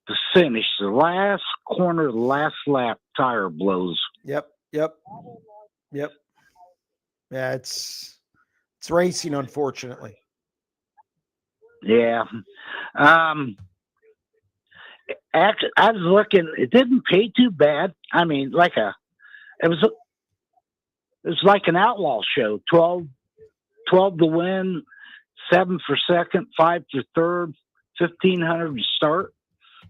to finish. The last corner, the last lap, tire blows. Yep. Yeah, it's racing, unfortunately. Yeah. Actually, I was looking. It didn't pay too bad. I mean, it was like an outlaw show. 12 to win, 7 for second, 5 for third, 1,500 to start.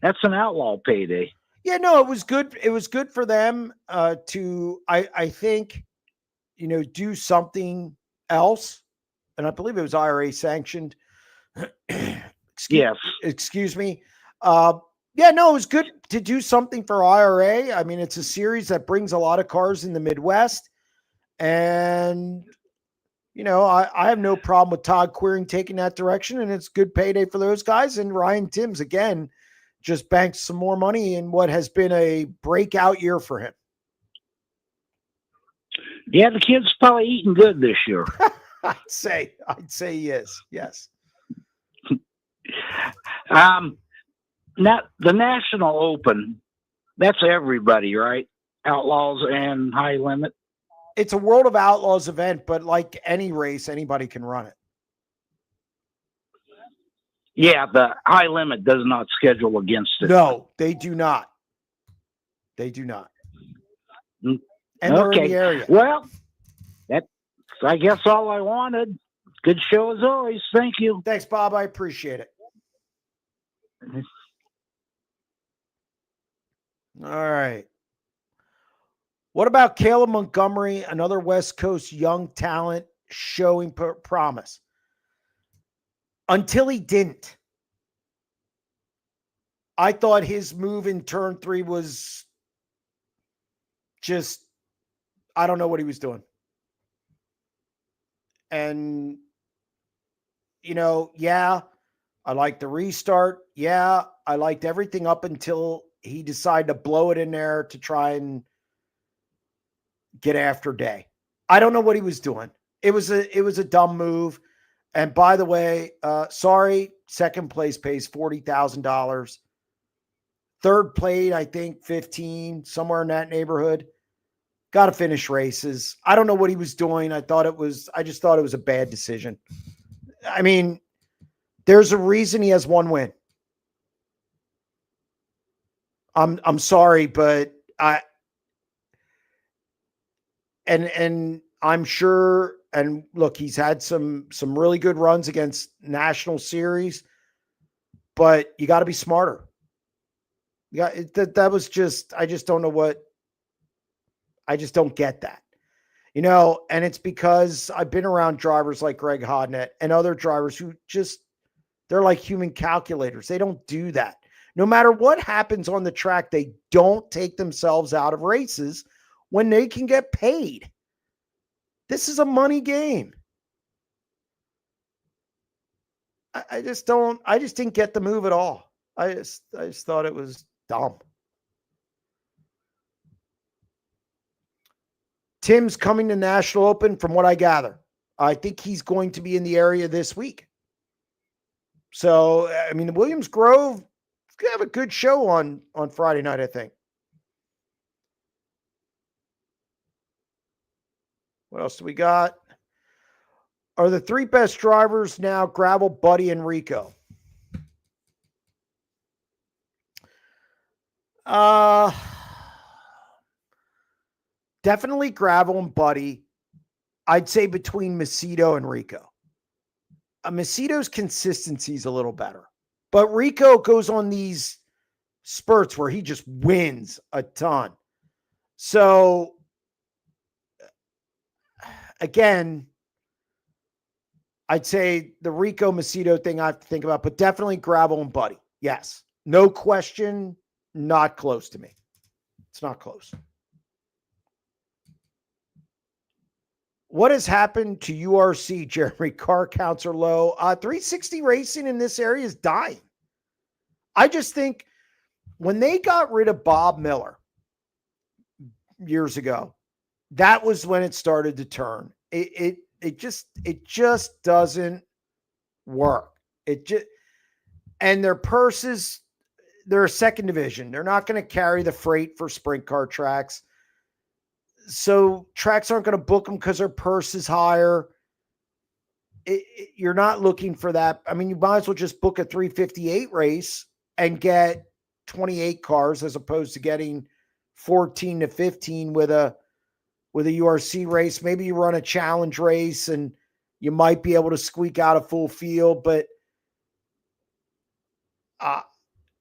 That's an outlaw payday. Yeah, no, it was good. It was good for them to, I think, do something else. And I believe it was IRA sanctioned. Excuse me. Yeah, no, it was good to do something for IRA. I mean, it's a series that brings a lot of cars in the Midwest. And, I have no problem with Todd Queering taking that direction. And it's good payday for those guys. And Ryan Timms, again, just banked some more money in what has been a breakout year for him. Yeah, the kid's probably eating good this year. I'd say he is. Yes. Now the National Open, that's everybody, right? Outlaws and High Limit. It's a World of Outlaws event, but like any race, anybody can run it. Yeah, the High Limit does not schedule against it. No, they do not. They do not. And they're in the area. Well, that's, I guess, all I wanted. Good show as always. Thank you. Thanks, Bob. I appreciate it. All right. What about Caleb Montgomery, another West Coast young talent showing promise? Until he didn't. I thought his move in turn 3 was just, I don't know what he was doing. And, yeah, I liked the restart. Yeah, I liked everything up until he decided to blow it in there to try and get after Day. I don't know what he was doing. It was a dumb move. And by the way, sorry, second place pays $40,000. Third place, I think 15, somewhere in that neighborhood. Got to finish races. I don't know what he was doing. I just thought it was a bad decision. I mean, there's a reason he has one win. I'm sorry, but and I'm sure, and look, he's had some really good runs against national series, but you got to be smarter. Yeah, that was just, I just don't know I just don't get that. And it's because I've been around drivers like Greg Hodnett and other drivers who just, they're like human calculators. They don't do that. No matter what happens on the track, they don't take themselves out of races when they can get paid. This is a money game. I just didn't get the move at all. I just thought it was dumb. Tim's coming to National Open from what I gather. I think he's going to be in the area this week. So, I mean, the Williams Grove is going to have a good show on Friday night, I think. What else do we got? Are the 3 best drivers now Gravel, Buddy, and Rico? Definitely Gravel and Buddy. I'd say between Macedo and Rico. Macedo's consistency is a little better. But Rico goes on these spurts where he just wins a ton. So, again, I'd say the Rico Macedo thing I have to think about, but definitely Gravel and Buddy. Yes. No question, not close to me. It's not close. What has happened to URC, Jeremy? Car counts are low. 360 racing in this area is dying. I just think when they got rid of Bob Miller years ago, that was when it started to turn. It just doesn't work. And their purses, they're a second division. They're not going to carry the freight for sprint car tracks. So tracks aren't going to book them because their purse is higher. You're not looking for that. I mean, you might as well just book a 358 race and get 28 cars as opposed to getting 14 to 15 with a URC race. Maybe you run a challenge race and you might be able to squeak out a full field, but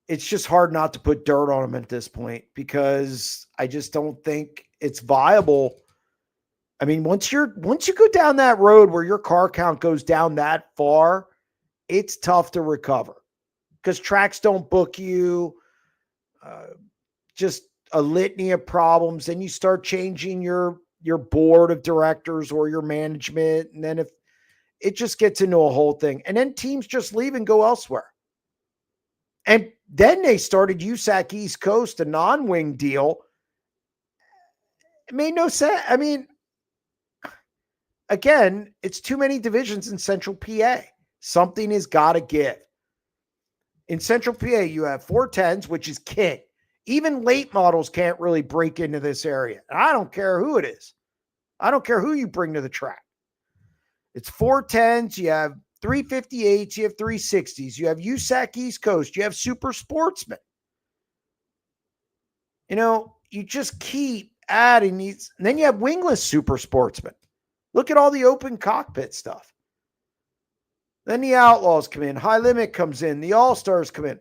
it's just hard not to put dirt on them at this point because I just don't think it's viable. I mean, once you go down that road where your car count goes down that far, it's tough to recover because tracks don't book you. Just a litany of problems. Then you start changing your board of directors or your management. And then if it just gets into a whole thing, and then teams just leave and go elsewhere. And then they started USAC East Coast, a non-wing deal. It made no sense. I mean, again, it's too many divisions in Central PA. Something has got to give. In Central PA, you have 410s, which is king. Even late models can't really break into this area. I don't care who it is. I don't care who you bring to the track. It's 410s. You have 358s. You have 360s. You have USAC East Coast. You have Super Sportsman. You just keep adding these. And then you have wingless Super Sportsman. Look at all the open cockpit stuff. Then the Outlaws come in. High Limit comes in. The All-Stars come in.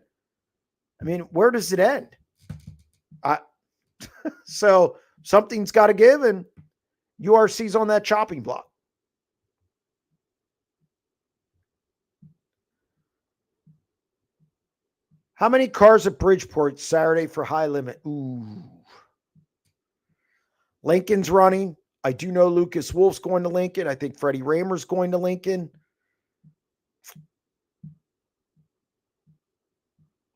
I mean, where does it end? So something's got to give, and URC's on that chopping block. How many cars at Bridgeport Saturday for High Limit? Ooh. Lincoln's running. I do know Lucas Wolf's going to Lincoln. I think Freddie Raymer's going to Lincoln.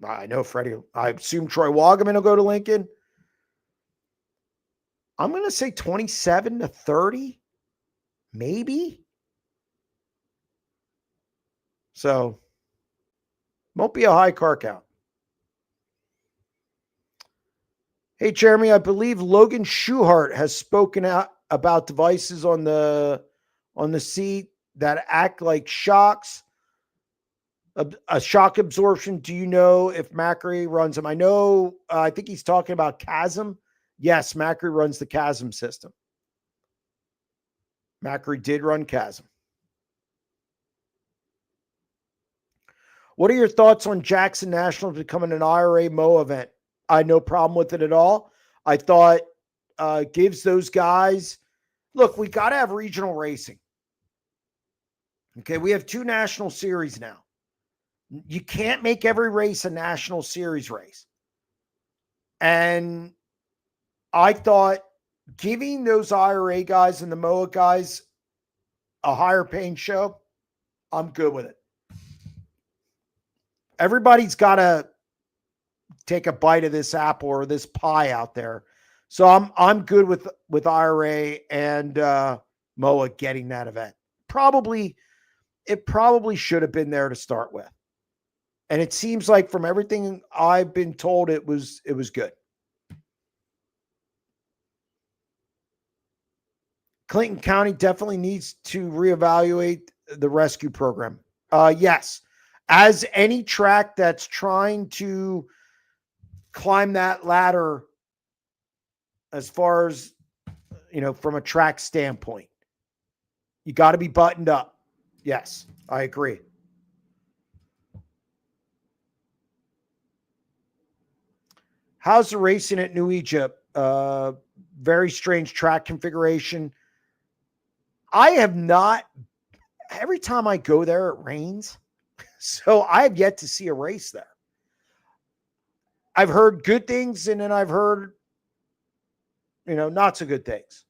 I know Freddie. I assume Troy Wagaman will go to Lincoln. I'm going to say 27 to 30, maybe. So, won't be a high car count. Hey, Jeremy, I believe Logan Schuhart has spoken out about devices on the seat that act like shocks, a shock absorption. Do you know if Macri runs them? I think he's talking about Chasm. Yes, Macri runs the Chasm system. Macri did run Chasm. What are your thoughts on Jackson National becoming an IRA Mo event? I had no problem with it at all. I thought gives those guys, look, we got to have regional racing. Okay, we have 2 national series now. You can't make every race a national series race. And I thought giving those IRA guys and the MOA guys a higher paying show, I'm good with it. Everybody's got to take a bite of this apple or this pie out there. So I'm good with IRA and MOA getting that event. It probably should have been there to start with. And it seems like from everything I've been told, it was good. Clinton County definitely needs to reevaluate the rescue program. Yes. As any track that's trying to climb that ladder as far as, from a track standpoint, you got to be buttoned up. Yes, I agree. How's the racing at New Egypt? Very strange track configuration. I have not, every time I go there, it rains. So I have yet to see a race there. I've heard good things, and then I've heard, not so good things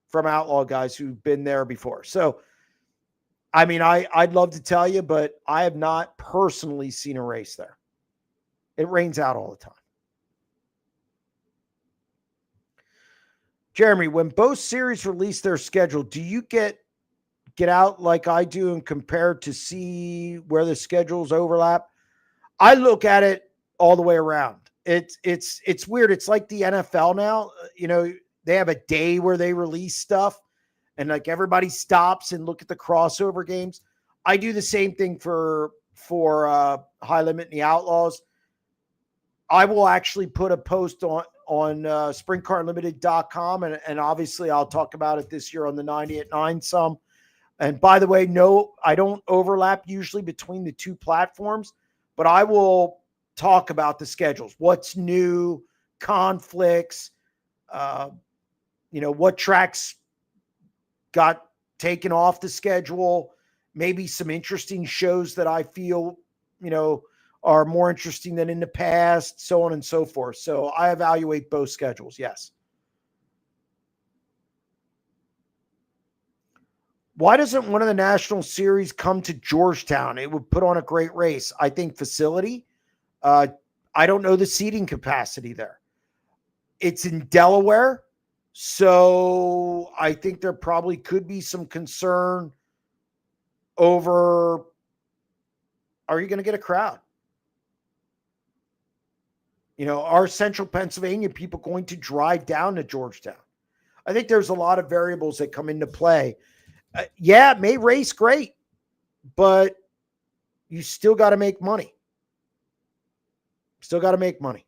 from outlaw guys who've been there before. So, I mean, I'd love to tell you, but I have not personally seen a race there. It rains out all the time. Jeremy, when both series release their schedule, do you get out like I do and compare to see where the schedules overlap? I look at it all the way around. It's weird. It's like the NFL now. They have a day where they release stuff, and like everybody stops and look at the crossover games. I do the same thing for High Limit and the Outlaws. I will actually put a post on SprintCarUnlimited.com, and obviously I'll talk about it this year on the 90 at 9 some. And by the way, no, I don't overlap usually between the two platforms, but I will talk about the schedules, what's new, conflicts, what tracks got taken off the schedule, maybe some interesting shows that I feel, are more interesting than in the past, so on and so forth. So I evaluate both schedules, yes. Why doesn't one of the national series come to Georgetown? It would put on a great race. I think facility. I don't know the seating capacity there. It's in Delaware, so I think there probably could be some concern over, are you going to get a crowd? Are central Pennsylvania people going to drive down to Georgetown? I think there's a lot of variables that come into play. It may race great, but you still got to make money. Still got to make money.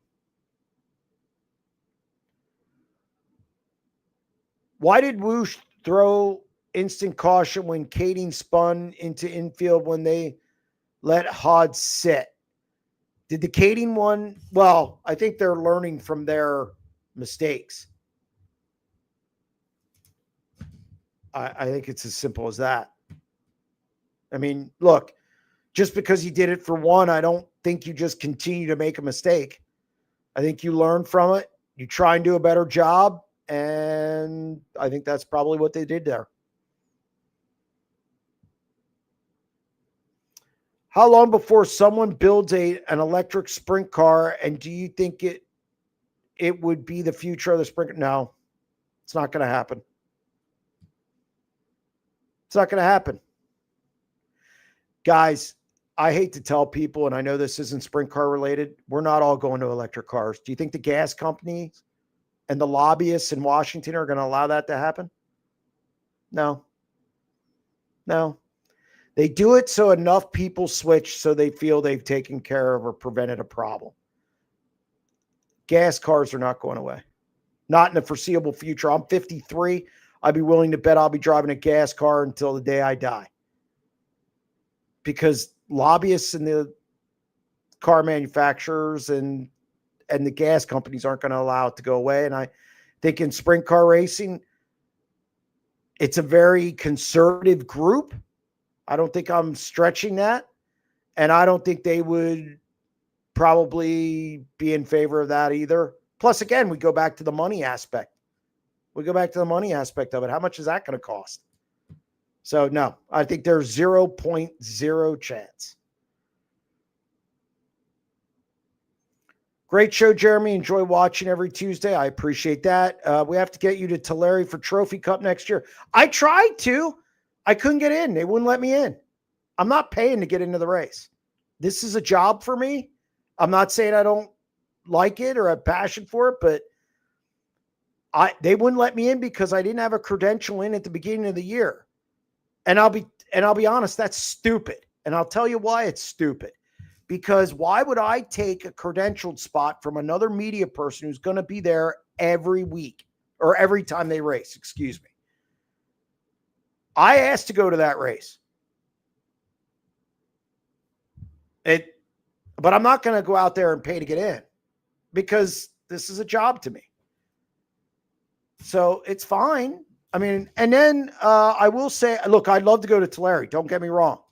Why did Woosh throw instant caution when Kading spun into infield when they let Hod sit? Did the Kading one? Well, I think they're learning from their mistakes. I think it's as simple as that. I mean, look, just because you did it for one, I don't think you just continue to make a mistake. I think you learn from it. You try and do a better job. And I think that's probably what they did there. How long before someone builds an electric sprint car, and do you think it would be the future of the sprint? No, it's not going to happen. It's not going to happen. Guys, I hate to tell people, and I know this isn't sprint car related, we're not all going to electric cars. Do you think the gas companies and the lobbyists in Washington are going to allow that to happen? No. They do it so enough people switch so they feel they've taken care of or prevented a problem. Gas cars are not going away. Not in the foreseeable future. I'm 53. I'd be willing to bet I'll be driving a gas car until the day I die. Because lobbyists and the car manufacturers and the gas companies aren't going to allow it to go away. And I think in sprint car racing, it's a very conservative group. I don't think I'm stretching that. And I don't think they would probably be in favor of that either. Plus, again, we go back to the money aspect. Of it. How much is that going to cost? So, no, I think there's 0.0 chance. Great show, Jeremy. Enjoy watching every Tuesday. I appreciate that. We have to get you to Tulare for Trophy Cup next year. I tried to. I couldn't get in. They wouldn't let me in. I'm not paying to get into the race. This is a job for me. I'm not saying I don't like it or have passion for it, but they wouldn't let me in because I didn't have a credential in at the beginning of the year. And I'll be honest, that's stupid. And I'll tell you why it's stupid. Because why would I take a credentialed spot from another media person who's going to be there every week or every time they race? Excuse me. I asked to go to that race. But I'm not going to go out there and pay to get in because this is a job to me. So it's fine. I mean, and then I will say, look, I'd love to go to Tulare. Don't get me wrong.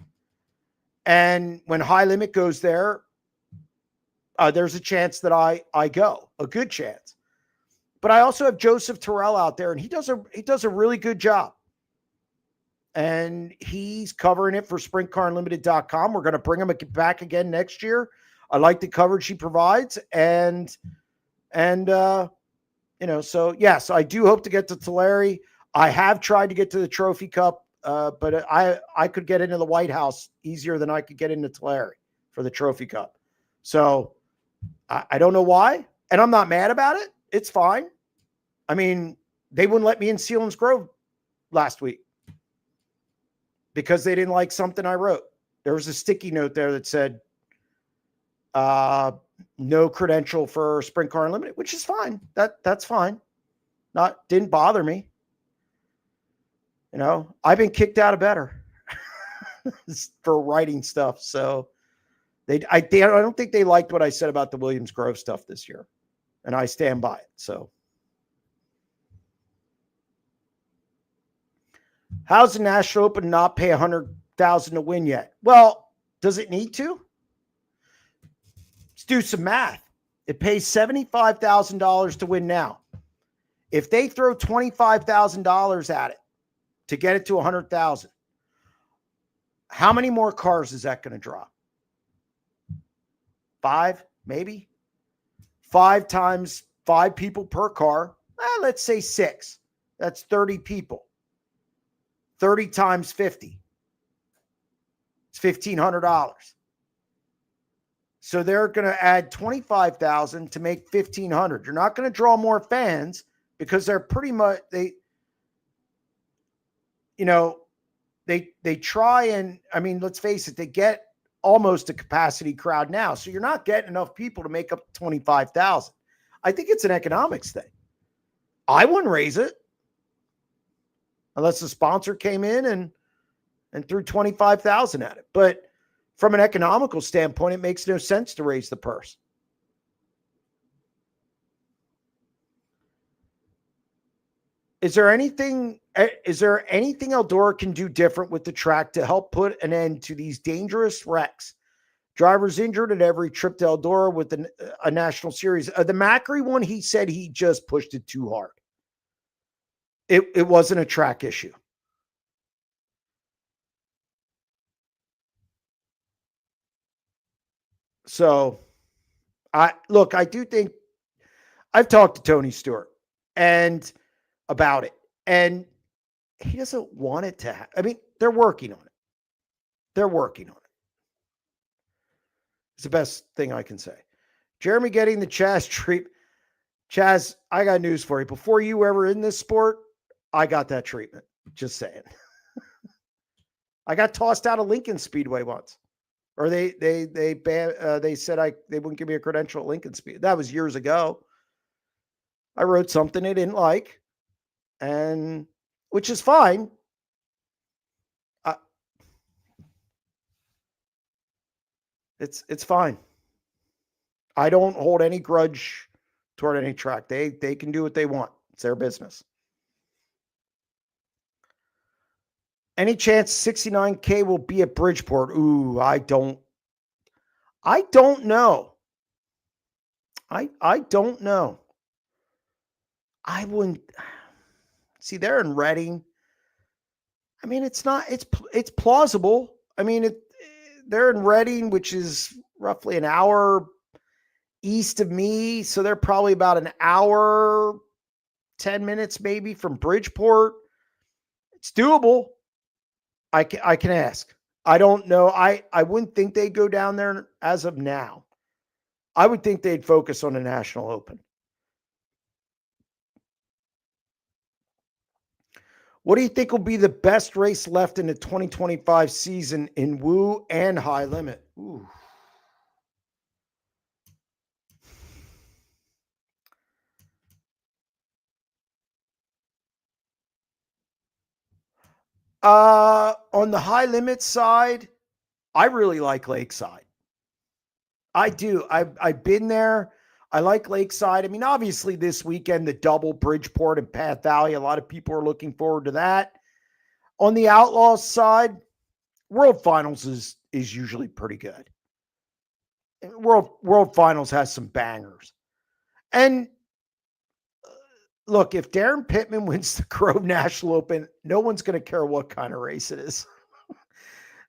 And when High Limit goes there, there's a chance that I go, a good chance. But I also have Joseph Terrell out there, and he does a really good job. And he's covering it for SprintCarUnlimited.com. We're going to bring him back again next year. I like the coverage he provides, and so yes, I do hope to get to Tulare. I have tried to get to the Trophy Cup, but I could get into the White House easier than I could get into Tulare for the Trophy Cup. So I don't know why, and I'm not mad about it. It's fine. I mean, they wouldn't let me in Sealands Grove last week because they didn't like something I wrote. There was a sticky note there that said, no credential for Sprint Car Unlimited, which is fine. That's fine. Didn't bother me. I've been kicked out of better for writing stuff. So I don't think they liked what I said about the Williams Grove stuff this year, and I stand by it. So how's the National Open not pay $100,000 to win yet? Well, does it need to? Let's do some math. It pays $75,000 to win now. If they throw $25,000 at it to get it to $100,000, how many more cars is that going to draw? 5, maybe? 5 times 5 people per car. Let's say 6. That's 30 people. 30 times 50. It's $1,500. So they're going to add $25,000 to make $1,500. You're not going to draw more fans because they're pretty much they try and, I mean, let's face it, they get almost a capacity crowd now. So you're not getting enough people to make up 25,000. I think it's an economics thing. I wouldn't raise it unless the sponsor came in and threw 25,000 at it. But from an economical standpoint, it makes no sense to raise the purse. Is there anything Eldora can do different with the track to help put an end to these dangerous wrecks? Drivers injured at every trip to Eldora with a national series. The Macri one, he said he just pushed it too hard. It wasn't a track issue. So, I do think I've talked to Tony Stewart and about it, and he doesn't want it to I mean, they're working on it. It's the best thing I can say. Jeremy getting the Chaz treatment. Chaz, I got news for you. Before you were ever in this sport, I got that treatment. Just saying. I got tossed out of Lincoln Speedway once. Or they said they wouldn't give me a credential at Lincoln Speed. That was years ago. I wrote something they didn't like, and which is fine. It's fine. I don't hold any grudge toward any track. They can do what they want. It's their business. Any chance 69K will be at Bridgeport? Ooh, I don't know. I don't know. I wouldn't see. They're in Reading. I mean, it's plausible. I mean, they're in Reading, which is roughly an hour east of me. So they're probably about an hour, 10 minutes maybe from Bridgeport. It's doable. I can ask. I don't know. I wouldn't think they'd go down there as of now. I would think they'd focus on a national open. What do you think will be the best race left in the 2025 season in Woo and High Limit? Ooh. On the High Limit side, I really like Lakeside. I do. I've been there. I like Lakeside. I mean, obviously this weekend, the double Bridgeport and Path Valley, a lot of people are looking forward to that. On the Outlaws side, World Finals is usually pretty good. World Finals has some bangers. And look, if Darren Pittman wins the Grove National Open, no one's going to care what kind of race it is.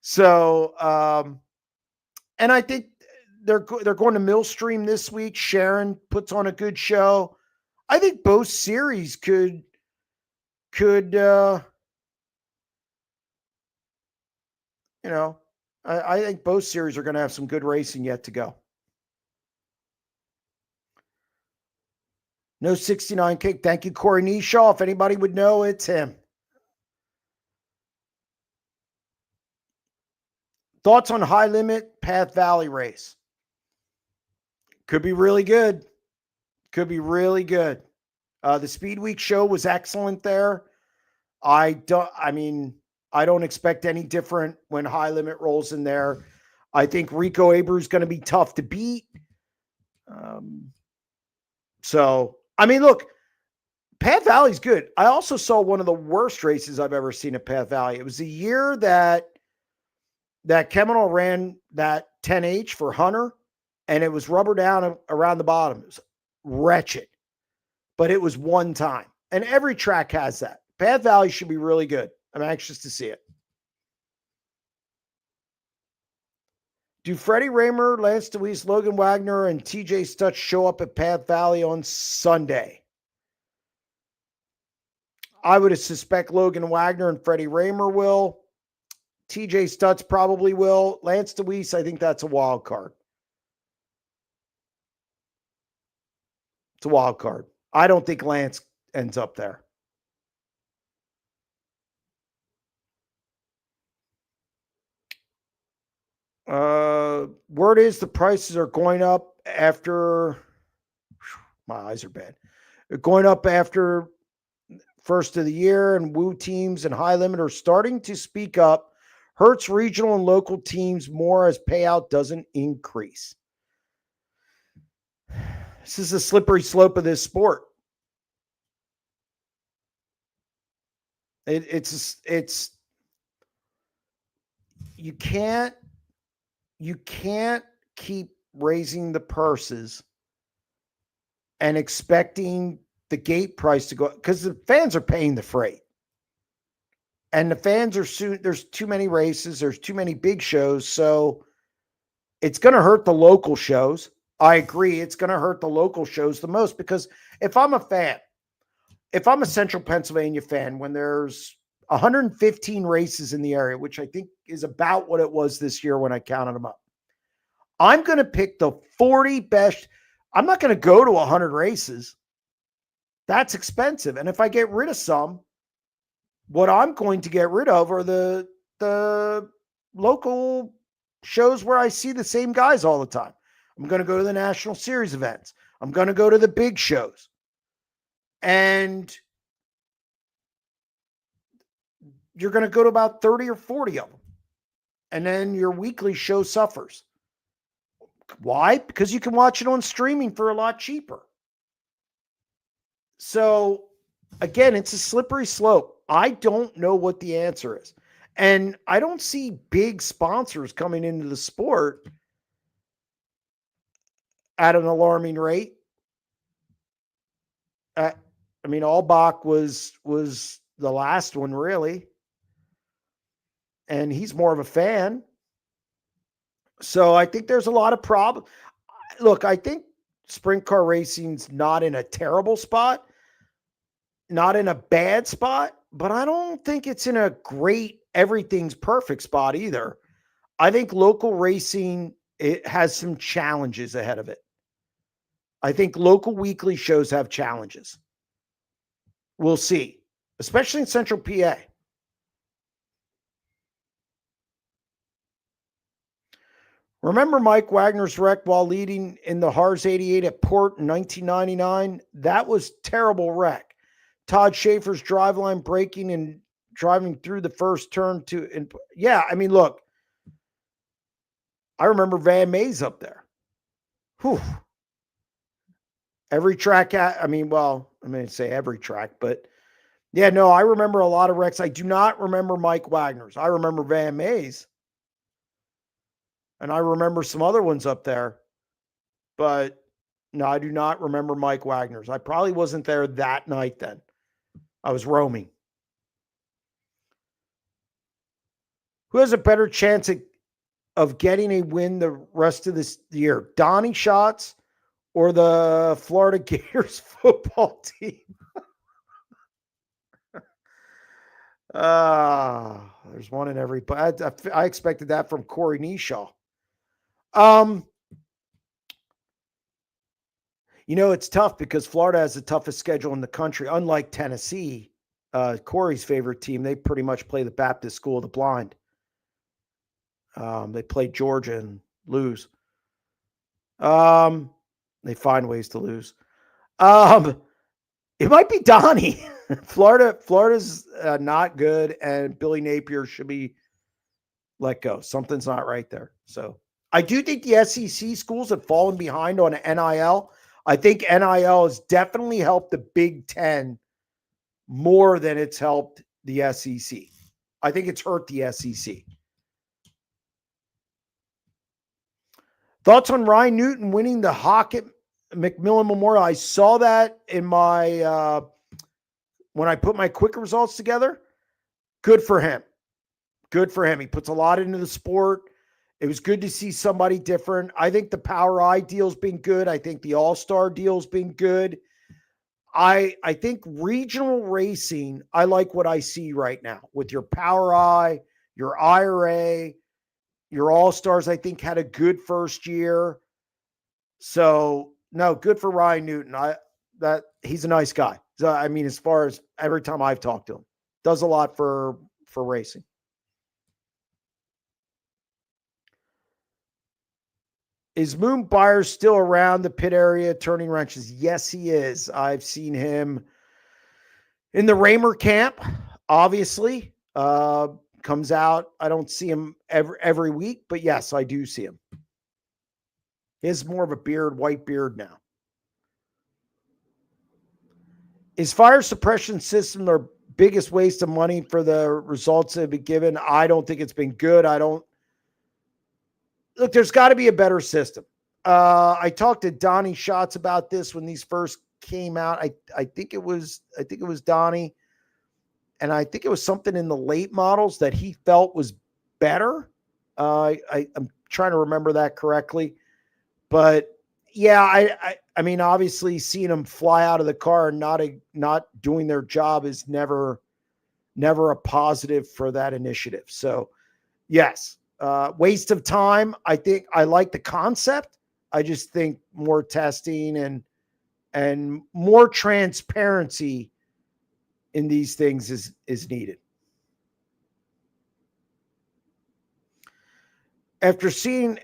So, and I think they're going to Millstream this week. Sharon puts on a good show. I think both series could I think both series are going to have some good racing yet to go. No 69 kick. Thank you, Corey Neshaw. If anybody would know, it's him. Thoughts on high limit Path Valley race? Could be really good. Could be really good. The Speed Week show was excellent there. I don't expect any different when high limit rolls in there. I think Rico Abreu is going to be tough to beat. Look, Path Valley's good. I also saw one of the worst races I've ever seen at Path Valley. It was the year that Keminal ran that 10H for Hunter, and it was rubber down around the bottom. It was wretched, but it was one time. And every track has that. Path Valley should be really good. I'm anxious to see it. Do Freddie Raymer, Lance DeWeese, Logan Wagner, and TJ Stutz show up at Path Valley on Sunday? I would suspect Logan Wagner and Freddie Raymer will. TJ Stutz probably will. Lance DeWeese, I think that's a wild card. It's a wild card. I don't think Lance ends up there. Word is the prices are going up after. My eyes are bad. They're going up after first of the year, and Woo teams and high limit are starting to speak up. Hurts regional and local teams more as payout doesn't increase. This is a slippery slope of this sport. It's you can't keep raising the purses and expecting the gate price to go, because the fans are paying the freight. And the fans are there's too many races, there's too many big shows, so it's going to hurt the local shows. I agree, it's going to hurt the local shows the most, because if I'm a Central Pennsylvania fan, when there's 115 races in the area, which I think is about what it was this year when I counted them up, I'm going to pick the 40 best. I'm not going to go to 100 races. That's expensive. And if I get rid of some, what I'm going to get rid of are the local shows where I see the same guys all the time. I'm going to go to the National Series events. I'm going to go to the big shows. And you're going to go to about 30 or 40 of them. And then your weekly show suffers. Why? Because you can watch it on streaming for a lot cheaper. So, again, it's a slippery slope. I don't know what the answer is. And I don't see big sponsors coming into the sport at an alarming rate. Albach was the last one, really. And he's more of a fan. So I think there's a lot of problems. Look, I think sprint car racing's not in a terrible spot, not in a bad spot, but I don't think it's in a great, everything's perfect spot either. I think local racing, it has some challenges ahead of it. I think local weekly shows have challenges. We'll see, especially in Central PA. Remember Mike Wagner's wreck while leading in the Haars 88 at Port in 1999? That was terrible wreck. Todd Schaefer's driveline braking and driving through the first turn look, I remember Van Mays up there. Whew. Every track, I'm going to say every track, but yeah, no, I remember a lot of wrecks. I do not remember Mike Wagner's. I remember Van Mays. And I remember some other ones up there. but no, I do not remember Mike Wagner's. I probably wasn't there that night then. I was roaming. Who has a better chance of getting a win the rest of this year? Donnie Schatz or the Florida Gators football team? There's one in every. I expected that from Corey Neshaw. It's tough because Florida has the toughest schedule in the country. Unlike Tennessee, Corey's favorite team, they pretty much play the Baptist School of the Blind. They play Georgia and lose. They find ways to lose. It might be Donnie. Florida's not good, and Billy Napier should be let go. Something's not right there. So I do think the SEC schools have fallen behind on NIL. I think NIL has definitely helped the Big Ten more than it's helped the SEC. I think it's hurt the SEC. Thoughts on Ryan Newton winning the Hockett McMillan Memorial? I saw that in my when I put my quick results together. Good for him. Good for him. He puts a lot into the sport. It was good to see somebody different. I think the Power I deal's been good. I think the All-Star deal's been good. I think regional racing, I like what I see right now with your Power I, your IRA, your All-Stars, I think had a good first year. So, no, good for Ryan Newton. He's a nice guy. So, I mean, as far as every time I've talked to him, does a lot for racing. Is Moon Byers still around the pit area turning wrenches? Yes, he is. I've seen him in the Raymer camp, obviously. Comes out. I don't see him every week, but yes, I do see him. He has more of a beard, white beard now. Is fire suppression system their biggest waste of money for the results that have been given? I don't think it's been good. Look, there's got to be a better system. I talked to Donnie Schatz about this when these first came out. I think it was Donnie, and I think it was something in the late models that he felt was better. I'm trying to remember that correctly, but yeah, I mean, obviously, seeing them fly out of the car and not doing their job is never a positive for that initiative. So, yes. Waste of time. I think I like the concept. I just think more testing and more transparency in these things is needed. After seeing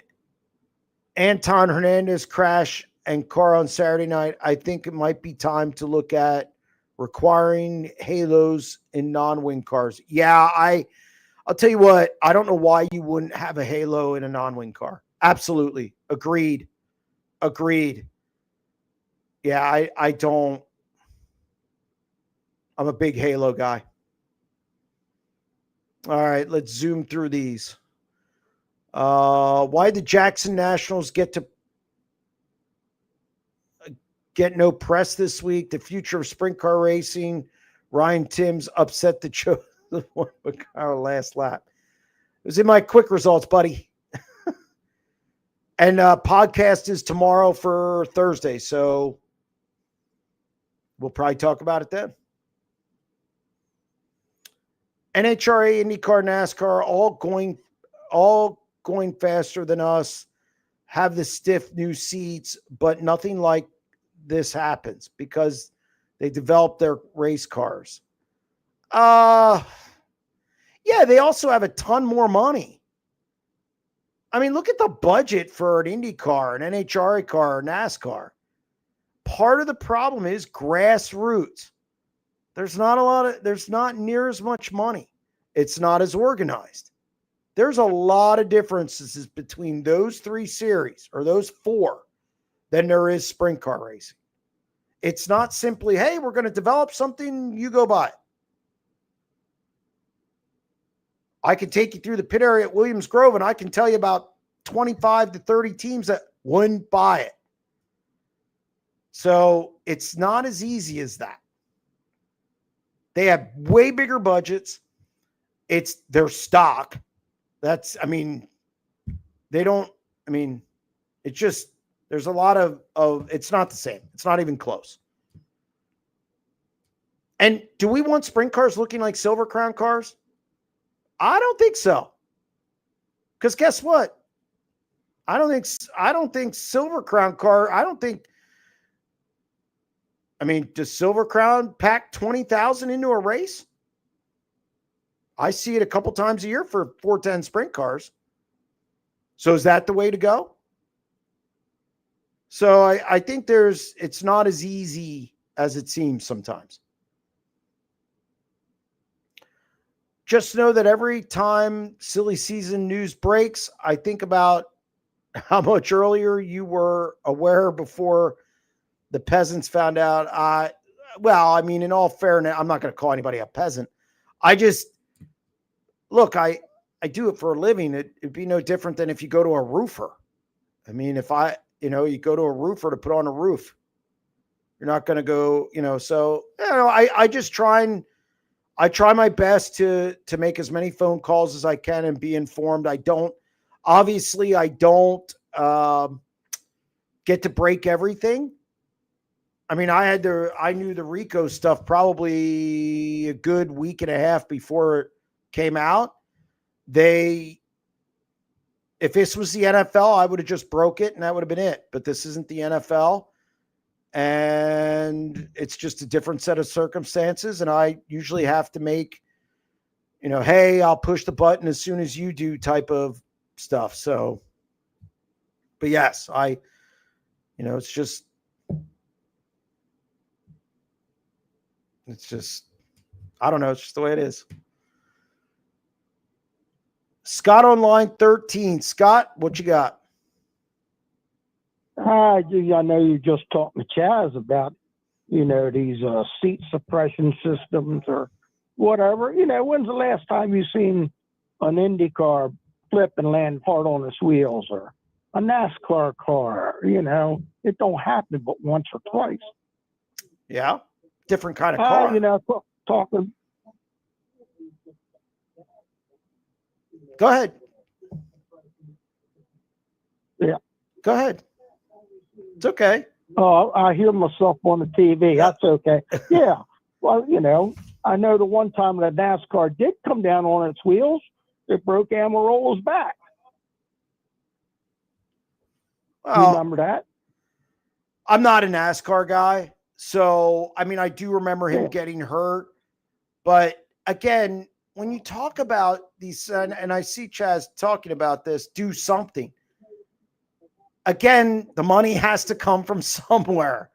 Anton Hernandez crash and car on Saturday night, I think it might be time to look at requiring halos in non-wing cars. Yeah, I'll tell you what, I don't know why you wouldn't have a halo in a non-wing car. Absolutely. Agreed. Yeah, I don't. I'm a big halo guy. All right, let's zoom through these. Why did Jackson Nationals get no press this week? The future of sprint car racing. Ryan Timms upset the car last lap. It was in my quick results, buddy. And podcast is tomorrow for Thursday, so we'll probably talk about it then. NHRA, IndyCar, NASCAR, all going faster than us, have the stiff new seats, but nothing like this happens because they develop their race cars. Yeah, they also have a ton more money. I mean, look at the budget for an Indy car, an NHRA car, or NASCAR. Part of the problem is grassroots. There's not near as much money. It's not as organized. There's a lot of differences between those three series or those four than there is sprint car racing. It's not simply, hey, we're going to develop something, you go buy it. I can take you through the pit area at Williams Grove, and I can tell you about 25 to 30 teams that wouldn't buy it. So it's not as easy as that. They have way bigger budgets. It's their stock. It's just, there's a lot of, it's not the same. It's not even close. And do we want sprint cars looking like Silver Crown cars? I don't think so. Because guess what? I don't think Silver Crown car, does Silver Crown pack 20,000 into a race? I see it a couple times a year for 410 sprint cars. So is that the way to go? So I think it's not as easy as it seems sometimes. Just know that every time silly season news breaks, I think about how much earlier you were aware before the peasants found out. In all fairness, I'm not going to call anybody a peasant. I do it for a living. It'd be no different than if you go to a roofer. You go to a roofer to put on a roof. You're not going to go, I try my best to make as many phone calls as I can and be informed. I don't get to break everything. I knew the Rico stuff probably a good week and a half before it came out. If this was the NFL, I would have just broke it and that would have been it. But this isn't the NFL. And it's just a different set of circumstances. And I usually have to make, hey, I'll push the button as soon as you do type of stuff. So, but yes, it's just I don't know. It's just the way it is. Scott on line 13. Scott, what you got? I know you just talked to Chaz about, these seat suppression systems or whatever. When's the last time you seen an Indy car flip and land hard on its wheels, or a NASCAR car? It don't happen but once or twice. Yeah, different kind of car. Talking. Go ahead. Yeah. Go ahead. It's okay. Oh, I hear myself on the TV. That's okay. Yeah. Well, I know the one time that NASCAR did come down on its wheels, it broke Amarola's back. Well, you remember that? I'm not a NASCAR guy. So, I do remember him getting hurt. But again, when you talk about these, and I see Chaz talking about this, do something. Again, the money has to come from somewhere.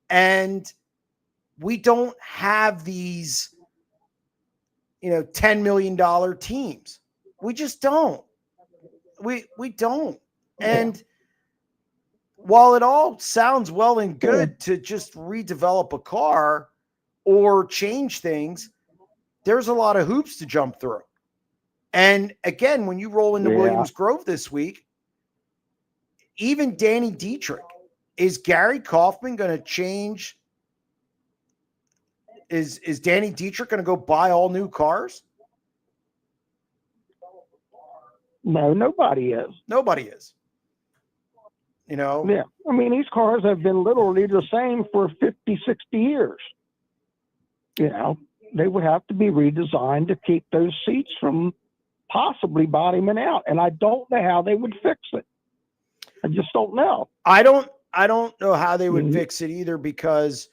And we don't have these, $10 million teams. We just don't. We don't. And while it all sounds well and good to just redevelop a car or change things, there's a lot of hoops to jump through. And again, when you roll into Williams Grove this week, even Danny Dietrich, is Gary Kaufman going to change? Is Danny Dietrich going to go buy all new cars? No, nobody is. Nobody is. Yeah. These cars have been literally the same for 50, 60 years. They would have to be redesigned to keep those seats from possibly bottoming out. And I don't know how they would fix it. I just don't know. I don't know how they would fix it either, because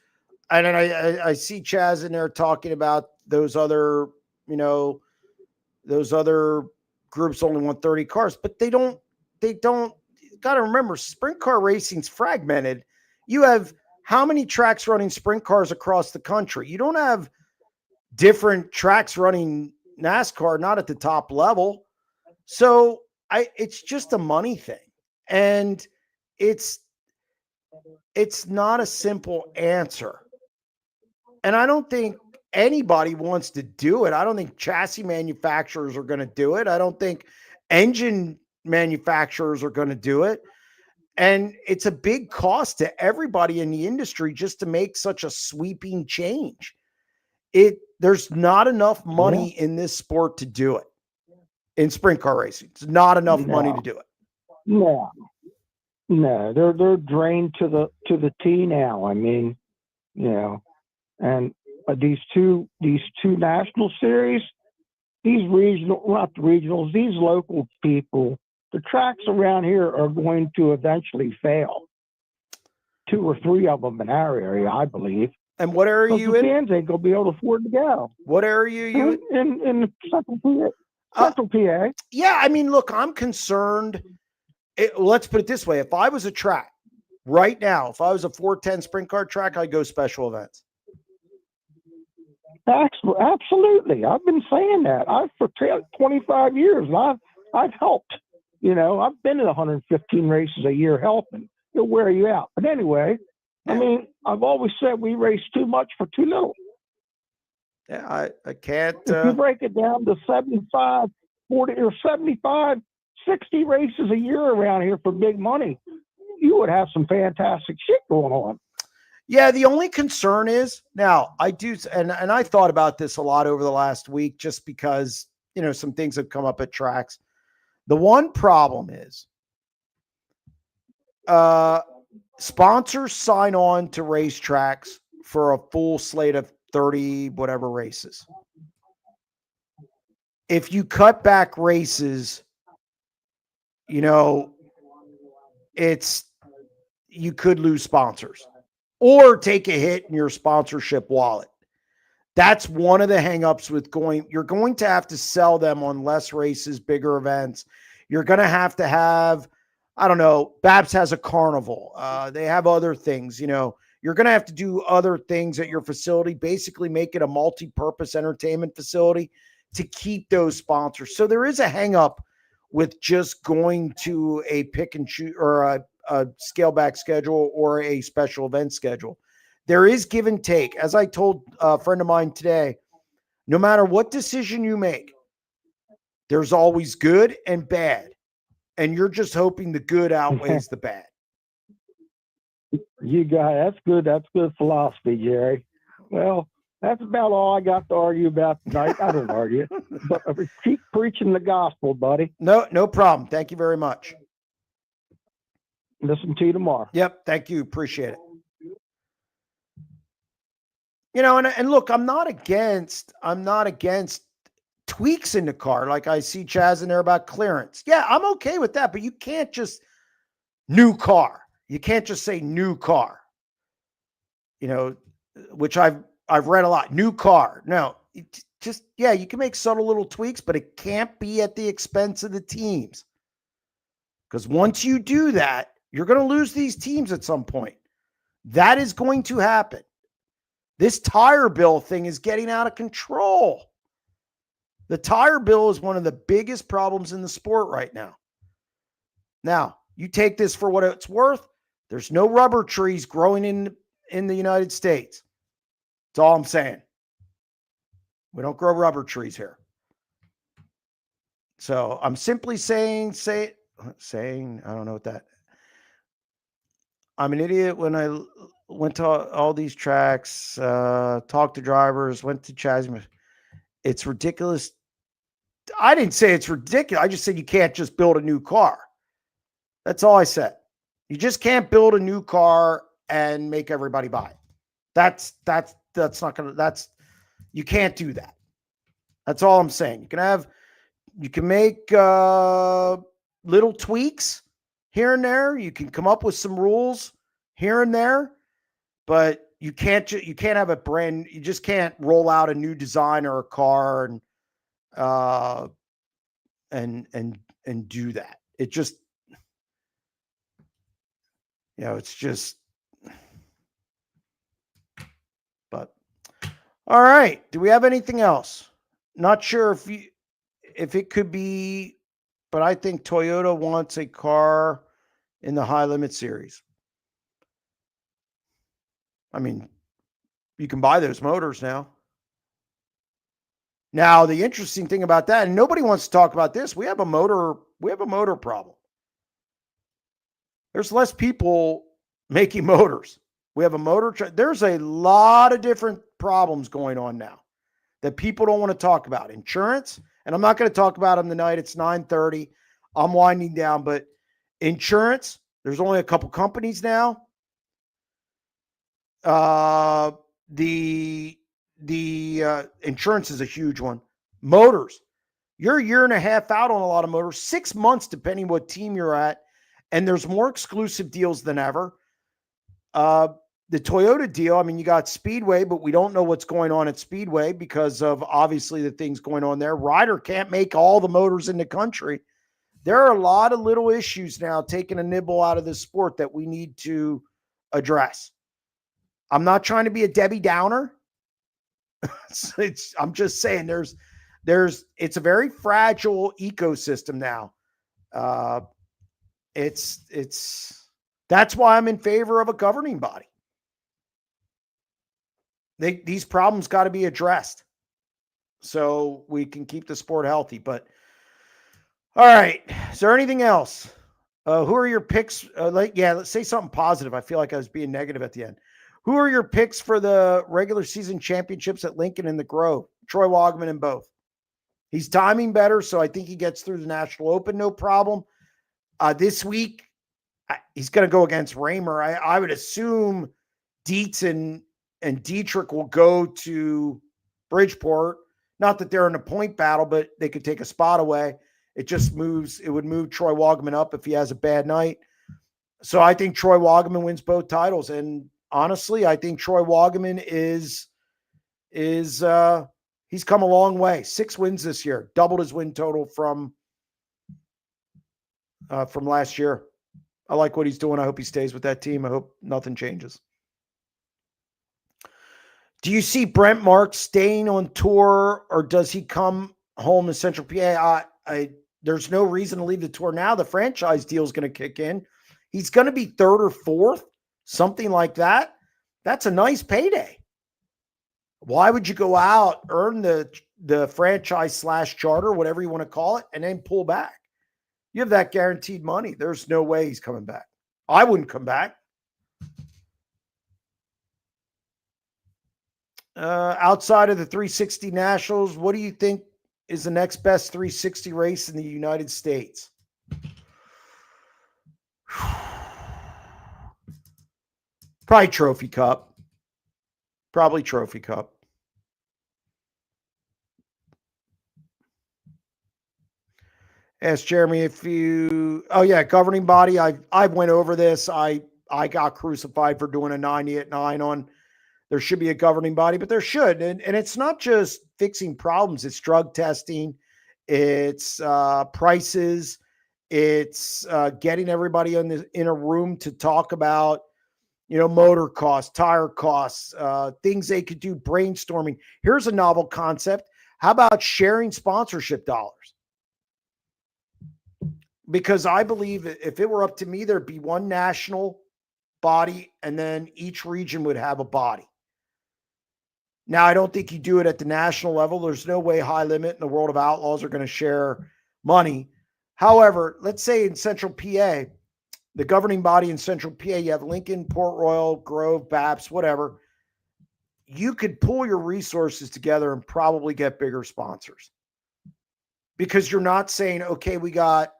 I see Chaz in there talking about those other groups only want 30 cars, but they don't got to remember, sprint car racing's fragmented. You have how many tracks running sprint cars across the country? You don't have different tracks running NASCAR, not at the top level. So it's just a money thing. And it's not a simple answer. And I don't think anybody wants to do it. I don't think chassis manufacturers are going to do it. I don't think engine manufacturers are going to do it. And it's a big cost to everybody in the industry just to make such a sweeping change. There's not enough money in this sport to do it. In sprint car racing, it's not enough money to do it. No, they're drained to the T now. I mean, and these two national series, these not the regionals, these local people, the tracks around here are going to eventually fail. 2 or 3 of them in our area, I believe. And what area are you in? The fans ain't gonna be able to afford to go. What area are you in Central PA? Central PA. Yeah, I mean, look, I'm concerned. Let's put it this way: if I was a track right now, if I was a 410 sprint car track, I'd go special events. Absolutely, I've been saying that. For 25 years, and I've helped. I've been to 115 races a year helping. It'll wear you out. But anyway, I mean, I've always said we race too much for too little. Yeah, I can't. If you break it down to 75, 40, or 75, 60 races a year around here for big money, you would have some fantastic shit going on. Yeah, the only concern is now I do, and I thought about this a lot over the last week just because, some things have come up at tracks. The one problem is sponsors sign on to racetracks for a full slate of 30 whatever races. If you cut back races, you could lose sponsors or take a hit in your sponsorship wallet. That's one of the hangups with you're going to have to sell them on less races, bigger events. You're going to have, I don't know, Babs has a carnival. They have other things, You're going to have to do other things at your facility, basically make it a multi-purpose entertainment facility to keep those sponsors. So there is a hang up with just going to a pick and shoot or a scale back schedule or a special event schedule. There is give and take. As I told a friend of mine today, no matter what decision you make, there's always good and bad. And you're just hoping the good outweighs the bad. You got that's good. That's good philosophy, Jerry. Well, that's about all I got to argue about tonight. I don't argue, but keep preaching the gospel, buddy. No problem. Thank you very much. Listen to you tomorrow. Yep. Thank you. Appreciate it. And look, I'm not against tweaks in the car. Like I see Chaz in there about clearance. Yeah, I'm okay with that, but you can't just new car. You can't just say new car. Which I've read a lot. New car. No, you can make subtle little tweaks, but it can't be at the expense of the teams. Because once you do that, you're going to lose these teams at some point. That is going to happen. This tire bill thing is getting out of control. The tire bill is one of the biggest problems in the sport right now. Now, you take this for what it's worth. There's no rubber trees growing in the United States. That's all I'm saying. We don't grow rubber trees here. So I'm simply saying, I don't know what that. I'm an idiot when I went to all these tracks, talked to drivers, went to Chaz. It's ridiculous. I didn't say it's ridiculous. I just said you can't just build a new car. That's all I said. You just can't build a new car and make everybody buy it. That's not going to, you can't do that. That's all I'm saying. You can make little tweaks here and there. You can come up with some rules here and there, but you can't have you just can't roll out a new design or a car and do that. It just, it's just, but all right. Do we have anything else? Not sure if it could be, but I think Toyota wants a car in the high limit series. I mean, you can buy those motors now. Now, the interesting thing about that, and nobody wants to talk about this, we have a motor problem. There's less people making motors. We have a motor. There's a lot of different problems going on now that people don't want to talk about. Insurance, and I'm not going to talk about them tonight. It's 9:30. I'm winding down, but insurance, there's only a couple companies now. The insurance is a huge one. Motors, you're a year and a half out on a lot of motors, 6 months, depending what team you're at. And there's more exclusive deals than ever. The Toyota deal, I mean, you got Speedway, but we don't know what's going on at Speedway because of obviously the things going on there. Ryder can't make all the motors in the country. There are a lot of little issues now taking a nibble out of this sport that we need to address. I'm not trying to be a Debbie Downer. I'm just saying it's a very fragile ecosystem now. That's why I'm in favor of a governing body. These problems got to be addressed so we can keep the sport healthy. But all right, is there anything else? Who are your picks? Let's say something positive. I feel like I was being negative at the end. Who are your picks for the regular season championships at Lincoln and the Grove? Troy Wogman in both. He's timing better, so I think he gets through the National Open, no problem. This week, he's going to go against Raymer. I would assume Dietz and Dietrich will go to Bridgeport. Not that they're in a point battle, but they could take a spot away. It would move Troy Wogman up if he has a bad night. So I think Troy Wogman wins both titles. And honestly, I think Troy Wogman is he's come a long way. 6 wins this year, doubled his win total from last year. I like what he's doing. I hope he stays with that team. I hope nothing changes. Do you see Brent Marks staying on tour, or does he come home to Central PA? There's no reason to leave the tour now. The franchise deal is going to kick in. He's going to be 3rd or 4th, something like that. That's a nice payday. Why would you go out, earn the franchise / charter, whatever you want to call it, and then pull back? You have that guaranteed money. There's no way he's coming back. I wouldn't come back. Outside of the 360 Nationals, what do you think is the next best 360 race in the United States? Probably Trophy Cup. Ask Jeremy if you. Oh yeah, governing body. I went over this. I got crucified for doing a 90 at 9 on. There should be a governing body, but there should. And it's not just fixing problems. It's drug testing. It's prices. It's getting everybody in a room to talk about, motor costs, tire costs, things they could do, brainstorming. Here's a novel concept. How about sharing sponsorship dollars? Because I believe if it were up to me, there'd be one national body and then each region would have a body. Now, I don't think you do it at the national level. There's no way High Limit and the World of Outlaws are going to share money. However, let's say in Central PA, the governing body in Central PA, you have Lincoln, Port Royal, Grove, Baps, whatever. You could pull your resources together and probably get bigger sponsors. Because you're not saying, okay, we got,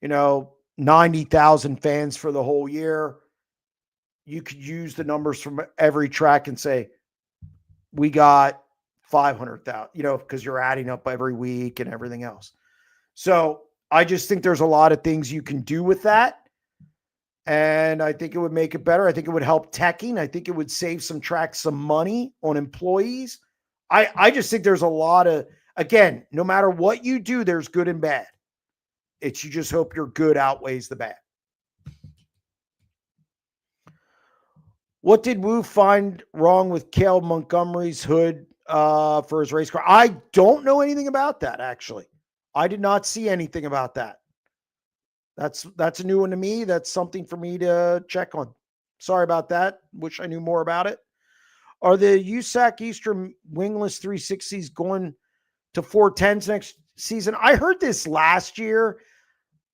90,000 fans for the whole year. You could use the numbers from every track and say, we got 500,000, because you're adding up every week and everything else. So I just think there's a lot of things you can do with that. And I think it would make it better. I think it would help teching. I think it would save some tracks some money on employees. I just think there's a lot of, again, no matter what you do, there's good and bad. You just hope your good outweighs the bad. What did Wu find wrong with Caleb Montgomery's hood for his race car? I don't know anything about that, actually. I did not see anything about that. That's a new one to me. That's something for me to check on. Sorry about that. Wish I knew more about it. Are the USAC Eastern wingless 360s going to 410s next season? I heard this last year.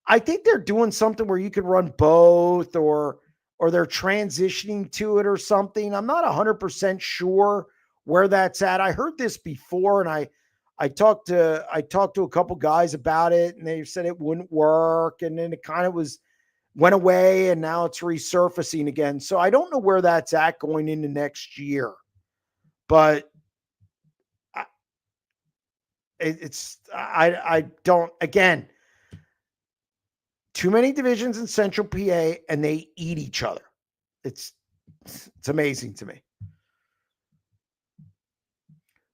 I think they're doing something where you could run both, or they're transitioning to it or something. I'm not 100% sure where that's at. I heard this before, and I talked to a couple guys about it, and they said it wouldn't work, and then it kind of went away, and now it's resurfacing again. So I don't know where that's at going into next year, but I don't, again, too many divisions in Central PA, and they eat each other. It's amazing to me.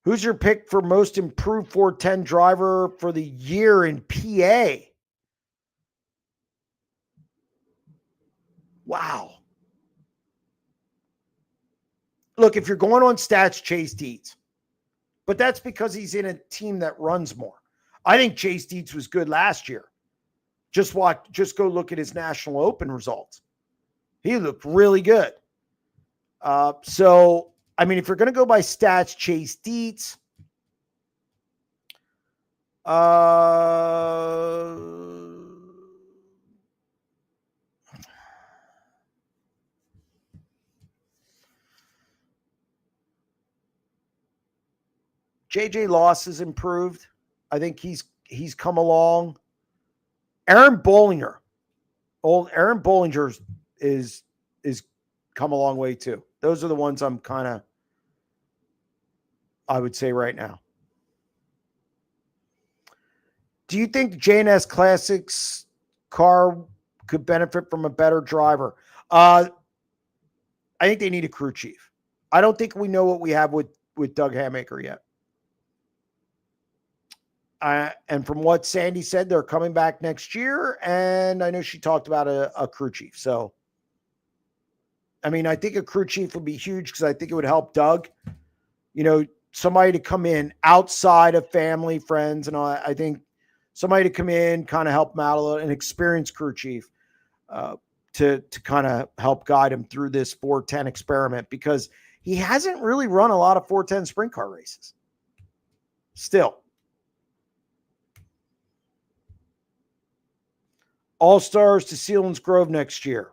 Who's your pick for most improved 410 driver for the year in PA? Wow. Look, if you're going on stats, Chase Dietz. But that's because he's in a team that runs more. I think Chase Dietz was good last year. Just go look at his National Open results. He looked really good. So, I mean, if you're going to go by stats, Chase Dietz. JJ Loss has improved. I think he's come along. Aaron Bollinger. Old Aaron Bollinger is come a long way too. Those are the ones I'm kind of, I would say right now. Do you think the J&S Classics car could benefit from a better driver? I think they need a crew chief. I don't think we know what we have with Doug Hamaker yet. And from what Sandy said, they're coming back next year. And I know she talked about a crew chief. So, I mean, I think a crew chief would be huge because I think it would help Doug. You know, somebody to come in outside of family, friends, and all. I think somebody to come in, kind of help him out a little, an experienced crew chief to kind of help guide him through this 410 experiment, because he hasn't really run a lot of 410 sprint car races. Still. All-Stars to Sealands Grove next year.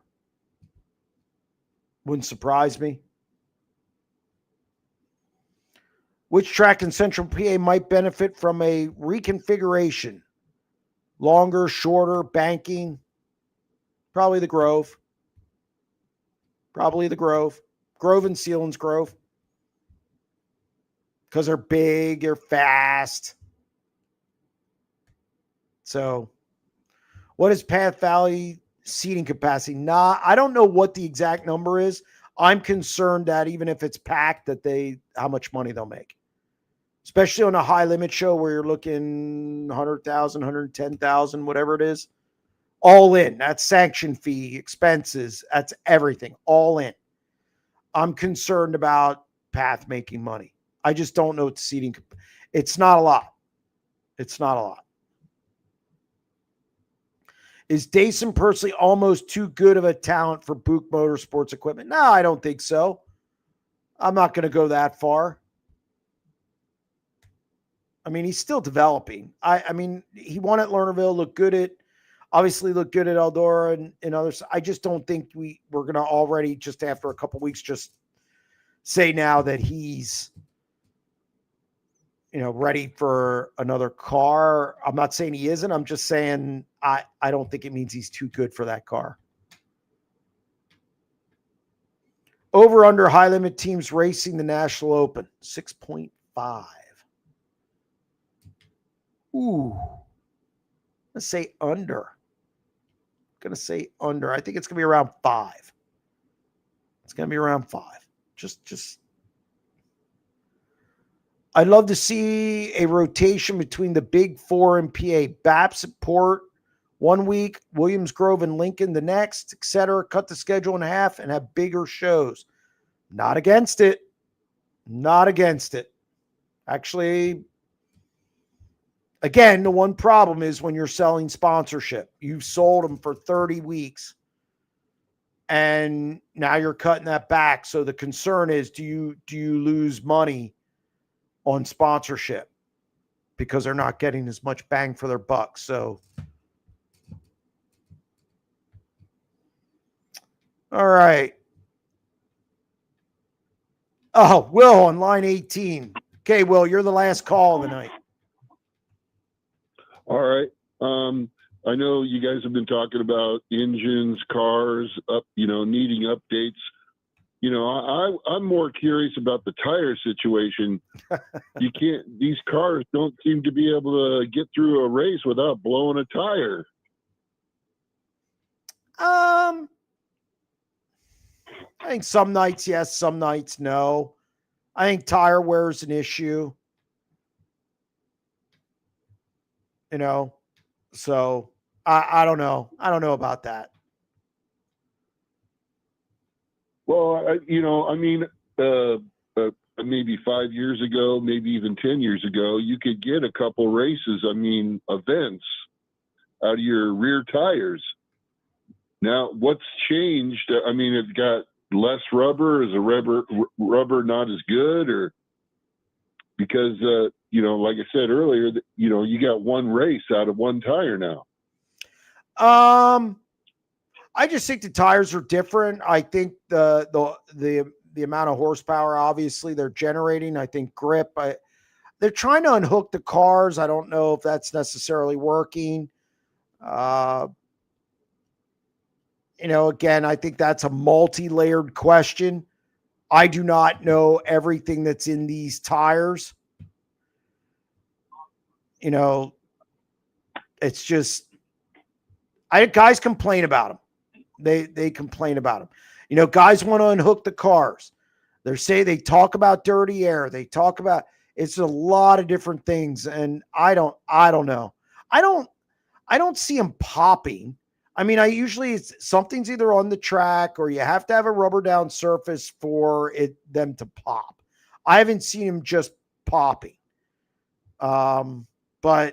Wouldn't surprise me. Which track in Central PA might benefit from a reconfiguration? Longer, shorter, banking? Probably the Grove. Grove and Sealands Grove. Because they're big, they're fast. So, what is Path Valley seating capacity? I don't know what the exact number is. I'm concerned that even if it's packed, that how much money they'll make. Especially on a high limit show where you're looking 100,000, 110,000, whatever it is. All in. That's sanction fee, expenses. That's everything. All in. I'm concerned about Path making money. I just don't know what the seating. It's not a lot. Is Dason Pursley almost too good of a talent for Buick Motorsports equipment? No, I don't think so. I'm not going to go that far. I mean, he's still developing. I mean, he won at Lernerville, looked good at Eldora and others. I just don't think we're going to already, just after a couple weeks, just say now that he's, ready for another car. I'm not saying he isn't. I'm just saying I don't think it means he's too good for that car. Over under high limit teams racing the National Open, 6.5. Ooh. Let's say under. I think it's going to be around 5. Just I'd love to see a rotation between the big four and PA. Baps at Port 1 week, Williams Grove and Lincoln the next, etc. Cut the schedule in half and have bigger shows. Not against it. Actually, again, the one problem is when you're selling sponsorship. You've sold them for 30 weeks, and now you're cutting that back. So the concern is, do you lose money on sponsorship because they're not getting as much bang for their buck? So All right. Oh, Will on line 18. Okay, Will, you're the last call of the night. All right. I know you guys have been talking about engines, cars, needing updates. I'm more curious about the tire situation. These cars don't seem to be able to get through a race without blowing a tire. I think some nights yes, some nights no. I think tire wear is an issue. So I don't know. I don't know about that. Well, maybe 5 years ago, maybe even 10 years ago, you could get a couple races, events out of your rear tires. Now, what's changed? It's got less rubber. Is the rubber not as good? Or because, like I said earlier, you got one race out of one tire now. I just think the tires are different. I think the amount of horsepower, obviously, they're generating. I think grip. They're trying to unhook the cars. I don't know if that's necessarily working. Again, I think that's a multi-layered question. I do not know everything that's in these tires. It's just, guys complain about them. They complain about them. Guys want to unhook the cars. They talk about dirty air. They talk about, it's a lot of different things. And I don't know. I don't see them popping. It's something's either on the track or you have to have a rubber down surface for them to pop. I haven't seen them just popping. But I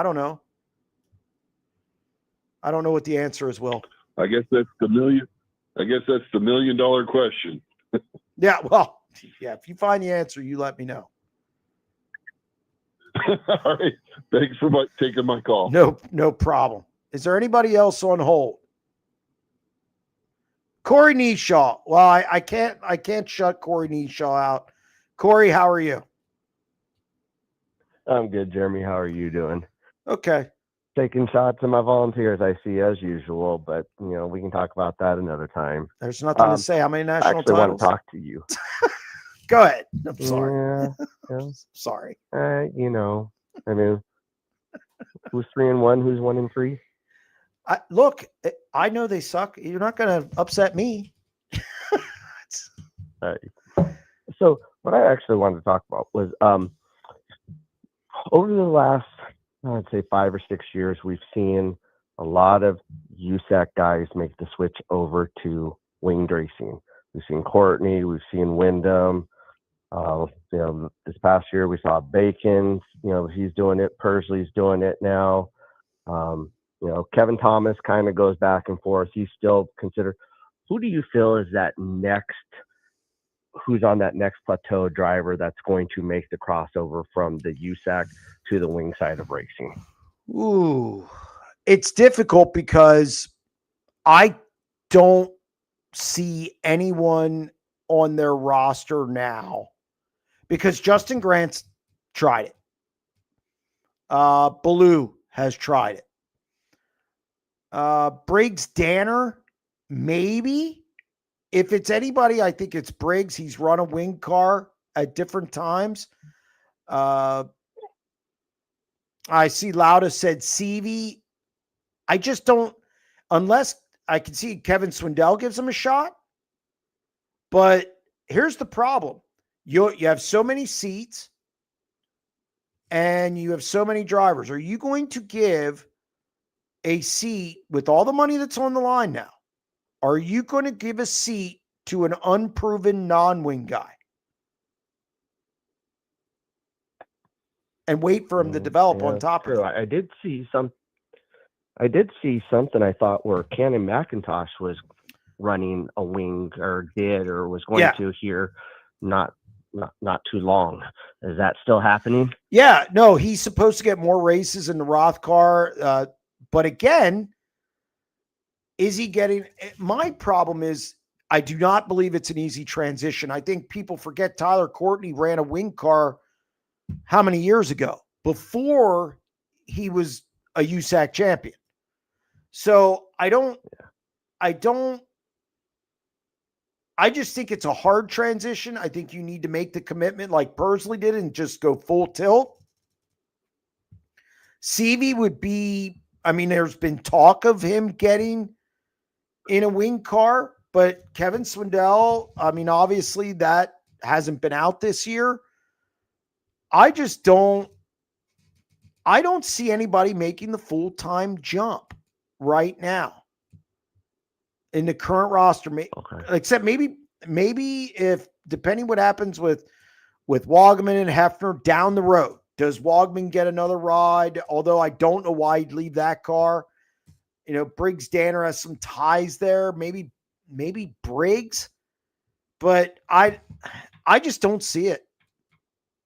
don't know. I don't know what the answer is, Will. I guess that's the $1 million question. Yeah, well, yeah, if you find the answer, you let me know. All right. Thanks for taking my call. No problem. Is there anybody else on hold? Corey Neeshaw. Well, I can't shut Corey Neeshaw out. Corey, how are you? I'm good, Jeremy. How are you doing? Okay. Taking shots at my volunteers, I see, as usual, but we can talk about that another time. There's nothing to say. How many national titles? I actually want to talk to you. Go ahead. I'm sorry. Yeah. Sorry. Who's 3-1? Who's 1-3? Look, I know they suck. You're not going to upset me. So what I actually wanted to talk about was over the last, I'd say 5 or 6 years, we've seen a lot of USAC guys make the switch over to winged racing. We've seen Courtney, we've seen Wyndham. This past year we saw Bacon. He's doing it. Persley's doing it now. Kevin Thomas kind of goes back and forth. He's still considered. Who do you feel is that next? Who's on that next plateau driver that's going to make the crossover from the USAC to the wing side of racing? Ooh, it's difficult because I don't see anyone on their roster now because Justin Grant's tried it. Ballou has tried it. Briggs Danner, maybe. If it's anybody, I think it's Briggs. He's run a wing car at different times. I see Lauda said Seavey. I just don't, unless I can see Kevin Swindell gives him a shot. But here's the problem. You have so many seats and you have so many drivers. Are you going to give a seat with all the money that's on the line now? Are you going to give a seat to an unproven non-wing guy and wait for him to develop on top of it? I did see something I thought where Cannon McIntosh was running a wing or was going to here not too long. Is that still happening? Yeah, no, he's supposed to get more races in the Roth car. But again, Is he getting? My problem is I do not believe it's an easy transition. I think people forget Tyler Courtney ran a wing car how many years ago before he was a USAC champion. So I just think it's a hard transition. I think you need to make the commitment like Persley did and just go full tilt. Seavey would be, I mean, there's been talk of him getting in a wing car, but Kevin Swindell, I mean, obviously that hasn't been out this year. I don't see anybody making the full-time jump right now in the current roster, except maybe if, depending what happens with Wogman and Hefner down the road. Does Wogman get another ride? Although I don't know why he'd leave that car. You know, Briggs Danner has some ties there. Maybe Briggs, but I just don't see it.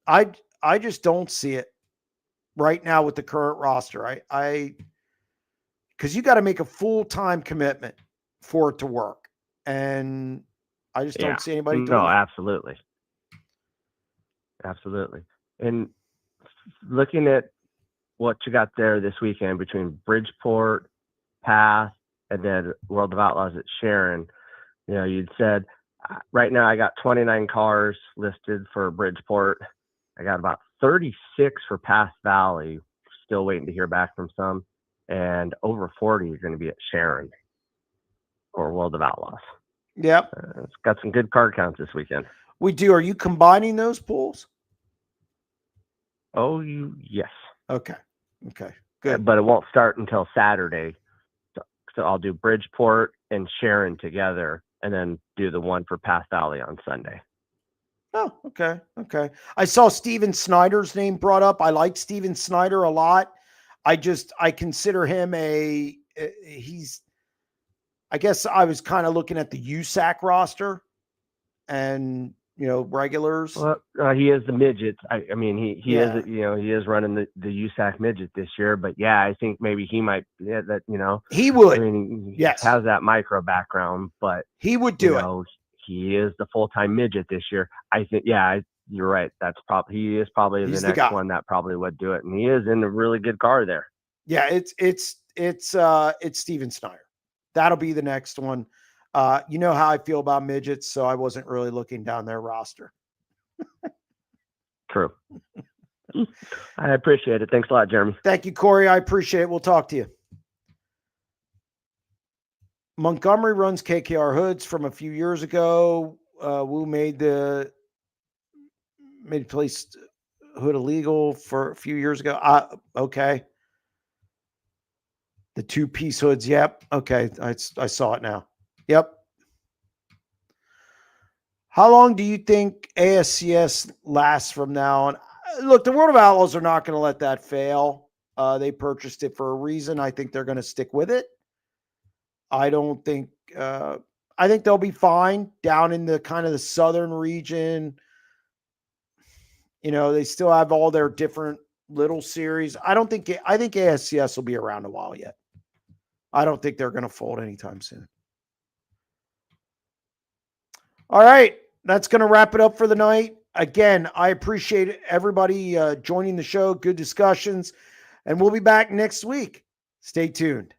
I just don't see it right now with the current roster. Because you got to make a full-time commitment for it to work, and I just don't see anybody doing No, that. absolutely. And looking at what you got there this weekend between Bridgeport, Path, and then World of Outlaws at Sharon, you know, you'd said right now I got 29 cars listed for Bridgeport. I got about 36 for Path Valley, still waiting to hear back from some, and over 40 are going to be at Sharon or World of Outlaws. Yep. It's got some good car counts this weekend. We do. Are you combining those pools? Oh, yes. Okay. Good. But it won't start until Saturday. So I'll do Bridgeport and Sharon together and then do the one for Path Valley on Sunday. Oh, okay. I saw Steven Snyder's name brought up. I like Steven Snyder a lot. I consider him I guess I was kind of looking at the USAC roster and, you know, regulars. Well, he is the midget. I mean, he is, you know, he is running the USAC midget this year, but yeah, I think maybe he might, that, you know, he would. I mean, he yes, has that micro background, but he would do it. He is the full-time midget this year. I think, you're right. He is probably the next one that probably would do it. And he is in a really good car there. Yeah. It's Steven Snyder. That'll be the next one. You know how I feel about midgets, so I wasn't really looking down their roster. True. I appreciate it. Thanks a lot, Jeremy. Thank you, Corey. I appreciate it. We'll talk to you. Montgomery runs KKR hoods from a few years ago. Wu made placed hood illegal for a few years ago. Okay. The 2-piece hoods. Yep. Okay. I saw it now. Yep. How long do you think ASCS lasts from now on? Look, the World of Outlaws are not going to let that fail. They purchased it for a reason. I think they're going to stick with it. I think they'll be fine down in the kind of the southern region. You know, they still have all their different little series. I think ASCS will be around a while yet. I don't think they're going to fold anytime soon. All right. That's going to wrap it up for the night. Again, I appreciate everybody joining the show. Good discussions. And we'll be back next week. Stay tuned.